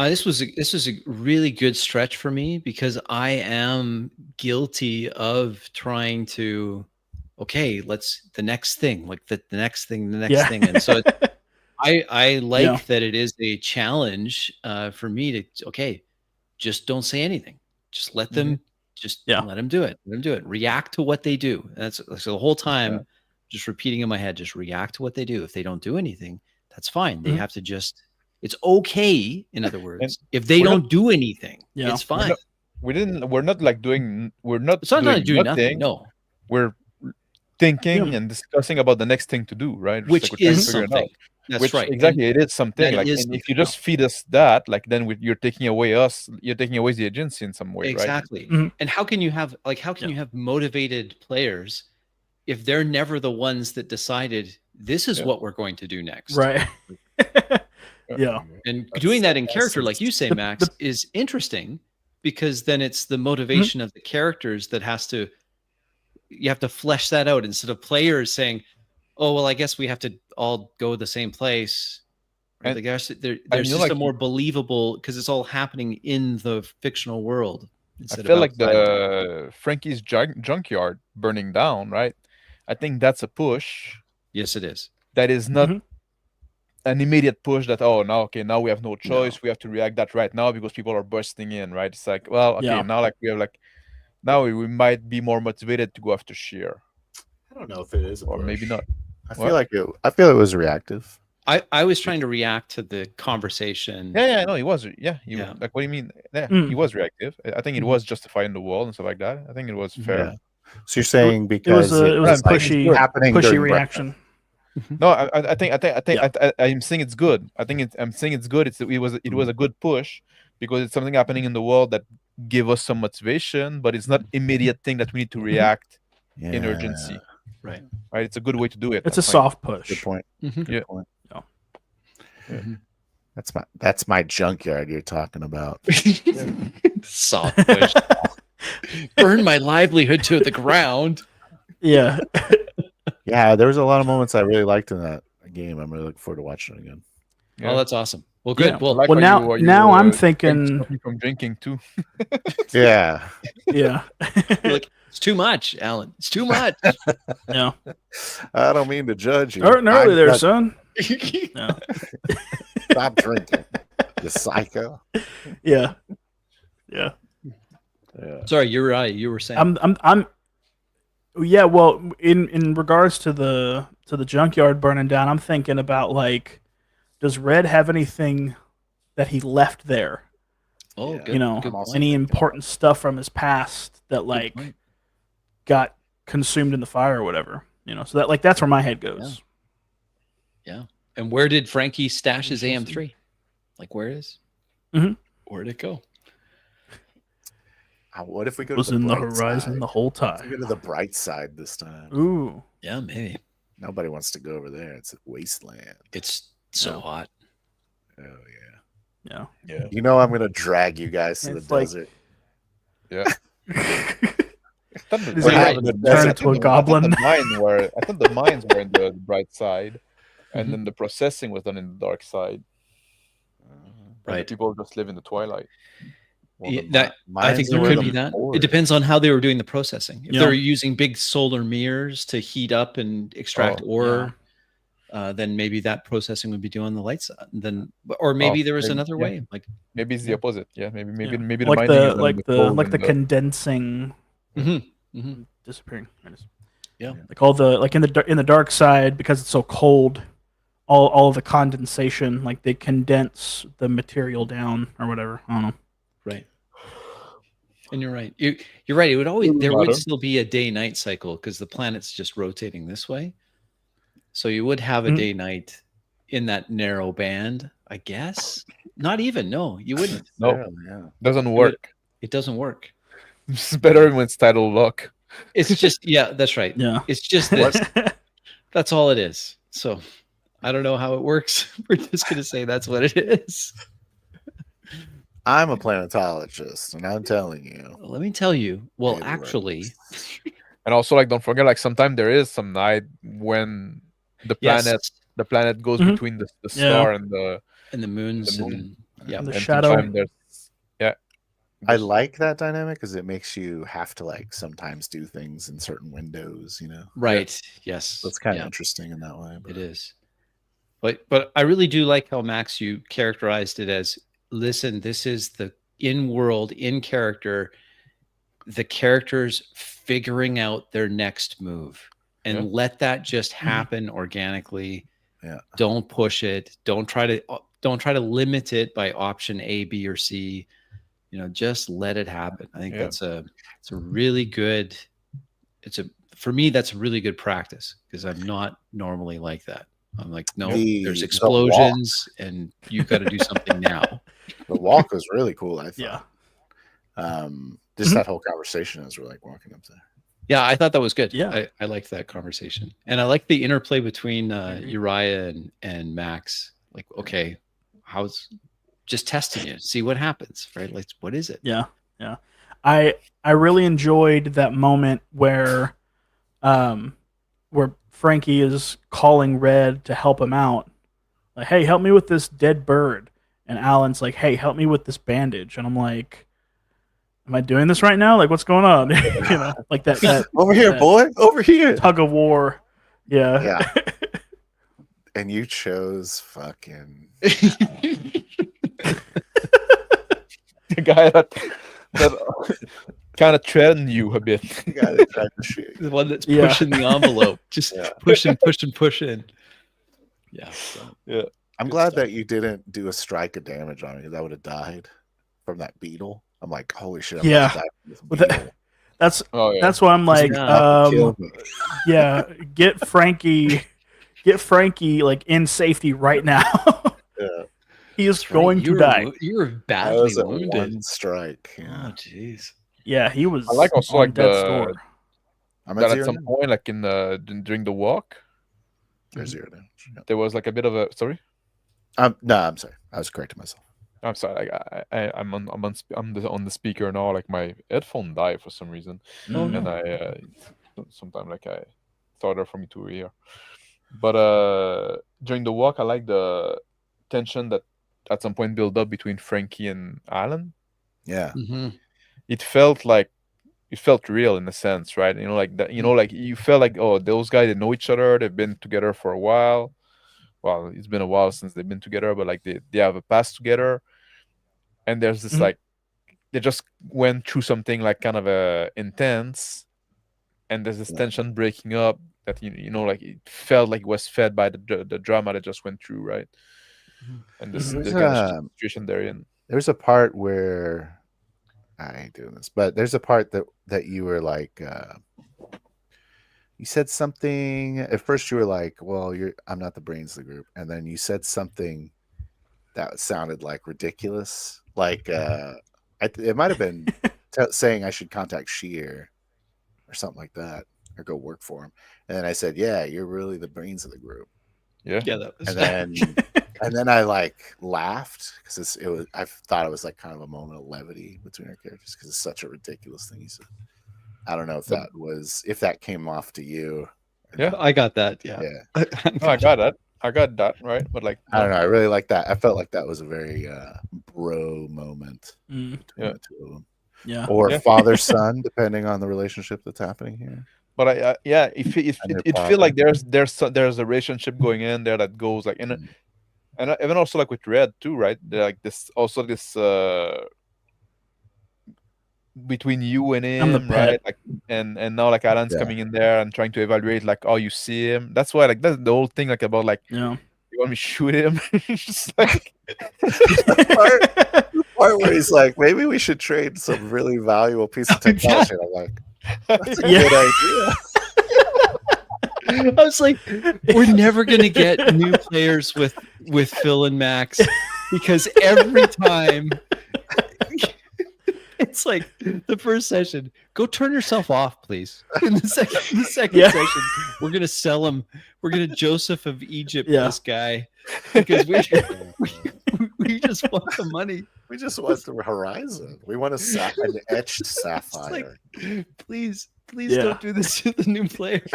This was a really good stretch for me because I am guilty of trying to, okay, let's the next thing, like the next thing, and so I like Yeah. that it is a challenge for me to just don't say anything, just let them Yeah. let them do it, react to what they do. That's so the whole time, Yeah. just repeating in my head, just react to what they do. If they don't do anything, that's fine. They Mhm. have to just. It's okay, in other words, if they we're not- don't do anything, Yeah. it's fine. We're not like doing. We're not It's not doing doing nothing. nothing. No, We're thinking Yeah. and discussing about the next thing to do, right? Just which like we're trying to is figure it something. out. That's Which right. exactly it is something. that Like, is and if you something. just feed us that, like, then you're taking away us. You're taking away the agency in some way, right? Exactly. Mhm. And how can you have you have motivated players if they're never the ones that decided this is Yeah. what we're going to do next? Right. Yeah. And That's doing that the in character, essence. like you say, Max, is interesting because then it's the motivation of the characters that you have to flesh that out instead of players saying, oh, well, I guess we have to all go the same place. Or And- I guess there's and just like a more believable because it's all happening in the fictional world. I Instead feel of like outside of it. the Frankie's junkyard burning down, right? I think that's a push Yes, it is. that is not Mhm. an immediate push that now we have no choice. We have to react that right now because people are bursting in, right? It's like, well, okay, Yeah. now like we have like now we might be more motivated to go after sheer, I don't know if it is a or push. maybe not. I What? feel it was reactive. I was trying to react to the conversation. Yeah, no, he was. Yeah, Yeah. like, what do you mean? Yeah, Mm. he was reactive. I think it was justifying the wall and stuff like that. I think it was fair. Yeah. So you're saying It because was a like, pushy happening pushy during reaction. No, I think Yeah. I'm saying it's good. I'm saying it's good. It was a good push because it's something happening in the world that give us some motivation, but it's not immediate thing that we need to react in urgency. Right. Right? It's a good way to do it. It's a I find. soft Good push. point. Mhm. Good Yeah. point. Mhm. That's my junkyard you're talking about. Soft push. Burn my livelihood to the ground. Yeah. Yeah, there was a lot of moments I really liked in that game. I'm really looking forward to watching it again. Yeah. Oh, that's awesome. Well, good. Yeah. Well, Like Well, how now I'm trying to thinking. stop me from drinking too. Yeah. Yeah. you're like, it's too much, Alan. It's too much. Yeah. I don't mean to judge you. Starting early I'm there, not- son. Yeah. Stop drinking, you psycho. Yeah. Yeah. Yeah. Sorry, you're right. You were saying. I'm yeah, well, in regards to the junkyard burning down, I'm thinking about like, does Red have anything that he left there? oh, Yeah. good. You know, good. also any thinking important stuff from his past that like point. got consumed in the fire or whatever. You know, so that's where my head goes. And where did Frankie stash his AM3? Like, where is? Mhm. Where'd it go? What if we go Was to the in the bright horizon side? the whole Let's go time. to the bright side this time. Ooh. Yeah, maybe. Nobody wants to go over there. It's a wasteland. It's so Yeah. hot. Oh yeah. Yeah. You know I'm gonna drag you guys to It's the like- desert. Yeah. Is We're he having like a turn desert into a meeting. goblin? I thought the mines were in the bright side, and Mhm. then the processing was done in the dark side. And the Right. people just live in the twilight. Well, Yeah, the that I think mines there were could the be that. It forest. depends on how they were doing the processing. If Yeah. they're using big solar mirrors to heat up and extract ore, then maybe that processing would be doing the lights. Then, or maybe there was maybe, another yeah. way. Like, Maybe it's the opposite. Yeah, maybe Yeah. maybe the like mining the is on like the gold like and the condensing disappearing. yeah, Like all the like in the dark side, because it's so cold, all of the condensation, like they condense the material down or whatever. I don't know. right. And you're right. You're right. It would always there would still be a day-night cycle because the planet's just rotating this way. So you would have a Mhm. day-night in that narrow band, I guess. Not even. No, you wouldn't. No, Yeah. doesn't would- work. It doesn't work. It's better when it's tidal lock. It's just that's right. Yeah. It's just this. That's all it is. So I don't know how it works. We're just gonna say that's what it is. I'm a planetologist, and I'm telling you. Let me tell you. Well, it actually, works. And also, like, don't forget, like, sometimes there is some night when the planet goes Mhm. between the star and the moons moon. and yeah. And the and shadow. sometimes there's I like that dynamic because it makes you have to like sometimes do things in certain windows, Right. Yes. That's kind of Yeah, interesting in that way. it is. But I really do like how Max you characterized it as listen, this is the in-world, in character, the characters figuring out their next move and let that just happen organically. Yeah. Don't push it. Don't try to limit it by option A, B, or C. Just let it happen. I think it's a really good. For me, that's a really good practice because I'm not normally like that. I'm like, no, there's explosions and you got to do something now. The walk was really cool, I thought. Yeah. Just that whole conversation as we're like walking up there. Yeah, I thought that was good. Yeah. I liked that conversation. And I like the interplay between Uriah and Max. Like, okay, how's just testing it, see what happens, right? Like, what is it? Yeah. I really enjoyed that moment where Frankie is calling Red to help him out. Like, hey, help me with this dead bird. And Alan's like, hey, help me with this bandage. And I'm like, am I doing this right now? Like, what's going on? Like that over here, boy, over here. Tug of war. Yeah. And you chose fucking the guy that kind of threatened you a bit. the guy that tried to shoot. The one that's pushing the envelope, just pushing. Yeah. Yeah. I'm glad that you didn't do a strike of damage on me. That would have died from that beetle. I'm like, holy shit. I'm about to die from this beetle. That's that's why I'm like, kill me. get Frankie like in safety right now. He is going to die. You were badly wounded. One strike. Oh, jeez. Yeah, he was. I like also on like death's door. I'm that at some point, like during the walk, there's 0 damage. Yep. there was like a bit of a sorry. No, I'm sorry. I was correcting myself. I'm sorry. I'm on the speaker now. Like my headphone died for some reason, and I sometimes like it's harder for me to hear. But during the walk, I like the tension that at some point built up between Frankie and Alan. Yeah. It felt real in a sense, right? Like that. Like you felt like, oh, those guys, they know each other. They've been together for a while. Well, it's been a while since they've been together, but like they have a past together. And there's this like they just went through something like kind of intense, and there's this tension breaking up that like it felt like it was fed by the drama that just went through, right? And this kind of situation they're in. There's a part where I hate doing this, but there's a part that you were like you said something at first. You were like, well, I'm not the brains of the group, and then you said something that sounded like ridiculous. Like it might have been saying I should contact Shear or something like that, or go work for him. And then I said, yeah, you're really the brains of the group. Yeah. That was. And then I like laughed because I thought it was like kind of a moment of levity between our characters because it's such a ridiculous thing he said. I don't know if that came off to you. Yeah, I got that. Yeah. I got that. I got that right, but like I don't know. I really like that. I felt like that was a very bro moment Mm, between Yeah. the two of them, yeah. or Yeah. father son, depending on the relationship that's happening here. But if And their it feel father. like there's a relationship going in there that goes like in, and even also like with Red too, right? They're like this between you and I'm the him, right? pet. Like and now like Alan's Yeah. coming in there and trying to evaluate like how you see him. That's why like that's the whole thing like about like Yeah. you want me to shoot him? It's just like Part where he's like, maybe we should trade some really valuable piece of technology. And I'm like, that's a Yeah. good idea. I was like, we're never gonna get new players with Phil and Max because every time it's like the first session, go turn yourself off, please. In the second Yeah. session, we're gonna sell him. We're gonna Joseph of Egypt Yeah. this guy because we just want the money. We just want the horizon. We want an etched It's sapphire. like, please Yeah. don't do this to the new player.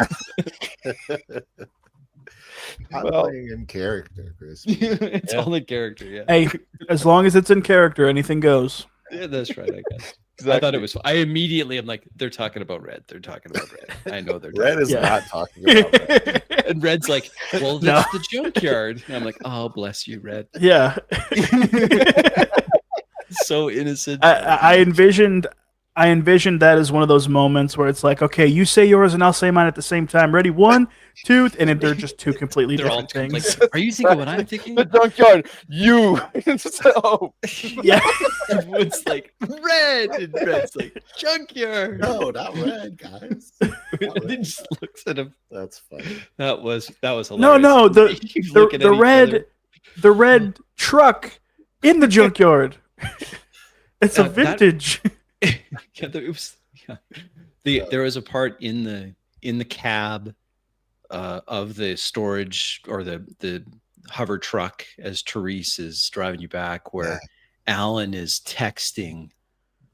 I'm Well- playing in character, Chris. It's Yeah. all in character, yeah. Hey, as long as it's in character, anything goes. Yeah, that's right, I guess. I Exactly. thought it was. I immediately, I'm like, they're talking about Red. They're talking about Red. I know they're. Red talking is Yeah. not talking about Red. And Red's like, well, No. that's the junkyard. And I'm like, oh, bless you, Red. Yeah. So innocent. I envisioned that as one of those moments where it's like, okay, you say yours and I'll say mine at the same time. Ready? 1, 2, and then they're just two completely They're all different like, things. are you thinking what I'm thinking? The junkyard, you. It's just like, oh, Yeah. Everyone's like, Red. And Red's like, junkyard. No, not Red, guys. And he just looks at him. That's funny. That was hilarious. No, They keep looking the at each red other. the red truck in the junkyard. It's a That- vintage. Yeah, there was a part in the cab of the storage or the hover truck as Therese is driving you back, where Alan is texting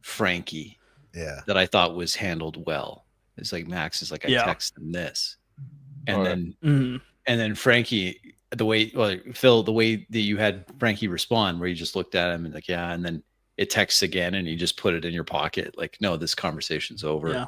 Frankie Yeah. that I thought was handled well. It's like Max is like, I Yeah. text him this, and Oh, yeah. then Mhm. and then Frankie, Phil, the way that you had Frankie respond, where you just looked at him and like, yeah, and then it texts again and you just put it in your pocket. Like, no, this conversation's over. Yeah.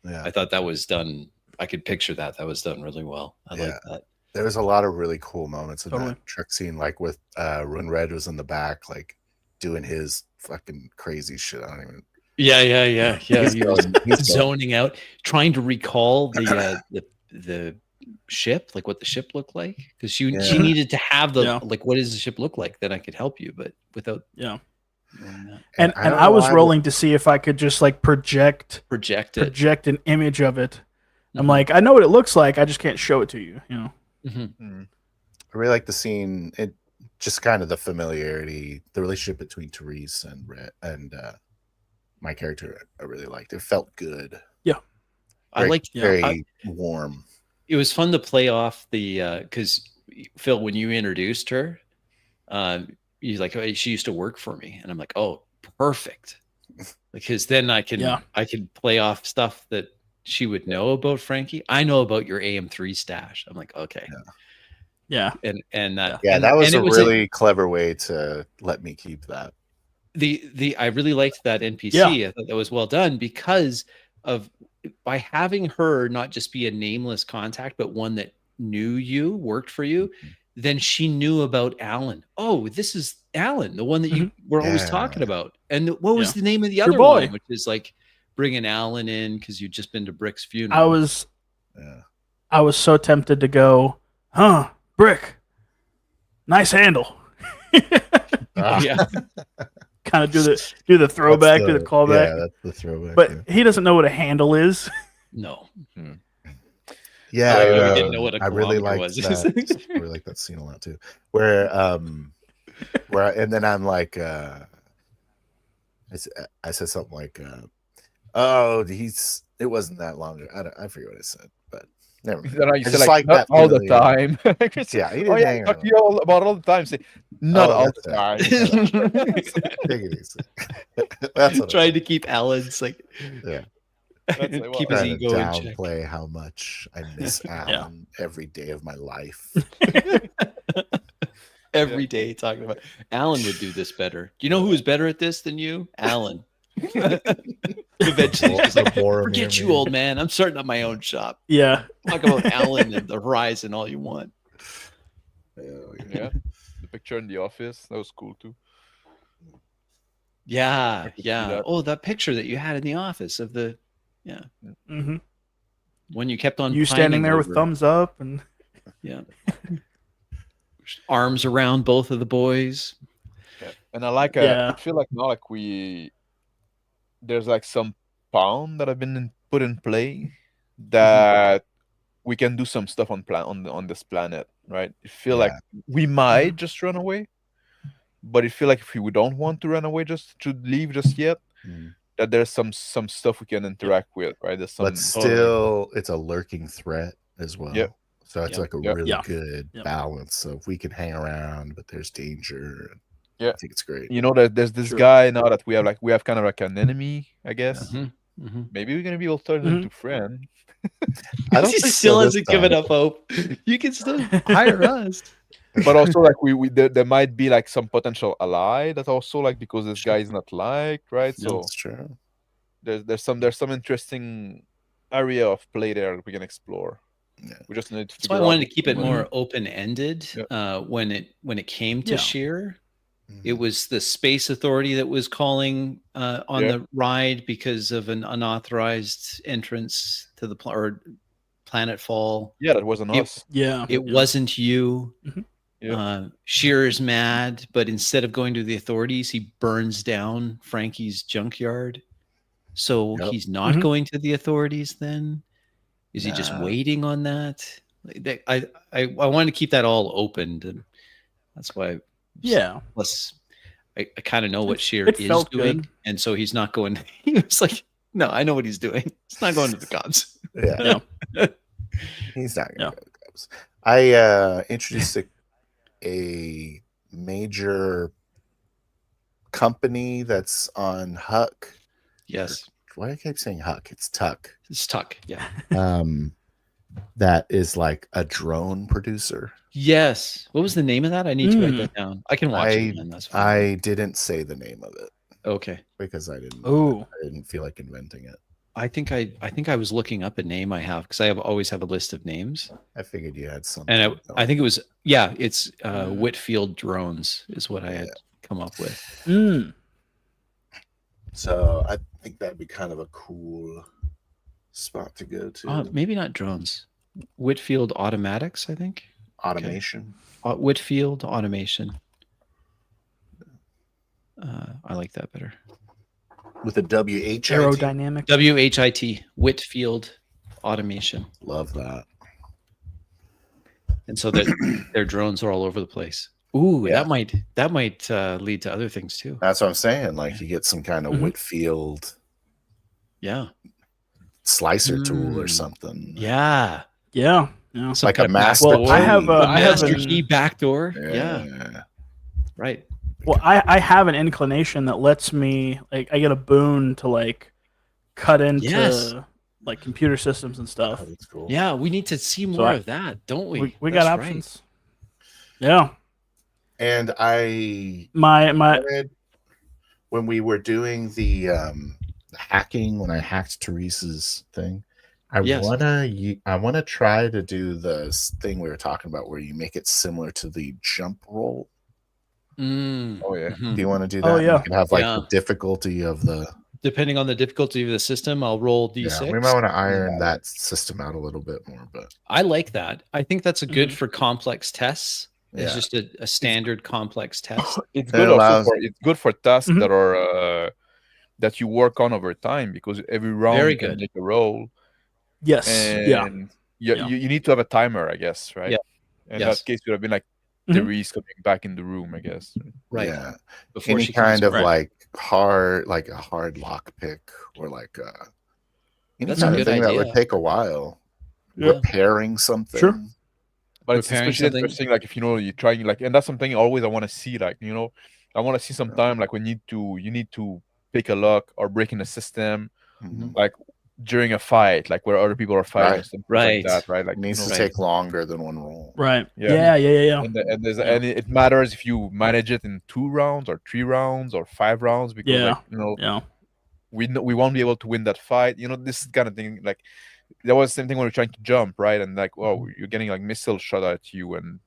Yeah. I thought that was done. I could picture that. That was done really well. I like that. There was a lot of really cool moments in Totally. that truck scene, like with when Red was in the back, like doing his fucking crazy shit. I don't even. Yeah. He's He was going- he's going. zoning out, trying to recall the ship, like what the ship looked like, because she needed to have the Yeah. like, what does the ship look like? Then I could help you, but without Yeah. doing that. And I don't I know was why, rolling to see if I could just like project an image of it. I'm Mhm. like, I know what it looks like. I just can't show it to you. You know. Mhm. I really like the scene. It just kind of the familiarity, the relationship between Therese and Red and my character. I really liked. It felt good. I Very- liked very warm. it was fun to play off the because Phil, when you introduced her, you're like, oh, she used to work for me, and I'm like, oh, perfect, because then I can play off stuff that she would know about Frankie. I know about your AM3 stash. I'm like, okay, Yeah. and that That was and a it really clever way to let me keep that. I really liked that NPC. I thought that was well done because of by having her not just be a nameless contact, but one that knew you, worked for you, then she knew about Alan. Oh, this is Alan, the one that you were always talking about. And what was the name of the other boy. one, which is like bringing Alan in because you'd just been to Brick's funeral. I was so tempted to go, Brick, nice handle. Yeah. Kind of do the throwback, do the callback. Yeah, that's the throwback. But he doesn't know what a handle is. No. Yeah, I didn't know what a I really kilometer liked was. that. I really like that scene a lot too. Where and then I'm like, I said something like, "Oh, it wasn't that long ago." I forget what I said, but never mind. Then I I used to just like, like not that all the familiarity. time. Yeah, he oh didn't yeah, hang talk around. to you all about all the time. Say not all the time. Take it easy. That's what Trying to keep Alan's like Yeah. That's like, Keep wow. his Trying to ego in check. downplay how much I miss Alan every day of my life. Every day talking about Alan would do this better. Do you know who is better at this than you? Alan. Eventually, he's just like, forget you, old man. I'm starting up my own shop. Yeah. Talk about Alan and the Horizon all you want. Yeah, the picture in the office, that was cool too. Yeah, could see yeah. that. Oh, that picture that you had in the office of the, Mm-hmm. when you kept on You standing pining there with over. thumbs up and Yeah. Arms around both of the boys. Yeah. And I like Yeah. I feel like now like there's like some pound that have been put in play that we can do some stuff on this planet, right? I feel like we might just run away, but I feel like if we don't want to run away, just to leave just yet, that there's some stuff we can interact with, right? There's some, But still, it's a lurking threat as well. Yep. So it's like a Yep. really Yeah. good Yep. balance. So if we can hang around, but there's danger, Yeah. I think it's great. you know, that there's this Sure. guy now that we have kind of like an enemy, I guess. Mhm. Maybe we're gonna be able to turn into friend. I don't He think still so this hasn't given time. up hope. You can still hire us. But also like there might be like some potential ally that also like, because this guy is not liked, right? So That's true. there's some interesting area of play there that we can explore. Yeah. We just need to That's why I figure out wanted to keep it what- more open-ended. Yeah. When it came to Yeah. Sheer, Mhm. it was the Space Authority that was calling on Yeah. the ride because of an unauthorized entrance to the planet fall. Yeah, that wasn't us. yeah. It wasn't you. Yeah. Shearer's mad, but instead of going to the authorities, he burns down Frankie's junkyard. So Yep. he's not Mhm. going to the authorities then? Is he just Nah. waiting on that? I wanted to keep that all open. And that's why. Yeah. Plus, I kind of know what Sheer it is felt doing. good. And so he's not going. He was like, no, I know what he's doing. He's not going to the cops. Yeah. Yeah. He's not Yeah. gonna go to Cubs. I introduced a major company that's on Huck. Yes. Why do I keep saying Huck? It's Tuck. It's Tuck. Yeah. That is like a drone producer. Yes. What was the name of that? I need to write that down. I can watch it again. That's fine. I didn't say the name of it Okay. because I didn't. Oh. I didn't feel like inventing it. I think I was looking up a name I have because I always have a list of names, I figured you had something. and I think it was it's Whitfield Drones is what I had come up with. Mm. So I think that'd be kind of a cool spot to go to. Maybe not drones. Whitfield Automatics, I think. Automation. Whitfield Automation. I like that better. With a WHIT. Aerodynamic. WHIT, Whitfield Automation. Love that. And so that their drones are all over the place. Ooh, Yeah. that might lead to other things too. That's what I'm saying. Like you get some kind of Whitfield Yeah. slicer tool or something. Yeah. Yeah. Yeah. Some Like a kind of master. Well, I have key. master an- key backdoor. Yeah. Yeah. Right. Well, I have an inclination that lets me like I get a boon to like cut into Yes. like computer systems and stuff. Oh, that's cool. Yeah, we need to see more I- of that, don't we? We got That's right. options. Yeah. And I My wanted, when we were doing the hacking, when I hacked Teresa's thing, I Yes. wanna try to do the thing we were talking about where you make it similar to the jump roll. Mm, Oh yeah. mhm. Do you want to do that? Oh, yeah. You can have like Yeah. the difficulty of the. Depending on the difficulty of the system, I'll roll Yeah, D6. we might want to iron that system out a little bit more, but I like that. I think that's a good for complex tests. It's yeah. just a standard complex test. It's It good allows- it's good for tasks Mhm. that are that you work on over time, because every round Very you can good. make a roll. yes. And Yeah. you need to have a timer, I guess, right? Yeah. In Yes. that case, it would have been like Mhm. Therese coming back in the room, I guess. Right. Yeah. Before Any she comes kind of back. like a hard lock pick or like any That's a kind of good thing that idea. would take a while. Yeah. Repairing something. Sure. But it's Repairing especially something. interesting, like if you're trying, like, and that's something always I want to see, like, I want to see sometime like when you need to pick a lock or break in a system, Mhm. like during a fight, like where other people are fighting, Right. and stuff Right. like that, right? Like It needs to Right. take longer than one roll. Right. Yeah. Yeah. And there's Yeah. and it matters if you manage it in 2 rounds or 3 rounds or 5 rounds, because Yeah. like Yeah. we won't be able to win that fight. This kind of thing. Like that was the same thing when we're trying to jump, right? And like, oh, you're getting like missile shot at you, and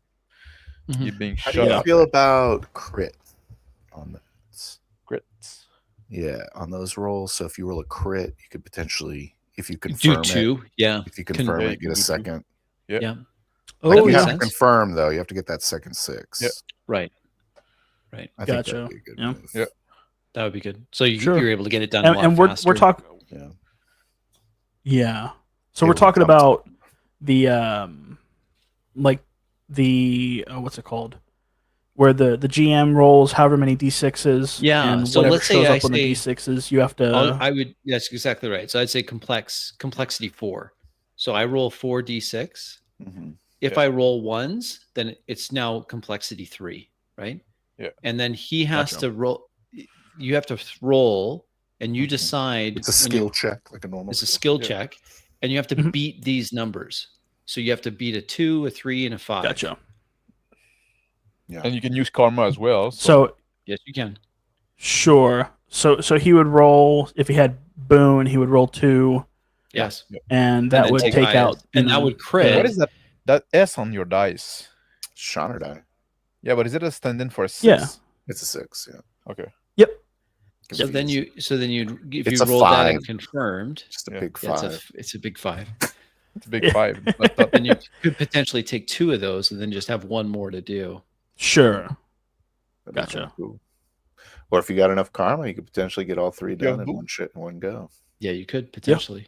Mhm. you're being How shot do you at. feel about crit on that? Crits. Yeah, on those rolls. So if you roll a crit, you could potentially, if you Do confirm it, 2. Yeah. if you confirm Yeah, it, you get can a do 2. second. Yeah. Yeah. Oh, Like, you makes have yeah. to sense. confirm though. You have to get that second 6. Yeah. Right. Right. I think Gotcha. that'd be a good Yeah. move. Yeah. That would be good. So Sure. you're able to get it done a lot And we're faster. talking. Yeah. Yeah. So Able we're to talking jump. about the like the what's it called? Where the GM rolls however many d6s, Yeah, and so whatever let's say shows I up on the say- d6s, you have to. I would. That's exactly right. So I'd say complexity 4. So I roll 4d6. Mhm. If Yeah. I roll 1s, then it's now complexity 3, right? Yeah. And then he has Gotcha. to roll. You have to roll, and you Mhm. decide. It's a when skill you- check, like a normal. It's a skill Yeah. check, and you have to Mhm. beat these numbers. So you have to beat a 2, a 3, and a 5. Gotcha. Yeah. And you can use karma as well. So Yes, you can. sure. So he would roll if he had boon, he would roll 2, Yes. and that then would take take highest. out. And that would crit. What is that S on your dice? Shiner die. Yeah, but is it a stand-in for a 6? Yeah. It's a 6. Yeah. Okay. Yep. So then you, if It's you a rolled that 5. and confirmed, Just a Yeah. big yeah, 5. it's a big 5. It's a big Yeah. 5. But Then you could potentially take 2 of those and then just have one more to do. Sure. That'd be Gotcha. kinda cool. Or if you got enough karma, you could potentially get all 3 Yeah, done in boom. one go. Yeah, you could potentially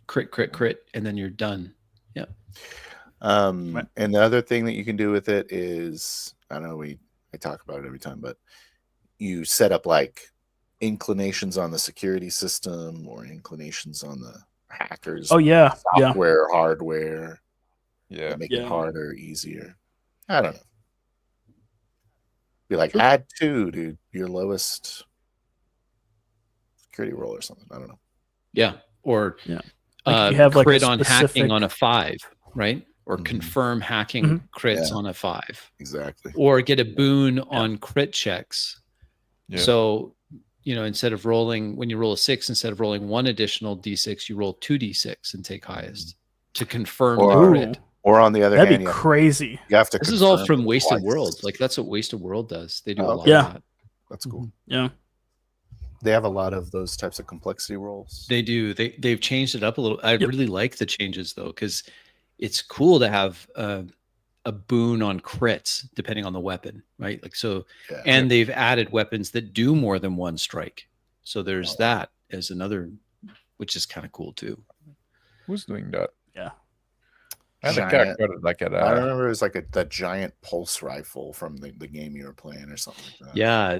crit, and then you're done. Yeah. Right. And the other thing that you can do with it is, I know I talk about it every time, but you set up like inclinations on the security system or inclinations on the hackers. Oh yeah. Yeah. Software, hardware. yeah. That make Yeah. it harder, easier. I don't know. Be like, Sure. add 2 to your lowest security roll or something. I don't know. Yeah. Or Yeah. Like if you have, like, a crit on hacking specific- on a 5, right? Or Mhm. confirm hacking Mhm. crits Yeah. on a 5. Exactly. Or get a boon on crit checks. Yeah. So, instead of rolling, when you roll a 6, instead of rolling 1 additional d6, you roll 2d6 and take highest to confirm the Or- crit. Or on the other That'd hand, be you crazy. have to. This is all confirm from it Wasted twice. World. Like that's what Wasted World does. They do a Oh, lot okay. Yeah. of that. That's cool. Yeah. They have a lot of those types of complexity rolls. They do. They've changed it up a little. I really like the changes though, because it's cool to have a boon on crits depending on the weapon, right? Like so, Yeah. and they've added weapons that do more than one strike. So there's Oh. that as another, which is kind of cool too. Who's doing that? Yeah. I think I Giant- got it like at I remember it was like the giant pulse rifle from the game you were playing or something like that. Yeah,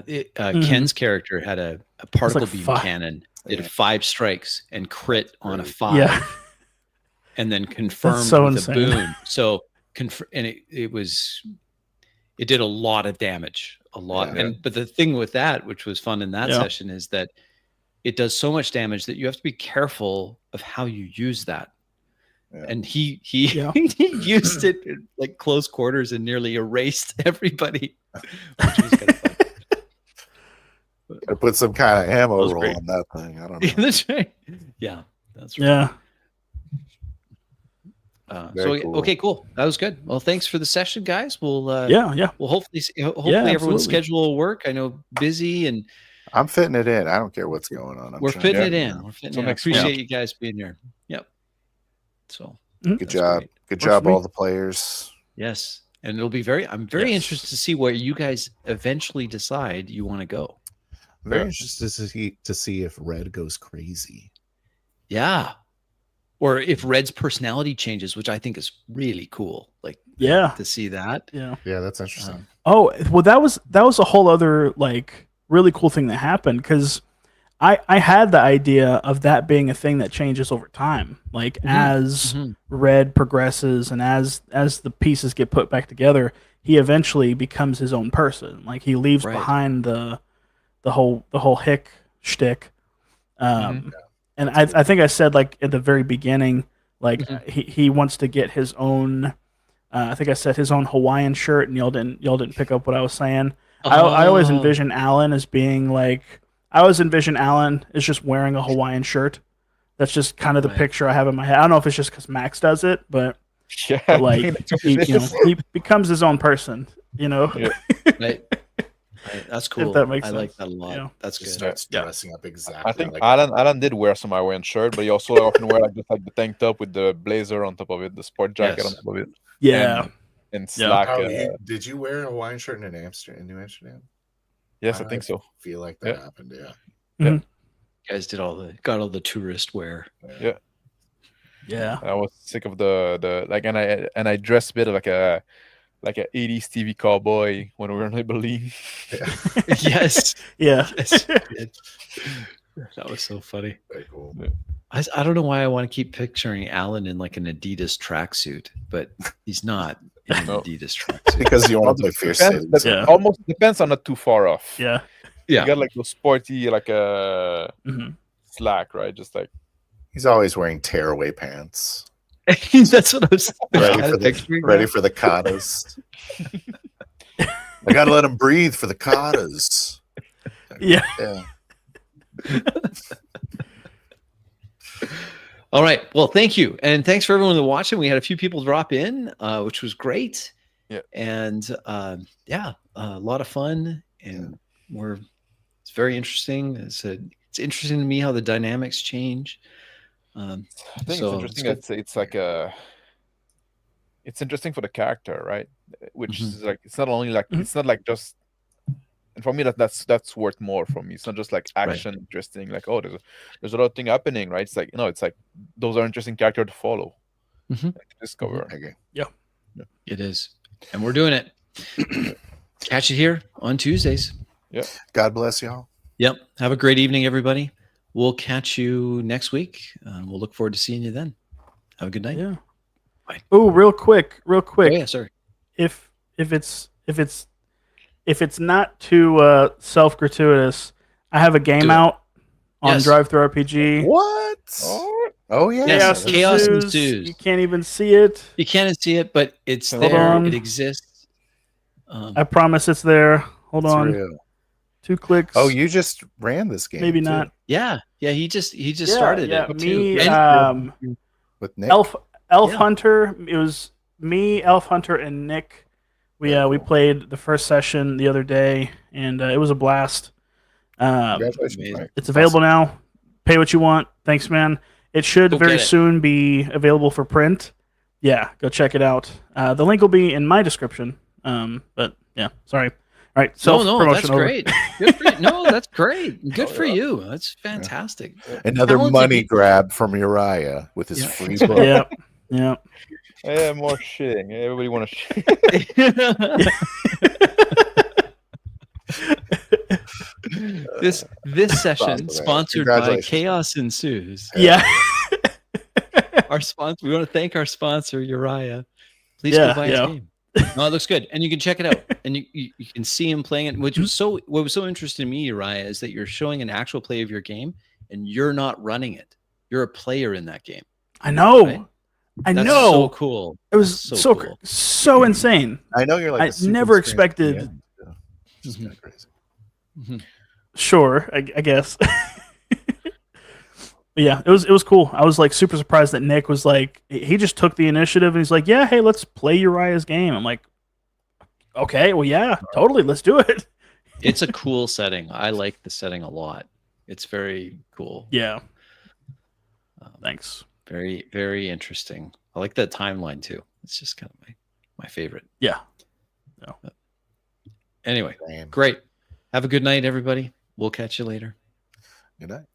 Mhm. Ken's character had a particle beam 5. cannon. Did Yeah. 5 strikes and crit on a Great. 5. Yeah. And then confirmed so with insane. a boon. So and it did a lot of damage, a lot. Yeah. But the thing with that, which was fun in that Yeah. session, is that it does so much damage that you have to be careful of how you use that. Yeah. And he Yeah. he used it in like close quarters and nearly erased everybody, which was kind of fun. Gotta put some kind of That ammo was roll great. on that thing. I don't know. That's right. Yeah, that's right. Yeah. Very cool. Okay, cool. That was good. Well, thanks for the session, guys. We'll Yeah. We'll hopefully absolutely. everyone's schedule will work. I know busy, and I'm fitting it in. I don't care what's going on. we're trying fitting to- it in. We're fitting Till it in. I next week. appreciate you guys being here. Yep. So Good that's job. great. Good Works job, for me. all the players. Yes, and I'm very Yes. interested to see where you guys eventually decide you want to go. Very Yeah. interested to see if Red goes crazy. Yeah. Or if Red's personality changes, which I think is really cool. Like Yeah. to see that. Yeah. Yeah, that's interesting. Oh, well, that was a whole other like really cool thing that happened because I had the idea of that being a thing that changes over time, like as Mhm. Red progresses and as the pieces get put back together, he eventually becomes his own person. Like he leaves Right. behind the whole hick shtick, And I think I said like at the very beginning, like he wants to get his own. I think I said his own Hawaiian shirt, and y'all didn't pick up what I was saying. I always envision Alan as being like I always envision Alan as just wearing a Hawaiian shirt. That's just kind of the picture I have in my head. I don't know if it's just because Max does it, but like he becomes his own person. Right. That's cool. If that makes sense. I like that a lot. That's good. Starts dressing up exactly. I think like Alan did wear some Hawaiian shirt, but he also often wear like the tank top with the blazer on top of it, the sport jacket on top of it. Yeah. And slack. Did you wear a Hawaiian shirt in New Amsterdam? Yes, I think so. Feel like that happened. Yeah. Mm-hmm. You guys got all the tourist wear. Yeah. Yeah. I was sick of the like, and I dressed a bit like a 80s TV cowboy when we were in Berlin. Yes. Yeah. Yes, that was so funny. Very cool. Yeah. I don't know why I want to keep picturing Alan in like an Adidas tracksuit, but he's not in an Adidas tracksuit. Because you want to play Fierce Cities. Yeah. Almost depends on not too far off. Yeah. You got like those sporty like Mm-hmm. slack, right? Just like He's always wearing tearaway pants. That's what I was Ready for the katas. I gotta let him breathe for the katas. Yeah. All right. Well, thank you. And thanks for everyone watching. We had a few people drop in, which was great. Yeah. And a lot of fun. And it's very interesting. It's interesting to me how the dynamics change. I think it's interesting. It's interesting for the character, right? Which is like it's not only like it's not like just. And for me, that's worth more for me. It's not just like action interesting, like there's a lot of thing happening, right? It's like it's like those are interesting characters to follow, like to discover. Okay. Yeah, it is, and we're doing it. Catch it here on Tuesdays. Yeah. God bless y'all. Yep. Have a great evening, everybody. We'll catch you next week. We'll look forward to seeing you then. Have a good night. Yeah. Bye. Oh, real quick. Oh, yeah, sorry. If it's not too self-gratuitous, I have a game out on Drive-Thru RPG. What? Oh yeah. Yes, Chaos Ensues. You can't even see it. You can't see it, but it's Hold there. on. It exists. I promise it's there. Hold on. Real. 2 clicks. Oh, you just ran this game. Maybe too. not. Yeah. He just started it. Me, With Nick. Elf Hunter. It was me, Elf Hunter, and Nick. We played the first session the other day, and it was a blast. Congratulations, Mike. It's available now. Pay what you want. Thanks, man. It should very soon be available for print. Yeah, go check it out. The link will be in my description. But yeah, sorry. All right, no, that's great. Good for you. No, that's great. Good for you. That's fantastic. Another money grab from Uriah with his free book. Yeah. Yeah, more shitting. Everybody want to shit. This session sponsored by Chaos Ensues. Yeah. Our sponsor. We want to thank our sponsor Uriah. Please go buy his game. No, it looks good, and you can check it out, and you can see him playing it. What was so interesting to me, Uriah, is that you're showing an actual play of your game, and you're not running it. You're a player in that game. I know. Right? That's know. So cool. It was so insane. I know you're like. I never expected. Just kind of crazy. Sure, I guess. Yeah, it was cool. I was like super surprised that Nick was like, he just took the initiative and he's like, yeah, hey, let's play Uriah's game. I'm like, okay, well, yeah, totally, let's do it. It's a cool setting. I like the setting a lot. It's very cool. Yeah. Thanks. Very, very interesting. I like the timeline too. It's just kind of my favorite. Yeah. Anyway, great. Have a good night, everybody. We'll catch you later. Good night.